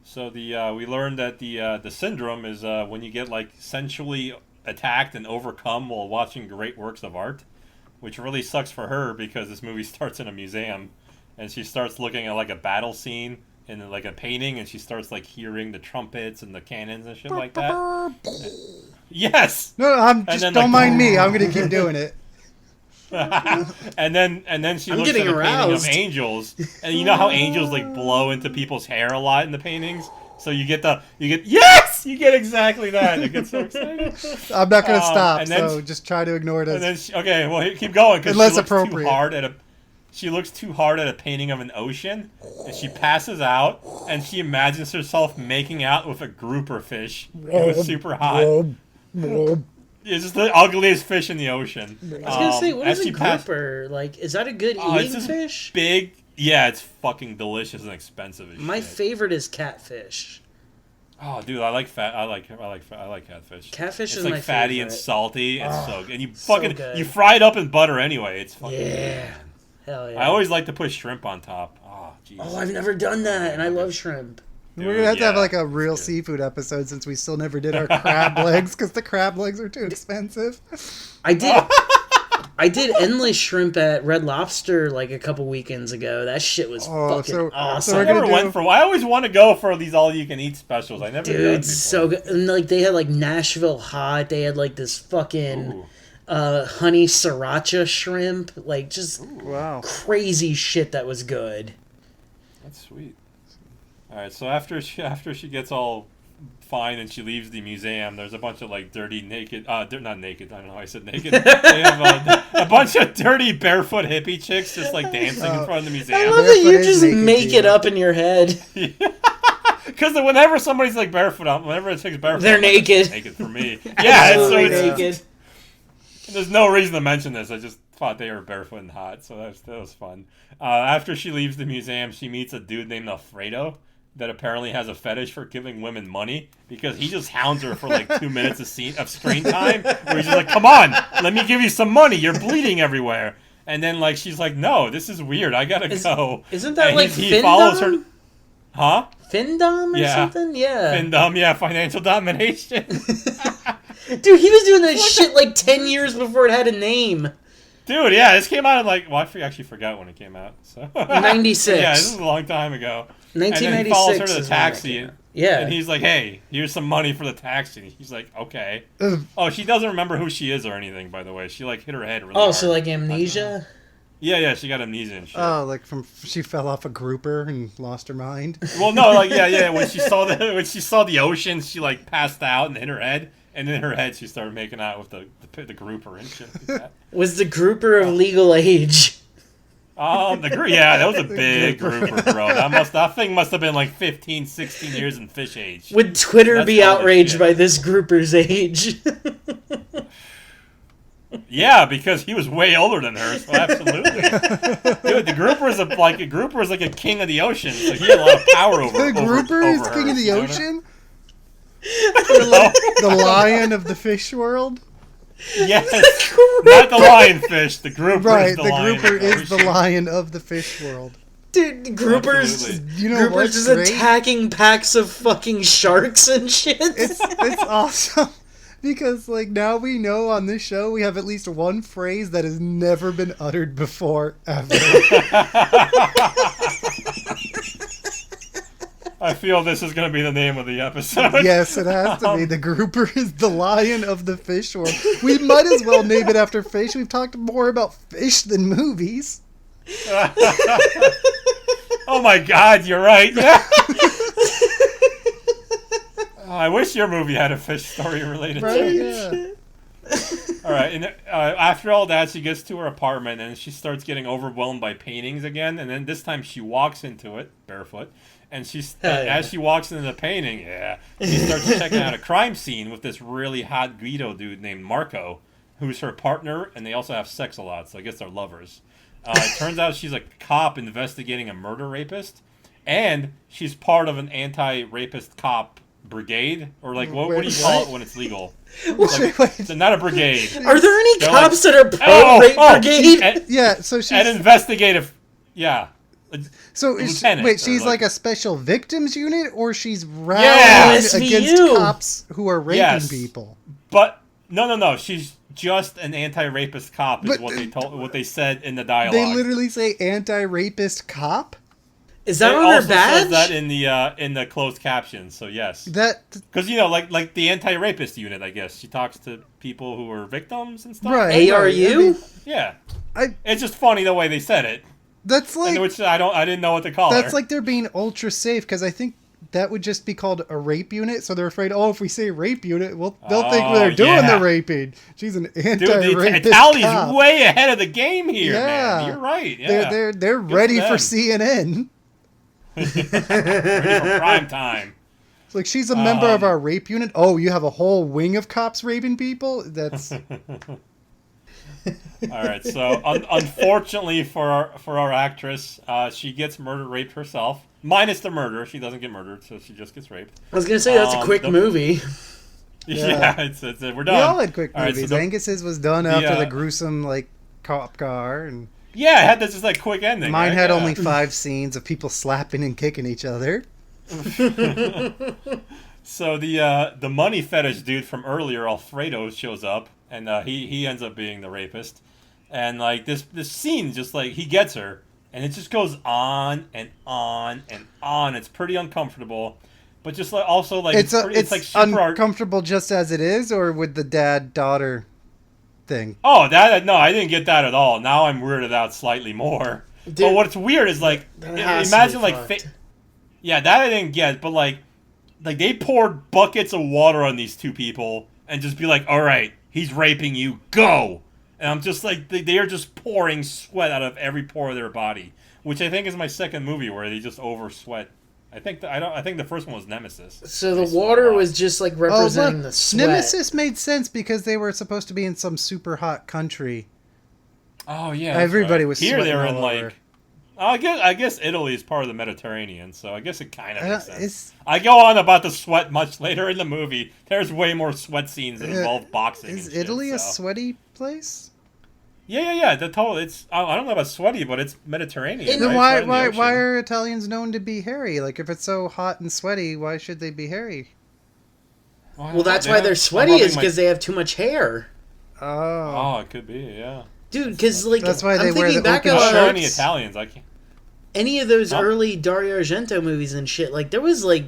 So we learned that the syndrome is when you get sensually attacked and overcome while watching great works of art. Which really sucks for her because this movie starts in a museum, and she starts looking at a battle scene in a painting, and she starts hearing the trumpets and the cannons and shit like that. Yes. No, don't mind me. I'm gonna keep doing it. and then she looks at a painting of angels, and you know how angels blow into people's hair a lot in the paintings. So you get yes, you get exactly that. You get so excited. I'm not gonna stop. So just try to ignore it. And then keep going because less appropriate. She looks too hard at a painting of an ocean, and she passes out, and she imagines herself making out with a grouper fish. It was super hot. It's just the ugliest fish in the ocean. I was gonna say, what is a grouper? Is that a good eating fish? Big. Yeah, it's fucking delicious and expensive as shit. My favorite is catfish. Oh, dude, I like catfish. Catfish is my favorite. It's fatty and salty. It's so good. And you so you fry it up in butter anyway. It's fucking good. Hell yeah. I always like to put shrimp on top. Oh, jeez. Oh, I've never done that, and I love shrimp. Dude, we're gonna have to have a real seafood episode since we still never did our crab legs because the crab legs are too expensive. I did. I did endless shrimp at Red Lobster like a couple weekends ago. That shit was fucking awesome. we're I never went for. I always want to go for these all-you-can-eat specials. I never. Dude, so good. And like they had like Nashville hot. They had like this fucking honey sriracha shrimp. Like just crazy shit that was good. That's sweet. All right, so after she gets all fine and she leaves the museum, there's a bunch of like dirty naked they're not naked, I don't know why I said naked. They have a bunch of dirty barefoot hippie chicks just like dancing in front of the museum. I love that you just make it up in your head. Because whenever somebody's like barefoot, whenever a chick's barefoot, they're naked. Naked for me. Yeah, it's naked. There's no reason to mention this. I just thought they were barefoot and hot, so that was fun. After she leaves the museum, she meets a dude named Alfredo that apparently has a fetish for giving women money because he just hounds her for like 2 minutes of screen time where he's just like, come on, let me give you some money. You're bleeding everywhere. And then like she's like, no, this is weird. I gotta go. Isn't that and like he follows her. Huh? Findom or something? Yeah. Findom, yeah, financial domination. Dude, he was doing that shit like 10 years before it had a name. Dude, yeah, this came out in like, well, I actually forgot when it came out. So 96. Yeah, this is a long time ago. 1996. And then he follows her to the taxi. Yeah. And he's like, hey, here's some money for the taxi. And he's like, okay. Oh, she doesn't remember who she is or anything, by the way. She like hit her head really hard. So like amnesia? Yeah, she got amnesia and shit. Oh, like she fell off a grouper and lost her mind. Well, no, like yeah. When she saw the ocean, she like passed out and hit her head. And in her head, she started making out with the grouper and shit like that. Was the grouper of legal age? That was a big grouper, bro. That thing must have been like 15, 16 years in fish age. Would Twitter be outraged by this grouper's age? Yeah, because he was way older than her, so absolutely. Dude, the grouper is like a king of the ocean, so he had a lot of power over her. The grouper is king of the ocean? The lion of the fish world? Yes, not the lionfish. The grouper is the lion. Right, the grouper is the lion of the fish world. Dude, groupers just attacking packs of fucking sharks and shit. It's awesome. Because, like, now we know on this show we have at least one phrase that has never been uttered before, ever. I feel this is going to be the name of the episode. Yes, it has to be. The grouper is the lion of the fish world. We might as well name it after fish. We've talked more about fish than movies. Oh my god, you're right. Yeah. I wish your movie had a fish story related to it. Yeah. All right, and after all that, she gets to her apartment and she starts getting overwhelmed by paintings again. And then this time she walks into it barefoot, and as she walks into the painting, she starts checking out a crime scene with this really hot Guido dude named Marco, who's her partner, and they also have sex a lot. So I guess they're lovers. It turns out she's a cop investigating a murder rapist, and she's part of an anti-rapist cop brigade, or like what do you call it when it's legal? Like, not a brigade. Are there any cops that are pro-rape brigade? So she's an investigative. Yeah. So she's like a special victims unit, or she's rallying against cops who are raping people? But no. She's just an anti-rapist cop, is what they said in the dialogue. They literally say anti-rapist cop. Is that on her badge? Says that in the closed captions. So yes, because like the anti-rapist unit, I guess she talks to people who are victims and stuff. Right? ARU? Yeah. It's just funny the way they said it. That's like which I didn't know what to call. That's like they're being ultra safe, because I think that would just be called a rape unit. So they're afraid, if we say rape unit, they'll think they're doing the raping. She's an anti-rapist. Dude, Tally's way ahead of the game here, man. You're right. Yeah. They're ready for CNN. Ready for prime time. It's like, she's a member of our rape unit. Oh, you have a whole wing of cops raping people? That's... All right, so unfortunately for our actress, she gets raped herself. Minus the murder. She doesn't get murdered, so she just gets raped. I was going to say, that's a quick movie. Yeah, it's we're done. We all had quick movies. Right, so Angus's was done after the gruesome, like, cop car, and... Yeah, it had this just like quick ending. Mine had only 5 scenes of people slapping and kicking each other. So the money fetish dude from earlier, Alfredo, shows up, and he ends up being the rapist. And like this scene, just like he gets her, and it just goes on and on and on. It's pretty uncomfortable, but just like also like it's like super uncomfortable just as it is, or with the dad-daughter thing. Oh, that no, I didn't get that at all. Now I'm weirded out slightly more. Dude, but what's weird is like imagine like yeah, that I didn't get, but like they poured buckets of water on these two people and just be like, all right, he's raping you, go. And I'm just like, they are just pouring sweat out of every pore of their body, which I think is my second movie where they just over sweat. I think I think the first one was Nemesis. So the water was just like representing the sweat. Nemesis made sense because they were supposed to be in some super hot country. Oh yeah, everybody was here. They were in like. Over. I guess Italy is part of the Mediterranean, so I guess it kind of makes sense. I go on about the sweat much later in the movie. There's way more sweat scenes that involve boxing. Is Italy a sweaty place? Yeah. The total. It's I don't know about sweaty, but it's Mediterranean. Then why are Italians known to be hairy? Like if it's so hot and sweaty, why should they be hairy? Well, that's why they're sweaty is because they have too much hair. Oh, it could be, yeah. Dude, because like that's why they wear the back open shirts. Any Italians, I can't. Any of those early Dario Argento movies and shit, like there was like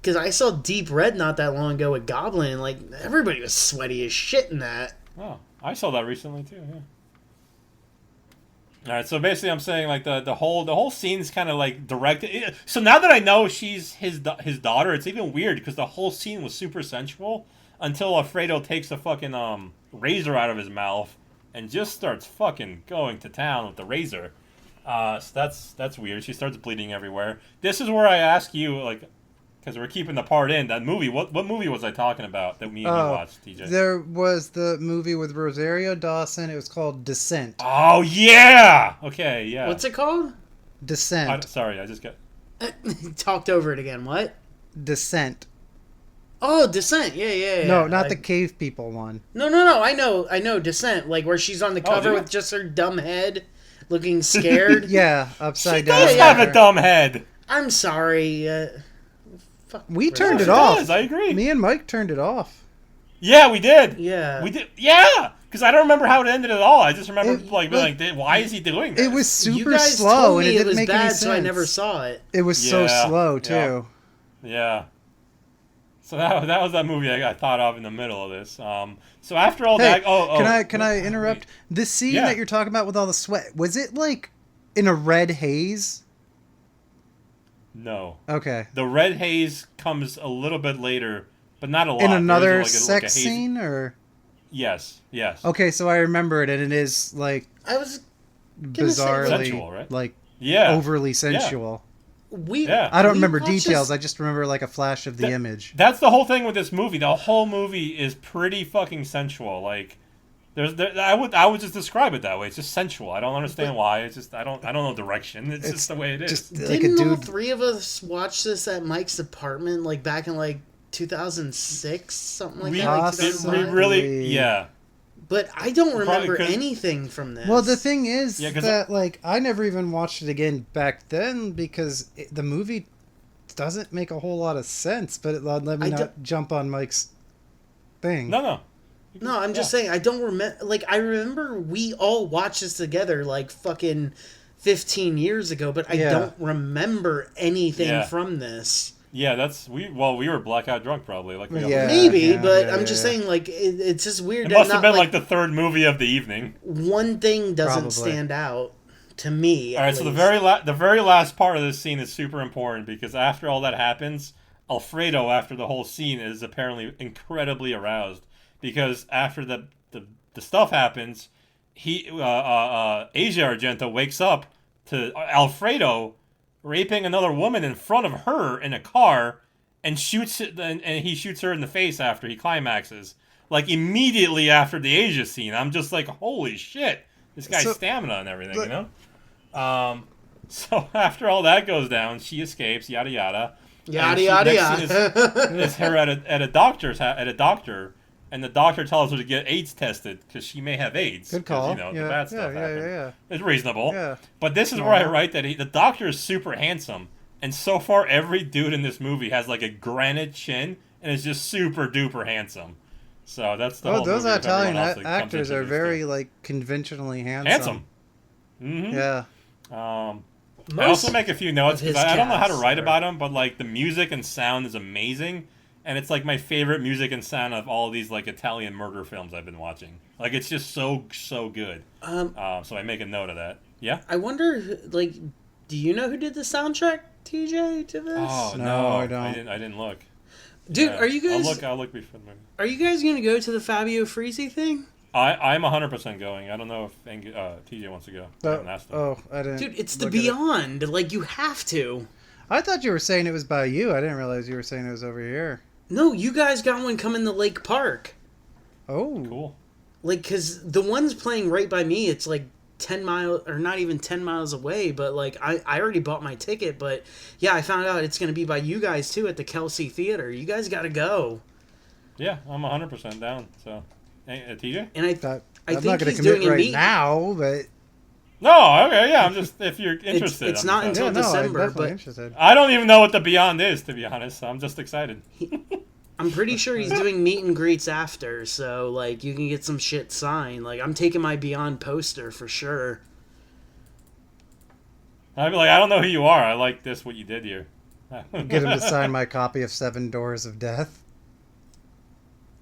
because I saw Deep Red not that long ago with Goblin, and like everybody was sweaty as shit in that. Oh, I saw that recently too. Yeah. All right, so basically, I'm saying like the whole scene's kind of like directed. So now that I know she's his daughter, it's even weird because the whole scene was super sensual until Alfredo takes a fucking razor out of his mouth and just starts fucking going to town with the razor. So that's weird. She starts bleeding everywhere. This is where I ask you, like, because we're keeping the part in, that movie, what movie was I talking about that me and you watched, TJ? There was the movie with Rosario Dawson. It was called Descent. Oh, yeah! Okay, yeah. What's it called? Descent. Sorry, I just got... Talked over it again. What? Descent. Oh, Descent. Yeah. No, not the cave people one. No. I know Descent. Like where she's on the cover with just her dumb head, looking scared. Yeah, upside down. She does have a dumb head. I'm sorry. We turned it off. I agree. Me and Mike turned it off. Yeah, we did. Yeah. We did. Yeah, because I don't remember how it ended at all. I just remember being like, why is he doing this? It was super you guys slow told me and it didn't make bad, any sense. So I never saw it. It was so slow too. Yeah. So that was that movie I got thought of in the middle of this. So after all that, can I interrupt? This scene that you're talking about with all the sweat, was it like in a red haze? No. Okay. The red haze comes a little bit later, but not a lot. In another sex scene, or? Yes. Okay, so I remember it, and it is like I was bizarrely sensual, right? like overly sensual. I don't remember details. I just remember like a flash of the image. That's the whole thing with this movie. The whole movie is pretty fucking sensual. Like, I would just describe it that way. It's just sensual. I don't understand why. It's just I don't know direction. It's just the way it is. Just Didn't like a dude. all three of us watch this at Mike's apartment, like back in like 2006, something like that? We really, yeah. But I don't remember anything from this. Well, the thing is that like I never even watched it again back then because the movie doesn't make a whole lot of sense. But let me not jump on Mike's thing. No, I'm just saying I don't remember. Like I remember we all watched this together like fucking 15 years ago, but I don't remember anything from this. Yeah, we were blackout drunk probably. Like maybe, but I'm just saying like it's just weird. It must have been like the third movie of the evening. One thing doesn't stand out to me. All right, so the very last part of this scene is super important because after all that happens, Alfredo, after the whole scene, is apparently incredibly aroused because after the stuff happens, Asia Argento wakes up to Alfredo raping another woman in front of her in a car and he shoots her in the face after he climaxes. Like immediately after the Asia scene. I'm just like, holy shit. This guy's stamina and everything, you know? So after all that goes down, she escapes, yada yada. Yada yada yada. Is her at a doctor, and the doctor tells her to get AIDS tested because she may have AIDS. Good call. The bad stuff happened. Yeah. It's reasonable. Yeah. But this is where I write that the doctor is super handsome, and so far every dude in this movie has like a granite chin and is just super duper handsome. So that's the Oh, whole those movie. If everyone Italian else that comes actors into are this very thing. like conventionally Handsome. Mm-hmm. Yeah. I also make a few notes of his because I don't know how to cast write are- about him, but like the music and sound is amazing, and it's like my favorite music and sound of all these like Italian murder films I've been watching. Like it's just so good. So I make a note of that. Yeah. I wonder, like, do you know who did the soundtrack, TJ, to this? Oh No, no, I don't. I didn't look. Dude, Yeah. are you guys? I'll look before the movie. Are you guys gonna go to the Fabio Frizzi thing? I'm 100% going. I don't know if TJ wants to go. I haven't asked him. I didn't. Dude, it's the look at it. Beyond. Like, you have to. I thought you were saying it was by you. I didn't realize you were saying it was over here. No, you guys got one coming to Lake Park. Oh, Cool. Like, because the one's playing right by me, it's like 10 miles, or not even 10 miles away, but like, I already bought my ticket, but yeah, I found out it's going to be by you guys too at the Kelsey Theater. You guys got to go. Yeah, I'm 100% down. So, hey, TJ? And I I'm think not going he's to doing commit a right meet. now, but No, okay, yeah. I'm just if you're interested. it's I'm not just until yeah, no, December, I'm definitely but- interested. I don't even know what the Beyond is, to be honest. So I'm just excited. I'm pretty sure he's doing meet and greets after, so like you can get some shit signed. Like, I'm taking my Beyond poster for sure. I'd be like, I don't know who you are. I like this, what you did here. Get him to sign my copy of Seven Doors of Death.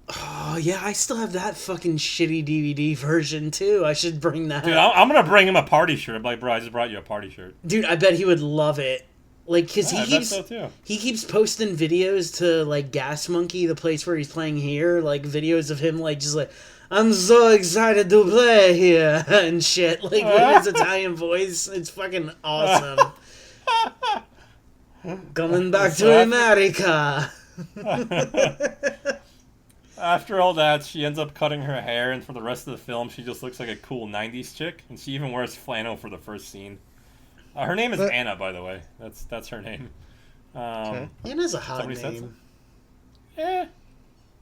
Oh yeah, I still have that fucking shitty DVD version too. I should bring that. Dude, I'm gonna bring him a party shirt. I'm like, bro, I just brought you a party shirt. Dude, I bet he would love it. Like, cause Yeah, I he bet keeps so too. he keeps posting videos to like Gas Monkey, the place where he's playing here, like videos of him like just like, I'm so excited to play here and shit. Like with his Italian voice, it's fucking awesome. Coming back to America. After all that, she ends up cutting her hair, and for the rest of the film, she just looks like a cool 90s chick, and she even wears flannel for the first scene. Her name is Anna, by the way. That's her name. Okay. Anna's a hot Somebody said so? name. Yeah,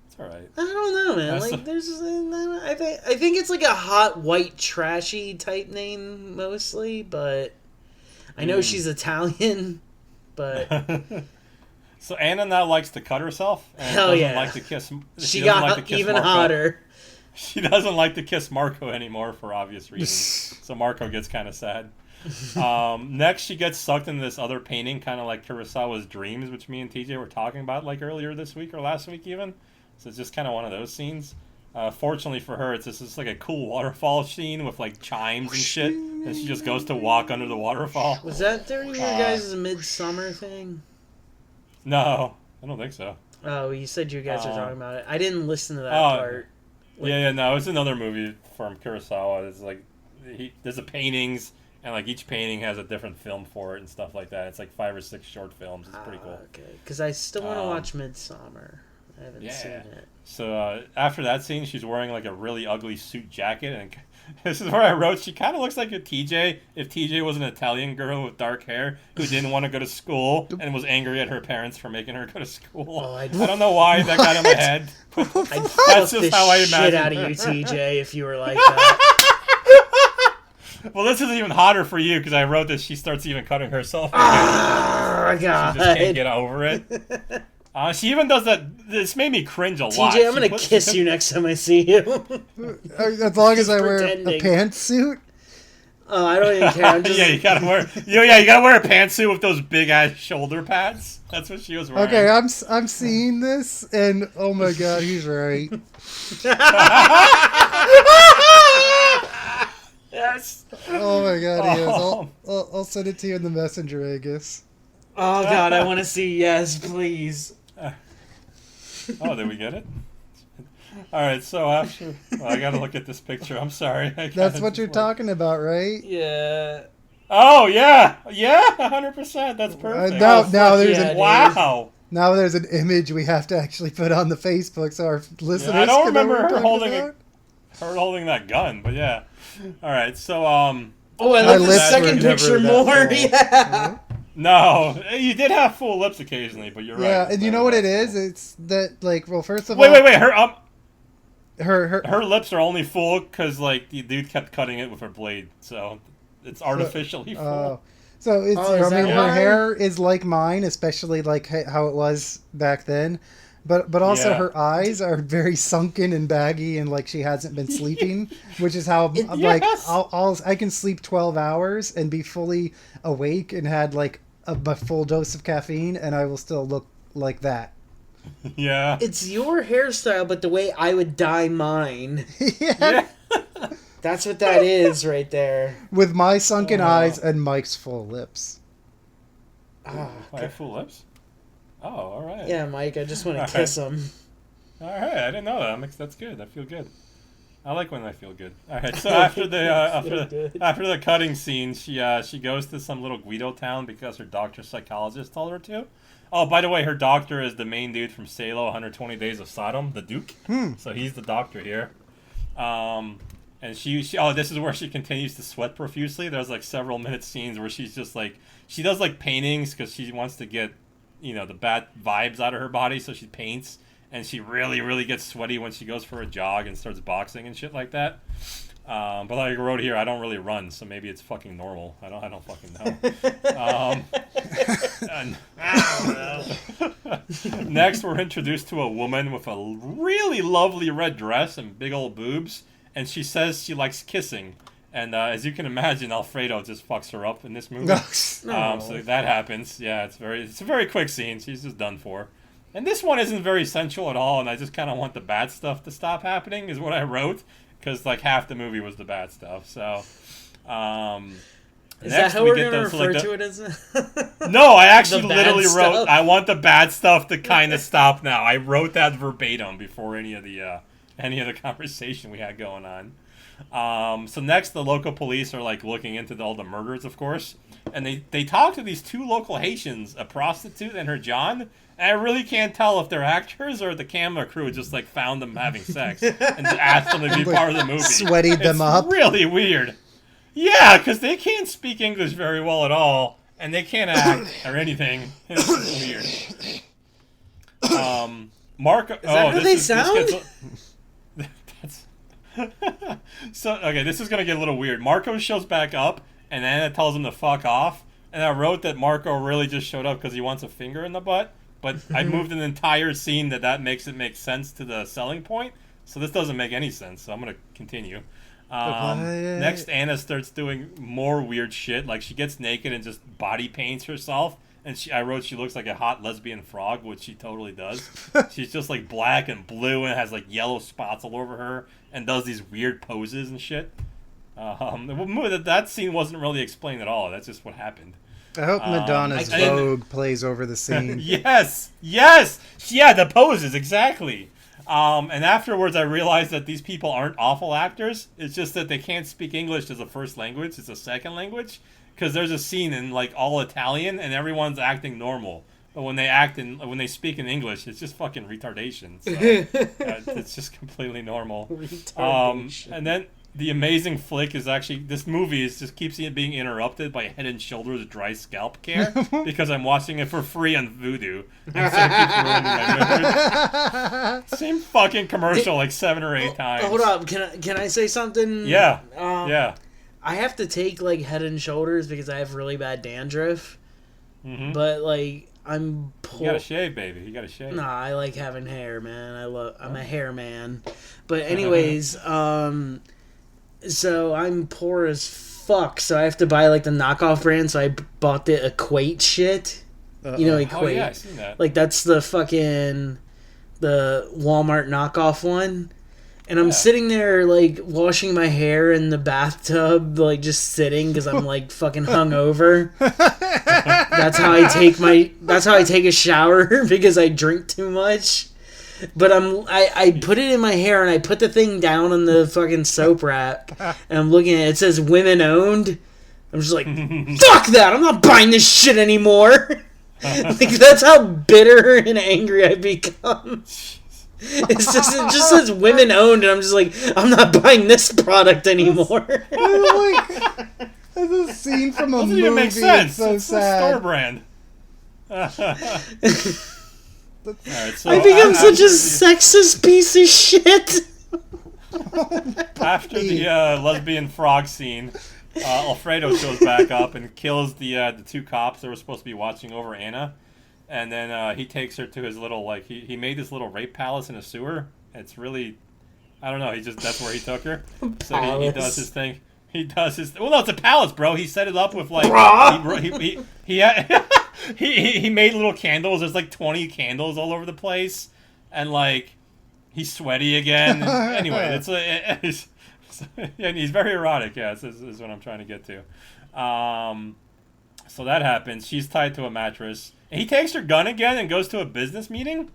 it's alright. I don't know, man. That's Like, there's, I think it's like a hot, white, trashy type name mostly, but I know she's Italian, but So Anna now likes to cut herself, and Hell doesn't yeah. like to kiss. she doesn't got like to kiss even Marco. hotter. She doesn't like to kiss Marco anymore for obvious reasons. So Marco gets kind of sad. Next, she gets sucked into this other painting, kind of like Kurosawa's Dreams, which me and TJ were talking about like earlier this week or last week even. So it's just kind of one of those scenes. Fortunately for her, it's just like a cool waterfall scene with like chimes and shit, and she just goes to walk under the waterfall. Was that during your guys' midsummer thing? No, I don't think so. Oh, you said you guys were talking about it. I didn't listen to that Oh, part. No, it's another movie from Kurosawa. It's like there's a paintings, and like each painting has a different film for it and stuff like that. It's like 5 or 6 short films. It's pretty cool. Okay, because I still want to watch Midsummer. I haven't seen it. So after that scene, she's wearing like a really ugly suit jacket, and this is where I wrote, she kind of looks like a TJ if TJ was an Italian girl with dark hair who didn't want to go to school and was angry at her parents for making her go to school. Oh, I don't know why that got in my head. I'd That's fuck just the how I shit imagine out of her. you, TJ, if you were like that. Well, this is even hotter for you because I wrote that she starts even cutting herself. Oh my god! She just can't get over it. She even does that. This made me cringe a lot. TJ, I'm gonna kiss you next time I see you. As long as I wear a pretending. pantsuit. Oh, I don't even care. I'm just... Yeah, you gotta wear. You gotta wear a pantsuit with those big ass shoulder pads. That's what she was wearing. Okay, I'm seeing this, and oh my god, he's right. Yes. Oh my god, he is. I'll send it to you in the messenger, Angus. Oh god, I want to see. Yes, please. Oh, did we get it? All right. So after, I gotta look at this picture. I'm sorry. That's what you're talking about, right? Yeah. Oh yeah, 100%. That's perfect. Now there's yeah, an dude. Wow. now there's an image we have to actually put on the Facebook so our listeners. I don't can know remember what we're her talking holding about. her holding that gun, but yeah. All right. So Oh, I My love the lips second were never picture that more. full. Yeah. no, you did have full lips occasionally, but you're right. Yeah, and you know what it is? It's that like first of all, Wait. her Her lips are only full because like the dude kept cutting it with her blade, so it's artificially full. So it's Oh, is I mean that her why? hair is like mine, especially like how it was back then. But also Yeah. her eyes are very sunken and baggy, and like she hasn't been sleeping, which is how Yes. like I can sleep 12 hours and be fully awake and had like a full dose of caffeine, and I will still look like that. Yeah. It's your hairstyle, but the way I would dye mine. Yeah. That's what that is right there. With my sunken eyes and Mike's full lips. Ah, I have full lips? Oh, all right. yeah, Mike, I just want to All kiss him. All right, I didn't know that. That's good. I feel good. I like when I feel good. All right, so after the cutting scene, she goes to some little Guido town because her doctor psychologist told her to. Oh, by the way, her doctor is the main dude from Salo, 120 Days of Sodom, the Duke. So he's the doctor here. And she this is where she continues to sweat profusely. There's like several minute scenes where she's just like, she does like paintings because she wants to get, the bad vibes out of her body, so she paints, and she really, really gets sweaty when she goes for a jog and starts boxing and shit like that. But like I wrote here, I don't really run, so maybe it's fucking normal. I don't fucking know. Next, we're introduced to a woman with a really lovely red dress and big old boobs, and she says she likes kissing. And as you can imagine, Alfredo just fucks her up in this movie. So that happens. Yeah, it's a very quick scene. She's just done for. And this one isn't very sensual at all, and I just kind of want the bad stuff to stop happening, is what I wrote, because like half the movie was the bad stuff. So, is that how we're going to refer to it as? No, I actually The literally bad wrote, stuff? I want the bad stuff to kind of stop now. I wrote that verbatim before any of the conversation we had going on. So next, the local police are like looking into all the murders, of course, and they talk to these two local Haitians, a prostitute and her John. And I really can't tell if they're actors or the camera crew just like found them having sex and asked them to be part of the movie. Sweatied them up. Really weird. Yeah, because they can't speak English very well at all, and they can't act or anything. It's weird. Marco. Is that how they sound? So, okay, this is going to get a little weird. Marco shows back up, and Anna tells him to fuck off. And I wrote that Marco really just showed up because he wants a finger in the butt. But I moved an entire scene that makes it make sense to the selling point. So this doesn't make any sense. So I'm going to continue. Next, Anna starts doing more weird shit. Like, she gets naked and just body paints herself. And I wrote she looks like a hot lesbian frog, which she totally does. She's just like black and blue and has like yellow spots all over her and does these weird poses and shit. That scene wasn't really explained at all. That's just what happened. I hope Madonna's Vogue plays over the scene. Yes! Yeah, the poses, exactly. And afterwards I realized that these people aren't awful actors. It's just that they can't speak English as a first language. It's a second language. Because there's a scene in like all Italian and everyone's acting normal, but when they speak in English, it's just fucking retardation. So, it's just completely normal. And then the amazing flick is actually this movie just keeps being interrupted by Head and Shoulders dry scalp care because I'm watching it for free on Vudu. And so it keeps ruining my memory. Same fucking commercial like 7 or 8 times. Hold up, can I say something? Yeah. Yeah. I have to take like Head and Shoulders because I have really bad dandruff. Mm-hmm. But like I'm You gotta shave, baby. You gotta shave. Nah, I like having hair, man. I'm a hair man. But anyways, so I'm poor as fuck, so I have to buy like the knockoff brand. So I bought the Equate shit. You know Equate? Oh yeah, I seen that. Like that's the Walmart knockoff one. And I'm sitting there, like, washing my hair in the bathtub, like, just sitting, because I'm, like, fucking hungover. That's how I take a shower, because I drink too much. But I put it in my hair, and I put the thing down on the fucking soap wrap, and I'm looking at it. It says women owned. I'm just like, fuck that! I'm not buying this shit anymore! Like, that's how bitter and angry I become. It just says women owned, and I'm just like, I'm not buying this product anymore. That's a scene from a movie. Doesn't even make sense. It's so sad. A store brand. Right, so I become such a sexist piece of shit. After the lesbian frog scene, Alfredo shows back up and kills the 2 cops that were supposed to be watching over Anna. And then he takes her to his little, like, he made this little rape palace in a sewer. It's really, I don't know, that's where he took her. So he does his thing. Well, no, it's a palace, bro. He set it up with, like, he made little candles. There's, like, 20 candles all over the place. And, like, he's sweaty again. Anyway, and he's very erotic, yeah, this is what I'm trying to get to. So that happens. She's tied to a mattress. And he takes her gun again and goes to a business meeting.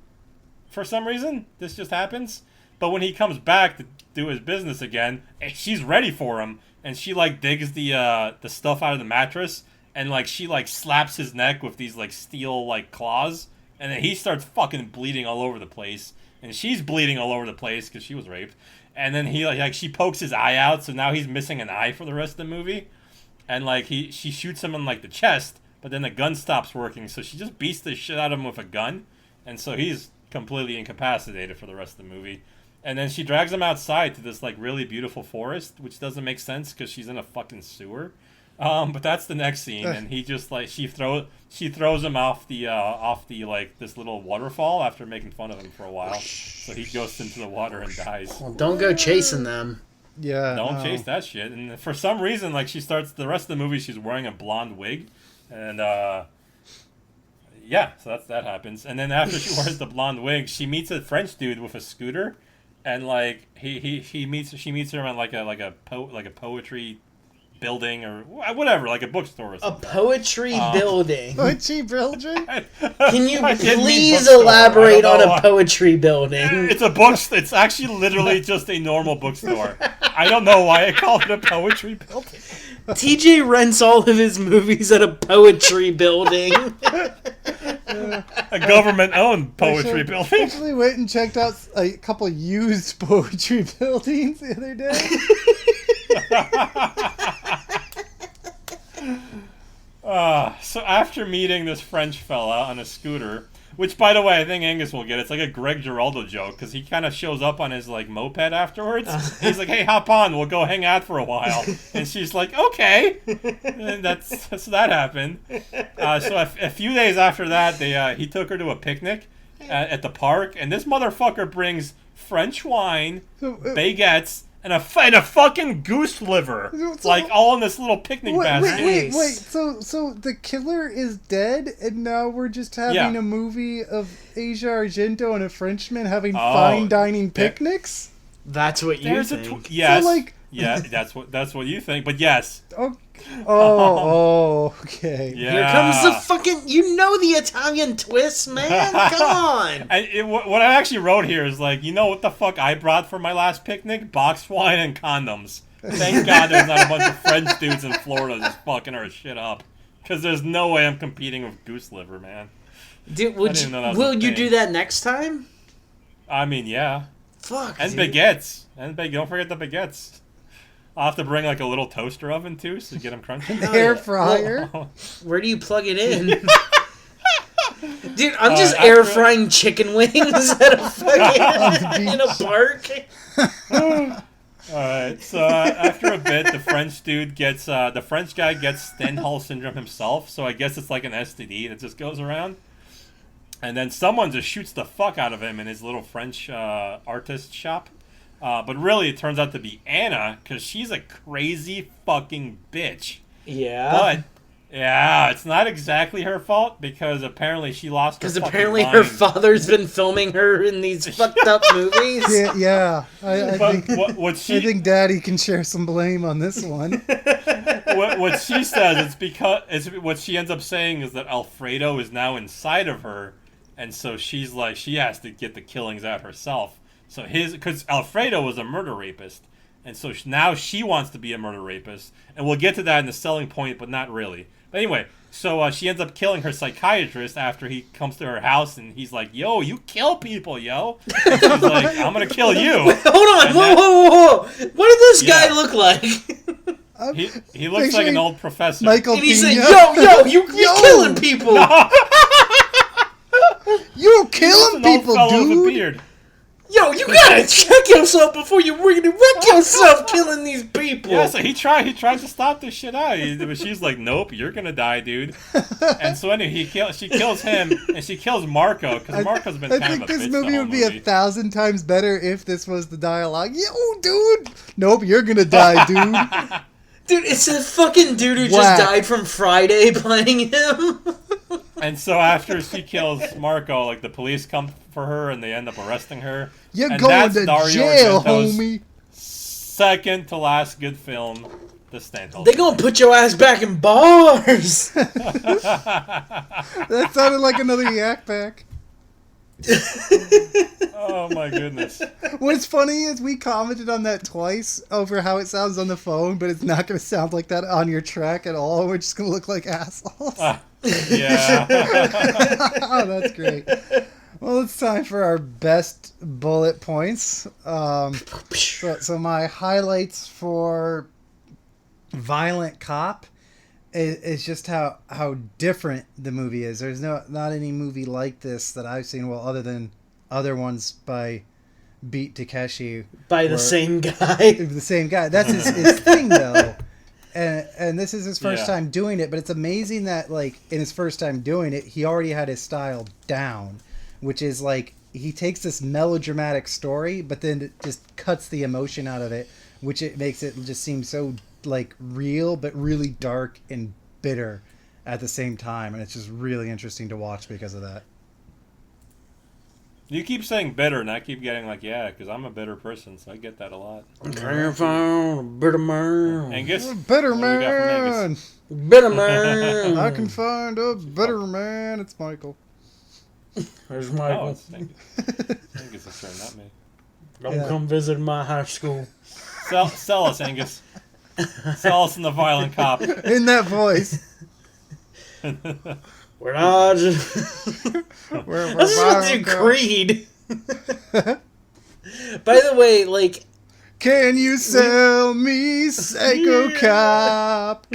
For some reason, this just happens. But when he comes back to do his business again, she's ready for him. And she, like, digs the stuff out of the mattress. And, like, she, like, slaps his neck with these, like, steel, like, claws. And then he starts fucking bleeding all over the place. And she's bleeding all over the place because she was raped. And then she pokes his eye out. So now he's missing an eye for the rest of the movie. And, like, she shoots him in, like, the chest. But then the gun stops working. So she just beats the shit out of him with a gun. And so he's completely incapacitated for the rest of the movie. And then she drags him outside to this, like, really beautiful forest, which doesn't make sense because she's in a fucking sewer. But that's the next scene, and he just, like, she throws him off the like, this little waterfall after making fun of him for a while. So he goes into the water and dies. Well, don't go chasing them. Yeah. Don't chase that shit. And for some reason, like, she starts the rest of the movie, she's wearing a blonde wig, and yeah, so that happens. And then after she wears the blonde wig, she meets a French dude with a scooter. And, like, she meets her on like a poetry building or whatever, like a bookstore or something. A poetry building. Poetry building? Can you please elaborate on a poetry building? It's a book. It's actually literally just a normal bookstore. I don't know why I call it a poetry building. TJ rents all of his movies at a poetry building. A government-owned poetry building. I actually went and checked out a couple used poetry buildings the other day. So after meeting this French fella on a scooter, which, by the way, I think Angus will get. It's like a Greg Giraldo joke, because he kind of shows up on his, like, moped afterwards. He's like, hey, hop on, we'll go hang out for a while. And she's like, okay. And so that happened. So a few days after that, he took her to a picnic at the park, and this motherfucker brings French wine, baguettes, and a fucking goose liver, like, all in this little picnic basket. Wait. So the killer is dead, and now we're just having a movie of Asia Argento and a Frenchman having fine dining picnics? That's what you think. Yes. So, like, yeah, that's what you think. But yes. Okay. Yeah. Here comes the fucking, the Italian twist, man. Come on. And what I actually wrote here is, like, you know what the fuck I brought for my last picnic? Boxed wine and condoms. Thank God there's not a bunch of French dudes in Florida just fucking our shit up. Because there's no way I'm competing with goose liver, man. Dude, will you do that next time? I mean, yeah. Fuck. And dude. Baguettes. Don't forget the baguettes. I'll have to bring, like, a little toaster oven, too, so to get them crunchy. Air fryer? Where do you plug it in? Dude, I'm just air frying chicken wings at a fucking in a park. Alright, so after a bit, the French guy gets Stendhal Syndrome himself, so I guess it's like an STD that just goes around. And then someone just shoots the fuck out of him in his little French artist shop. But really, it turns out to be Anna, because she's a crazy fucking bitch. Yeah. But, yeah, it's not exactly her fault, because apparently she lost her fucking mind. Because apparently her father's been filming her in these fucked up movies. Yeah. I think Daddy can share some blame on this one. What she says, what she ends up saying is that Alfredo is now inside of her, and so she's like, she has to get the killings out herself. So because Alfredo was a murder rapist, and so now she wants to be a murder rapist, and we'll get to that in the selling point, but not really. But anyway, so she ends up killing her psychiatrist after he comes to her house, and he's like, "Yo, you kill people, yo." And she's like, "I'm gonna kill you." Wait, hold on, whoa! What did this guy look like? He looks like an old professor. Michael and he said, Pena. "You're killing people." You're killing people, old fellow dude. with a beard. Yo, you gotta check yourself before you really wreck yourself killing these people. Yeah, so he tried to stop this shit out. But she's like, nope, you're gonna die, dude. And so anyway, she kills him, and she kills Marco, because Marco's been kind of a bitch. I think this movie would be 1,000 times better if this was the dialogue. Yo, dude! Nope, you're gonna die, dude. Dude, it's a fucking dude who just died from Friday playing him. And so after she kills Marco, like, the police come for her and they end up arresting her. You're and going that's to Dario jail, Argento's homie. second to last good film, The Stendhal. They gonna put your ass back in bars. That sounded like another Yak Pack. Oh my goodness. What's funny is we commented on that twice over how it sounds on the phone, but it's not going to sound like that on your track at all. We're just going to look like assholes. Yeah. Oh, that's great. Well, it's time for our best bullet points. So my highlights for Violent Cop is just how different the movie is. There's not any movie like this that I've seen, well, other than other ones by Beat Takeshi. By the same guy. The same guy. That's his thing, though. And this is his first time doing it, but it's amazing that, like, in his first time doing it, he already had his style down, which is, like, he takes this melodramatic story, but then it just cuts the emotion out of it, which it makes it just seem so, like, real, but really dark and bitter at the same time, and it's just really interesting to watch because of that. You keep saying bitter, and I keep getting like, yeah, because I'm a bitter person, so I get that a lot. Can't find a bitter man. Angus? Bitter man! Bitter man! I can find a bitter man. It's Michael. There's Michael. Oh, it's Angus. Angus is turn, not me. Don't come visit my high school. Sell us, Angus. Sell us in the Violent Cop. In that voice. We're not just... Let's just do Creed. By the way, like... Can you sell me Psycho Cop?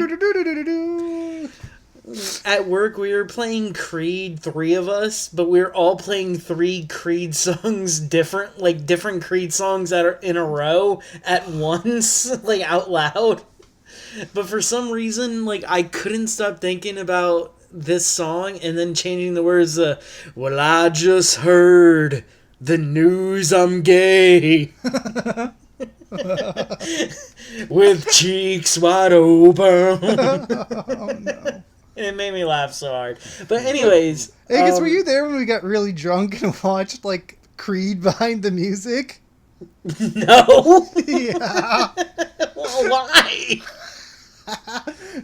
At work, we were playing Creed, 3 of us, but we were all playing 3 Creed songs different Creed songs that are in a row at once, like, out loud. But for some reason, like, I couldn't stop thinking about this song and then changing the words, well, I just heard the news I'm gay. With cheeks wide open. Oh, no. And it made me laugh so hard. But anyways... Angus, were you there when we got really drunk and watched, like, Creed behind the music? No. Yeah. Well, why?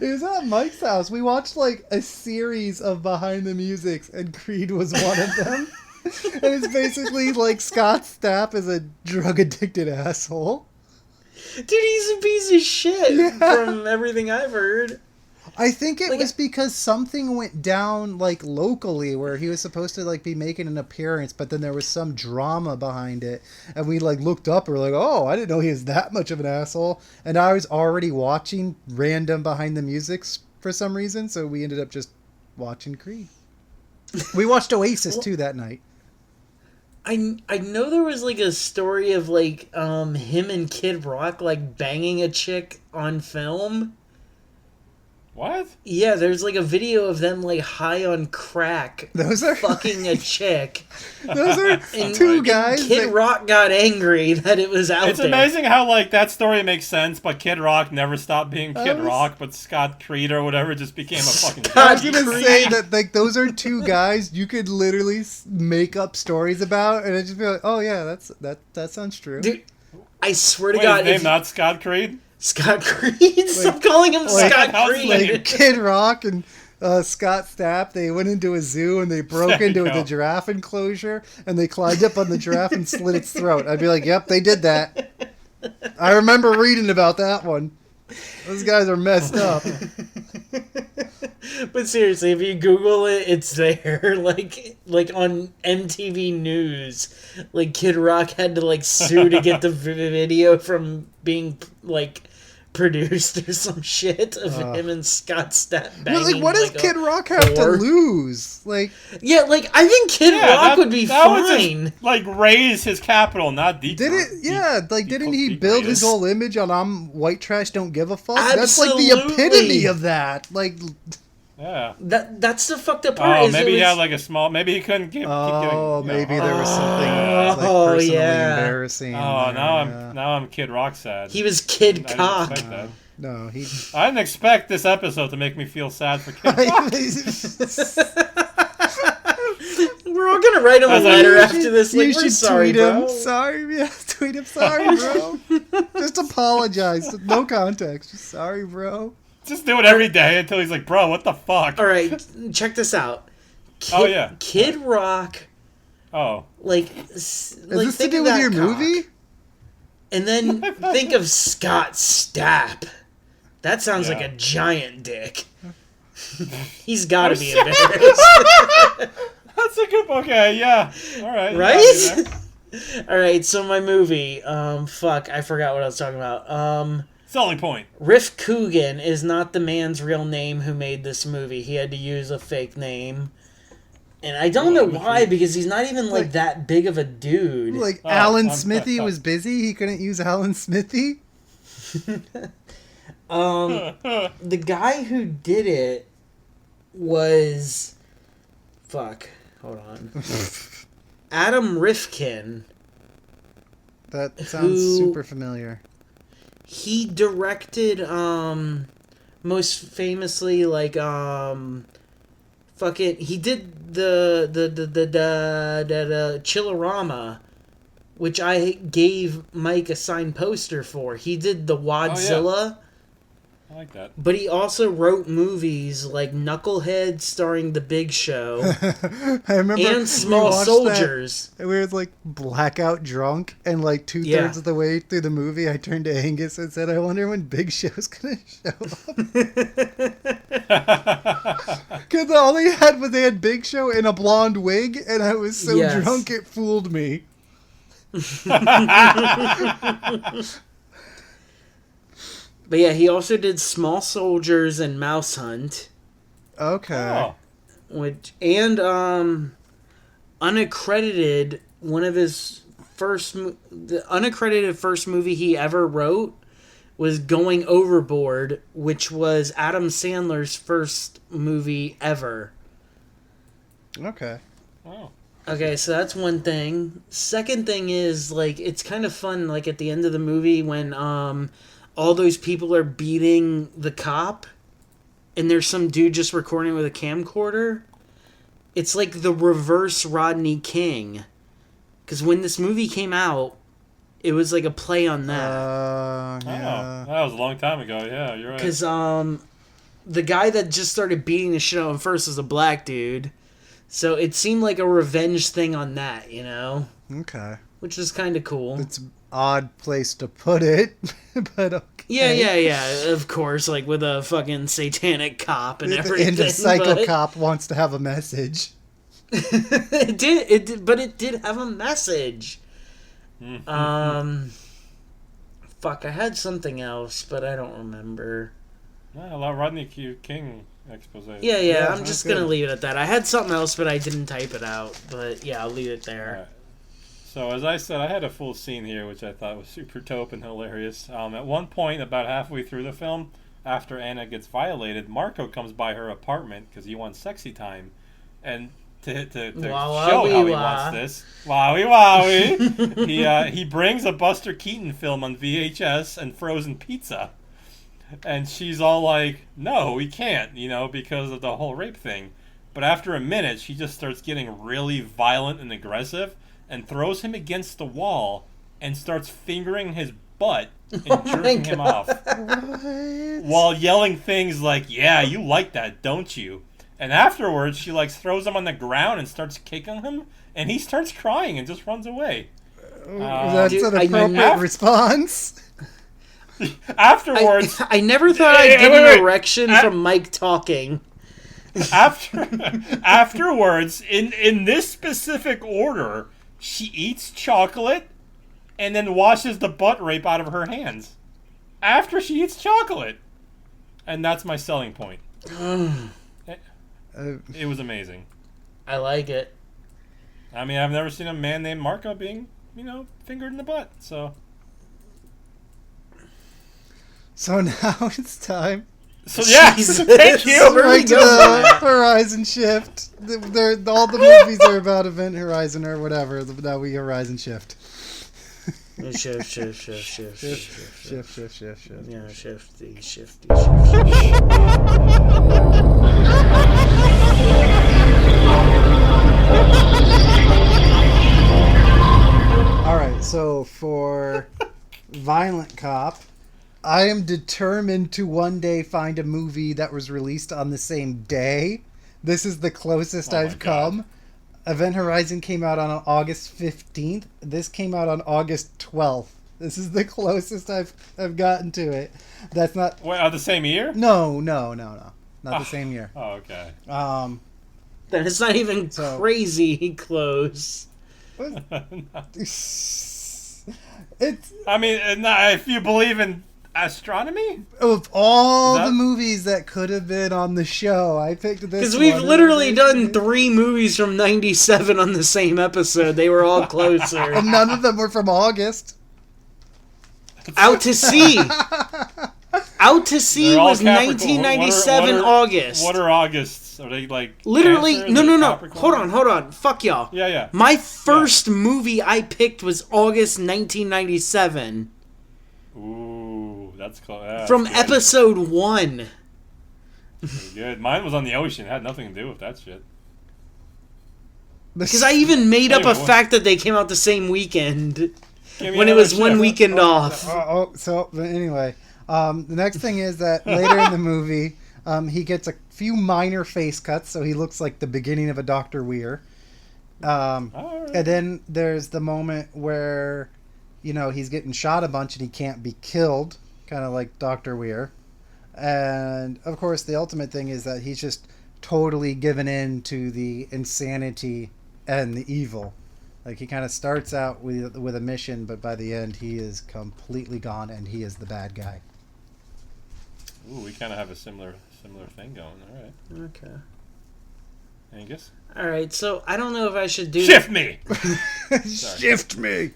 It was at Mike's house. We watched, like, a series of behind the musics, and Creed was one of them. And it's basically, like, Scott Stapp is a drug-addicted asshole. Dude, he's a piece of shit from everything I've heard. I think it was because something went down, like, locally where he was supposed to, like, be making an appearance, but then there was some drama behind it. And we, like, looked up and were like, oh, I didn't know he was that much of an asshole. And I was already watching random behind the musics for some reason, so we ended up just watching Creed. We watched Oasis, too, that night. I know there was, like, a story of, like, him and Kid Rock, like, banging a chick on film. What? Yeah, there's like a video of them like high on crack, fucking a chick. Those are two guys. Kid Rock got angry that it was out there. It's amazing how like that story makes sense, but Kid Rock never stopped being Kid Rock, but Scott Creed or whatever just became a fucking. I was gonna say that like those are two guys you could literally make up stories about, and it'd just be like, oh yeah, that sounds true. Dude, I swear to Wait, God, his name not Scott Creed. Scott Creed? Stop calling him Scott Creed. Like Kid Rock and Scott Stapp, they went into a zoo and they broke into the giraffe enclosure and they climbed up on the giraffe and slit its throat. I'd be like, yep, they did that. I remember reading about that one. Those guys are messed up. But seriously, if you Google it, it's there. Like on MTV News, like Kid Rock had to like sue to get the video from being like produced or some shit of him and Scott Stapp banging. Well, like, what does Kid Rock have to lose? Like, yeah, like I think Kid Rock would be fine. Just, like, raise his capital, not decrease. Did it? Yeah, like didn't he build his whole image on "I'm white trash, don't give a fuck"? Absolutely. That's like the epitome of that. Like, yeah, that's the fucked up part. Oh, maybe he had like a small. Maybe he couldn't keep getting. Maybe there was something like personally embarrassing. Oh, now I'm Kid Rock sad. He was Kid Cock. No, I didn't expect this episode to make me feel sad for Kid Rock. We're all gonna write him a letter after this. Like, you should sorry, tweet him. bro. Sorry, yeah, tweet him. Sorry, bro. Just apologize. No context. Just sorry, bro. Just do it every day until he's like, bro, what the fuck? All right, check this out. Kid Rock. Oh. Is this to do with your movie? And then think of Scott Stapp. That sounds like a giant dick. He's got to be embarrassed. That's a good. Okay, yeah. All right. Right? All right. So my movie. Fuck. I forgot what I was talking about. Selling point. Riff Coogan is not the man's real name who made this movie. He had to use a fake name. And I don't know why, because he's not even like that big of a dude. Like Alan Smithy was busy. He couldn't use Alan Smithy. The guy who did it was... Fuck. Hold on. Adam Rifkin. That sounds super familiar. He directed, most famously, like, fucking... He did the Chillerama, which I gave Mike a signed poster for. He did the Wadzilla. Oh, yeah. I like that. But he also wrote movies like Knucklehead starring The Big Show. I remember and Small Soldiers. And we were like blackout drunk, and like 2/3 of the way through the movie, I turned to Angus and said, "I wonder when Big Show's gonna show up." Because all they had Big Show in a blonde wig, and I was so drunk it fooled me. But yeah, he also did Small Soldiers and Mouse Hunt. Okay. Unaccredited, one of his the unaccredited first movie he ever wrote was Going Overboard, which was Adam Sandler's first movie ever. Okay. Oh. Okay, so that's one thing. Second thing is, like, it's kind of fun, like, at the end of the movie when, all those people are beating the cop, and there's some dude just recording with a camcorder. It's like the reverse Rodney King. Because when this movie came out, it was like a play on that. Yeah. Oh, that was a long time ago. Yeah, you're right. Because the guy that just started beating the shit out of him first was a black dude. So it seemed like a revenge thing on that, you know? Okay. Which was kind of cool. It's an odd place to put it, but okay. Yeah, of course, like with a fucking satanic cop and everything. And a psycho cop wants to have a message. It did, but it did have a message. Fuck, I had something else, but I don't remember. Yeah, a lot of Rodney King expose. Yeah, I'm just gonna leave it at that. I had something else, but I didn't type it out. But yeah, I'll leave it there. Right. So as I said, I had a full scene here, which I thought was super dope and hilarious. At one point, about halfway through the film, after Anna gets violated, Marco comes by her apartment because he wants sexy time, and to show how he wants this, wowie, he brings a Buster Keaton film on VHS and frozen pizza, and she's all like, "No, we can't," because of the whole rape thing. But after a minute, she just starts getting really violent and aggressive, and throws him against the wall and starts fingering his butt and jerking him off. What? While yelling things like, "Yeah, you like that, don't you?" And afterwards, she throws him on the ground and starts kicking him, and he starts crying and just runs away. That's an appropriate response. Afterwards... I never thought I'd get an erection from Mike talking. Afterwards, in this specific order... She eats chocolate and then washes the butt rape out of her hands. after she eats chocolate. And that's my selling point. It was amazing. I like it. I mean, I've never seen a man named Marco being, fingered in the butt. So now it's time. So yeah, thank you. Right to the Horizon Shift. All the movies are about Event Horizon or whatever. Now we Horizon Shift. Shift. Yeah, shifty. All right, so for Violent Cop, I am determined to one day find a movie that was released on the same day. This is the closest I've come. Event Horizon came out on August 15th. This came out on August 12th. This is the closest I've gotten to it. That's not... Wait, the same year? No. Not the same year. Oh, okay. Then it's not even crazy close. It's... I mean, if you believe in astronomy? Of all the movies that could have been on the show, I picked this because we've literally done 3 movies from '97 on the same episode. They were all closer. And none of them were from August. Out to Sea. Out to Sea was 1997 August. What are Augusts? Are they like literally? Cancer? No. Hold on. Fuck y'all. Yeah. My first movie I picked was August 1997. Ooh, that's close. From episode 1. Pretty good. Mine was on the ocean. It had nothing to do with that shit. Because I even made up a fact that they came out the same weekend. When it was one weekend off. Anyway, the next thing is that later in the movie, he gets a few minor face cuts, so he looks like the beginning of a Dr. Weir. And then there's the moment where, he's getting shot a bunch and he can't be killed, kind of like Dr. Weir. And, of course, the ultimate thing is that he's just totally given in to the insanity and the evil. Like, he kind of starts out with a mission, but by the end, he is completely gone, and he is the bad guy. Ooh, we kind of have a similar thing going. All right. Okay. Angus? All right, so I don't know if I should do... Shift me! Shift me!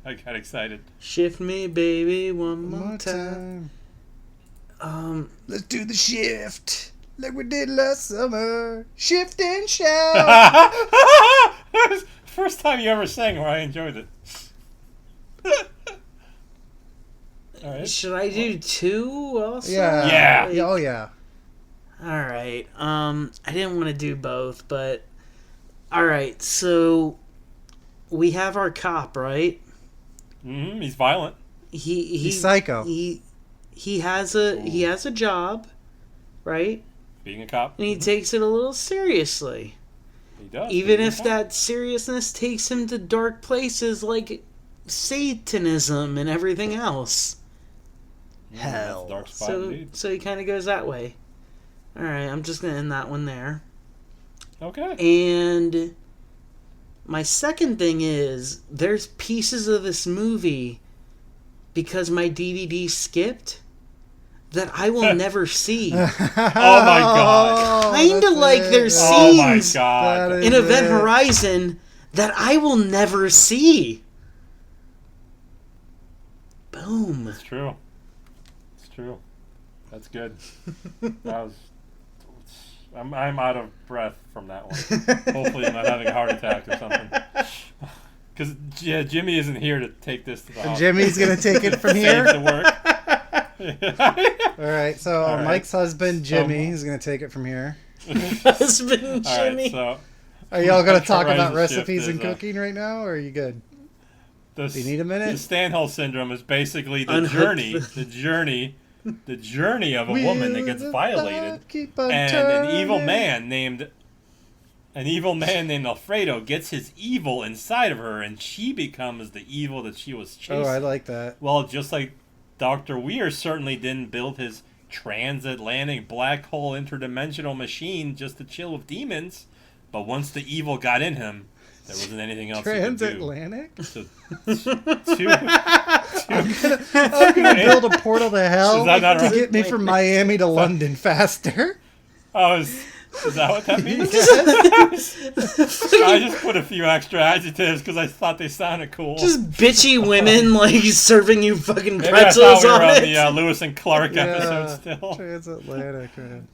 I got excited. Shift me, baby, one more time. Let's do the shift. Like we did last summer. Shift and shout. First time you ever sang where I enjoyed it. All right. Should I do 2 also? Yeah. Like, Oh, yeah. Alright. I didn't want to do both, but... Alright, so... We have our cop, right? Mm-hmm. He's violent. He's psycho. He has a job, right? Being a cop. And he takes it a little seriously. He does. Even if that seriousness takes him to dark places like Satanism and everything else. Hell. Dark spot indeed. So he kind of goes that way. Alright, I'm just going to end that one there. Okay. And my second thing is, there's pieces of this movie, because my DVD skipped, that I will never see. Oh my god. Kind of like there's scenes in Event it. Horizon that I will never see. Boom. It's true. It's true. That's good. I'm out of breath from that one. Hopefully I'm not having a heart attack or something. Because Jimmy isn't here to take this to the hospital. Jimmy's going to take it from here? Save the work. All right, so Mike's husband, Jimmy, is going to take it from here. Husband Jimmy. All right, so are y'all going to talk about Horizon recipes Shift and cooking right now, or are you good? Do you need a minute? The Stendhal Syndrome is basically the journey of a woman that gets violated, and an evil man named Alfredo gets his evil inside of her, and she becomes the evil that she was chasing. Oh, I like that. Well, just like Dr. Weir certainly didn't build his transatlantic black hole interdimensional machine just to chill with demons, but once the evil got in him, There wasn't anything else you could do. Transatlantic? So, I'm gonna build a portal to hell Is that not to right? get me from Miami to London faster. Oh, is that what that means? I just put a few extra adjectives because I thought they sounded cool. Just bitchy women like serving you fucking Maybe I thought pretzels we were on on it. the Lewis and Clark episode still. Transatlantic, man.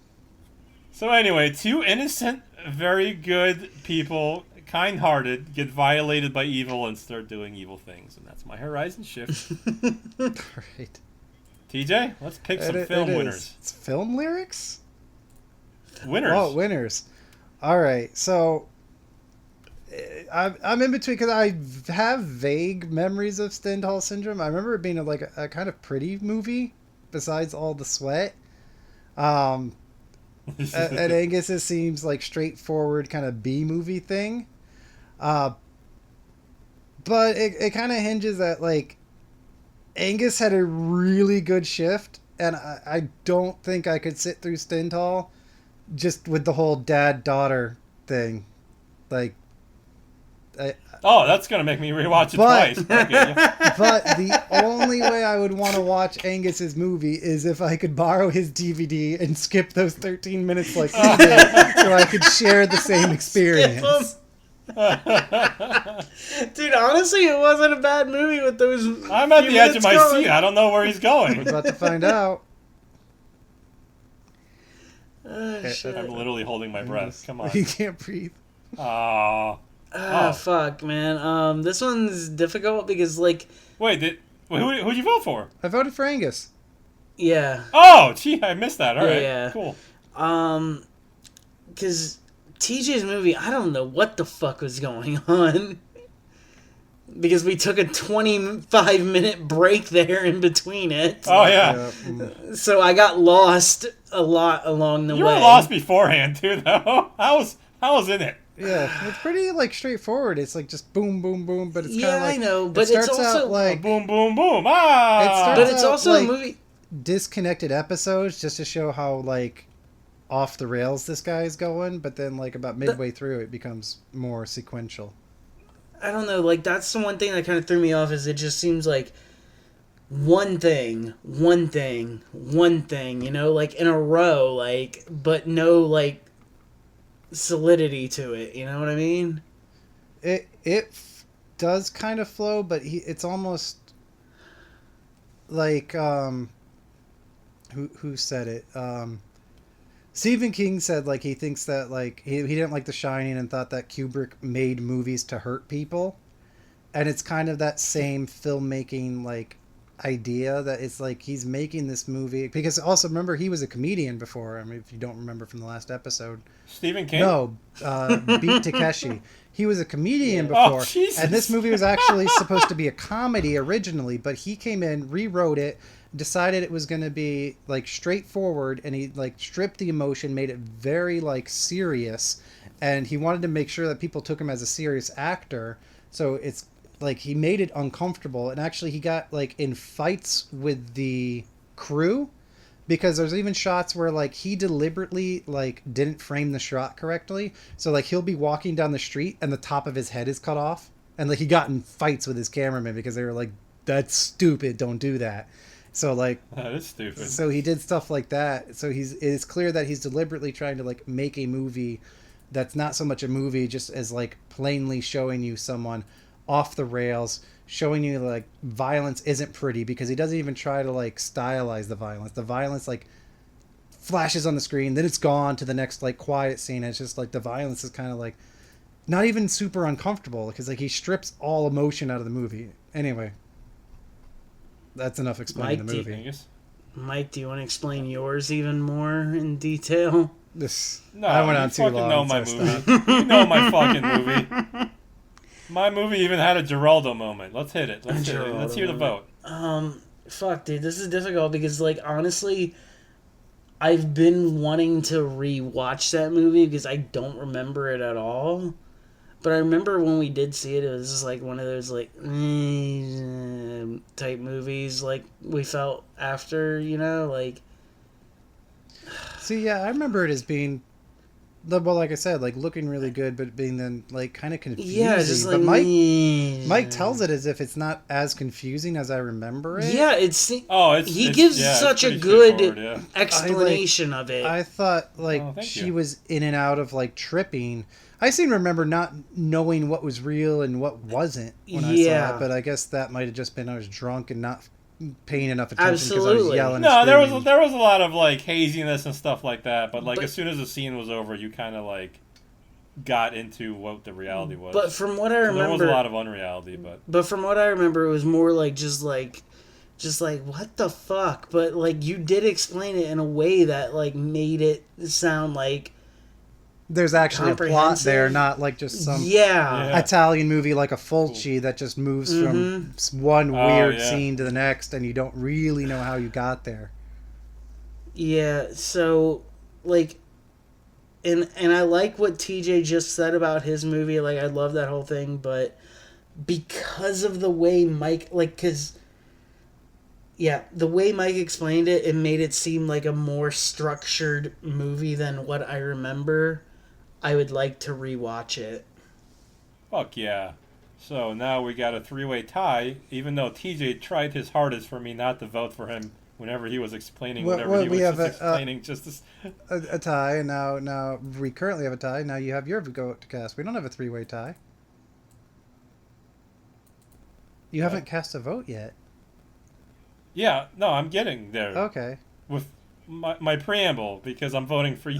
So anyway, two innocent, very good people, kind-hearted, get violated by evil and start doing evil things, and that's my horizon shift. Right. TJ, let's pick some film winners. It's film lyrics? Winners. Oh, winners. All right. So I'm in between because I have vague memories of Stendhal Syndrome. I remember it being a kind of pretty movie besides all the sweat. And Angus's seems like straightforward kind of B movie thing. But it kind of hinges at like Angus had a really good shift, and I don't think I could sit through Stendhal just with the whole dad-daughter thing. Like, that's gonna make me rewatch it twice. Okay. But the only way I would want to watch Angus's movie is if I could borrow his DVD and skip those 13 minutes like he did, so I could share the same experience. Dude, honestly, it wasn't a bad movie with those. I'm at the edge of my seat. I don't know where he's going. We're about to find out. Shit. I'm literally holding my breath. Come on. You can't breathe. Oh. Fuck, man. This one's difficult because, like... Wait, who'd you vote for? I voted for Angus. Yeah. Oh, gee, I missed that. All right, yeah. Cool. Because TJ's movie, I don't know what the fuck was going on. Because we took a 25-minute break there in between it. Oh, yeah. So I got lost a lot along the way. You were lost beforehand, too, though. I was in it. Yeah, it's pretty, like, straightforward. It's, like, just boom, boom, boom, but it's kind of Yeah, like... I know, but it starts it's also... out, like... Boom, boom, boom. Ah! But it's also like, a movie... disconnected episodes just to show how, like, off the rails this guy is going, but then, like, about midway through, it becomes more sequential. I don't know, like, that's the one thing that kind of threw me off is it just seems like one thing, you know, like, in a row, like, but no, like, solidity to it, you know what I mean? It does kind of flow, but it's almost like, who said it? Stephen King said, like, he thinks that, like, he didn't like The Shining and thought that Kubrick made movies to hurt people. And it's kind of that same filmmaking, like, idea that it's like he's making this movie. Because also, remember, he was a comedian before. I mean, if you don't remember from the last episode. Stephen King? No, Beat Takeshi. He was a comedian before. Oh, Jesus. And this movie was actually supposed to be a comedy originally, but he came in, rewrote it, decided it was going to be like straightforward, and he like stripped the emotion, made it very like serious, and he wanted to make sure that people took him as a serious actor. So it's like he made it uncomfortable, and actually he got like in fights with the crew because there's even shots where like he deliberately like didn't frame the shot correctly. So like he'll be walking down the street and the top of his head is cut off, and like he got in fights with his cameraman because they were like, "That's stupid, don't do that." So like that is stupid. So he did stuff like that. So it's clear that he's deliberately trying to like make a movie that's not so much a movie, just as like plainly showing you someone off the rails, showing you like violence isn't pretty, because he doesn't even try to like stylize the violence. The violence like flashes on the screen, then it's gone to the next like quiet scene. It's just like the violence is kind of like not even super uncomfortable because like he strips all emotion out of the movie. Anyway. That's enough explaining the movie. Mike, do you want to explain yours even more in detail? No, I went on too long. You know my movie. You know my fucking movie. My movie even had a Geraldo moment. Let's hit it. Let's hear the vote. Fuck, dude, this is difficult because, like, honestly, I've been wanting to rewatch that movie because I don't remember it at all. But I remember when we did see it, it was just like one of those like type movies like we felt after, you know, like. See, yeah, I remember it as being well, like I said, like looking really good, but being then like kind of confusing. Yeah, just like but Mike tells it as if it's not as confusing as I remember it. Yeah, he gives such a good explanation of it. I thought like she was in and out of like tripping. I seem to remember not knowing what was real and what wasn't when I saw it, but I guess that might have just been I was drunk and not paying enough attention because I was yelling. No, there was a lot of like haziness and stuff like that, but like as soon as the scene was over, you kind of like got into what the reality was. But from what I remember, there was a lot of unreality. But from what I remember, it was more like just like what the fuck. But like you did explain it in a way that like made it sound like there's actually a plot there, not like just some Italian movie like a Fulci that just moves from one weird scene to the next and you don't really know how you got there. Yeah, so like and I like what TJ just said about his movie, like I love that whole thing, but because of the way Mike the way Mike explained it, it made it seem like a more structured movie than what I remember. I would like to rewatch it. Fuck yeah. So now we got a 3-way tie, even though TJ tried his hardest for me not to vote for him whenever he was explaining whatever he was explaining. A tie, and now we currently have a tie. Now you have your vote to cast. We don't have a 3-way tie. You haven't cast a vote yet. Yeah, no, I'm getting there. Okay. With my preamble, because I'm voting for you.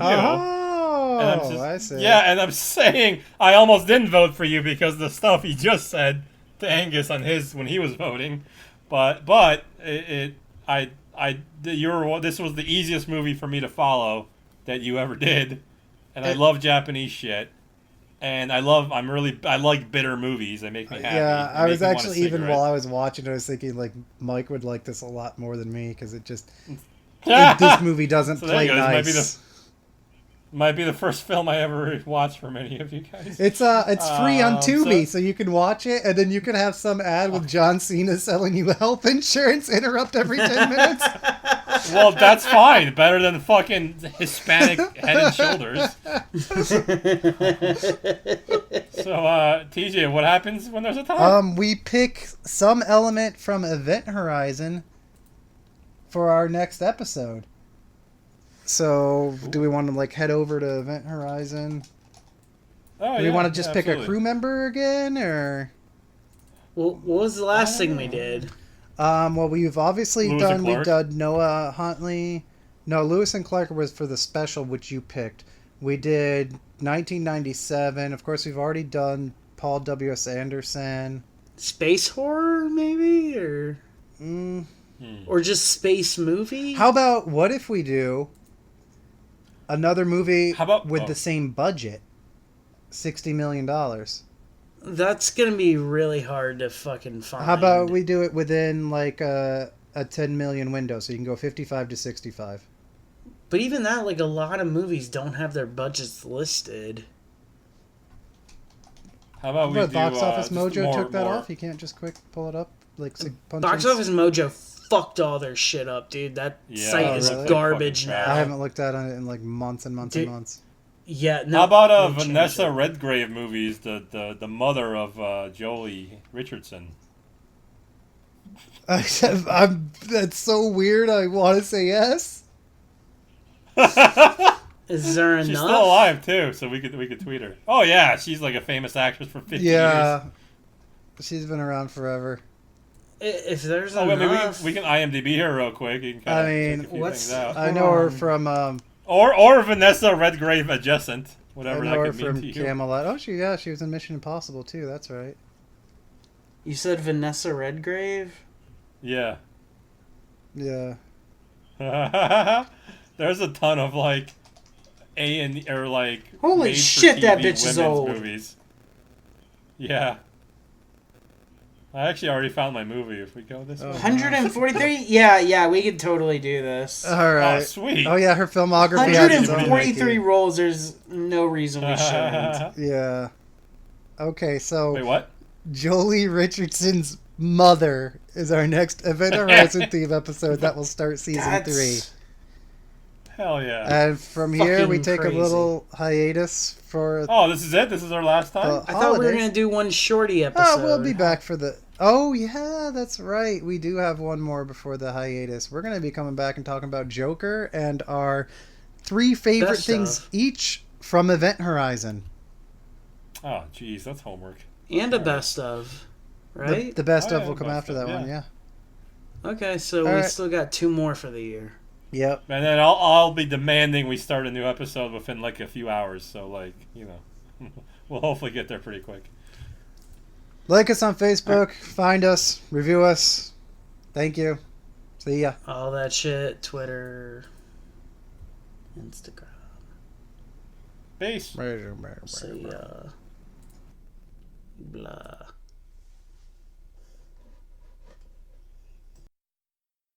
And I see. Yeah, and I'm saying I almost didn't vote for you because the stuff he just said to Angus on his when he was voting, but this was the easiest movie for me to follow that you ever did, and I love Japanese shit, and I like bitter movies. They make me happy. Yeah, I was actually even while I was watching, I was thinking like Mike would like this a lot more than me because this movie doesn't play nice. Might be the first film I ever watched for many of you guys. It's free on Tubi, so you can watch it, and then you can have some ad with John Cena selling you health insurance interrupt every 10 minutes. Well, that's fine. Better than fucking Hispanic Head and Shoulders. So, TJ, what happens when there's a tie? We pick some element from Event Horizon for our next episode. So, do we want to like head over to Event Horizon? Do we want to just pick a crew member again, or? Well, what was the last thing we did? Well, we've obviously done Noah Huntley. No, Lewis and Clark was for the special, which you picked. We did 1997. Of course, we've already done Paul W.S. Anderson. Space horror, maybe, or or just space movie. How about what if we do another movie with the same budget, $60 million? That's gonna be really hard to fucking find. How about we do it within like a 10 million window, so you can go 55 to 65. But even that, like a lot of movies don't have their budgets listed. How about we do Box Office Mojo took that off? You can't just quick pull it up like Box Office Mojo fucked all their shit up, dude. That site is garbage now. I haven't looked at it in like months and months and months. Yeah, no. How about Vanessa Redgrave movies, the mother of Jolie Richardson? That's so weird. I want to say yes. Is there enough? She's still alive too, so we could tweet her. Oh yeah, she's like a famous actress for 50 years. Yeah, she's been around forever. If there's enough, we can IMDb her real quick. You can check a few things out. I know her from or Vanessa Redgrave adjacent, whatever that could mean to you. Camelot. Oh, she was in Mission Impossible too. That's right. You said Vanessa Redgrave? Yeah. Yeah. There's a ton of like holy shit, that bitch is old. Movies. Yeah. I actually already found my movie. If we go this way, 143. Yeah, we could totally do this. All right. Oh, sweet. Oh yeah, her filmography. 143 roles. There's no reason we shouldn't. Yeah. Okay, so wait, what? Jolie Richardson's mother is our next Event Horizon theme episode that will start season 3. Hell yeah. And from here, we Fucking take crazy. a little hiatus for Oh, this is it? This is our last time? the I thought we were holidays. going to do one shorty episode. Oh, we'll be back for the... Oh, yeah, that's right. We do have one more before the hiatus. We're going to be coming back and talking about Joker and our 3 favorite Best things of. each from Event Horizon. Oh, jeez, that's homework. And a best of, right? The best Oh, of yeah, will come best after of, that one, yeah. yeah. Okay, so All we right. still got 2 more for the year. Yep. And then I'll be demanding we start a new episode within like a few hours. So, like, you know, we'll hopefully get there pretty quick. Like us on Facebook. Find us. Review us. Thank you. See ya. All that shit. Twitter. Instagram. Peace. See ya. Blah.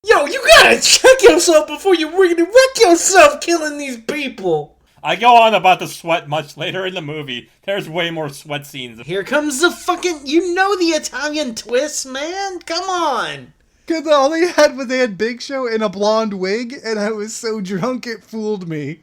Yo, you gotta check yourself before you really wreck yourself killing these people. I go on about the sweat much later in the movie. There's way more sweat scenes. Here comes the fucking... You know the Italian twist, man. Come on. Because all they had was they had Big Show in a blonde wig, and I was so drunk it fooled me.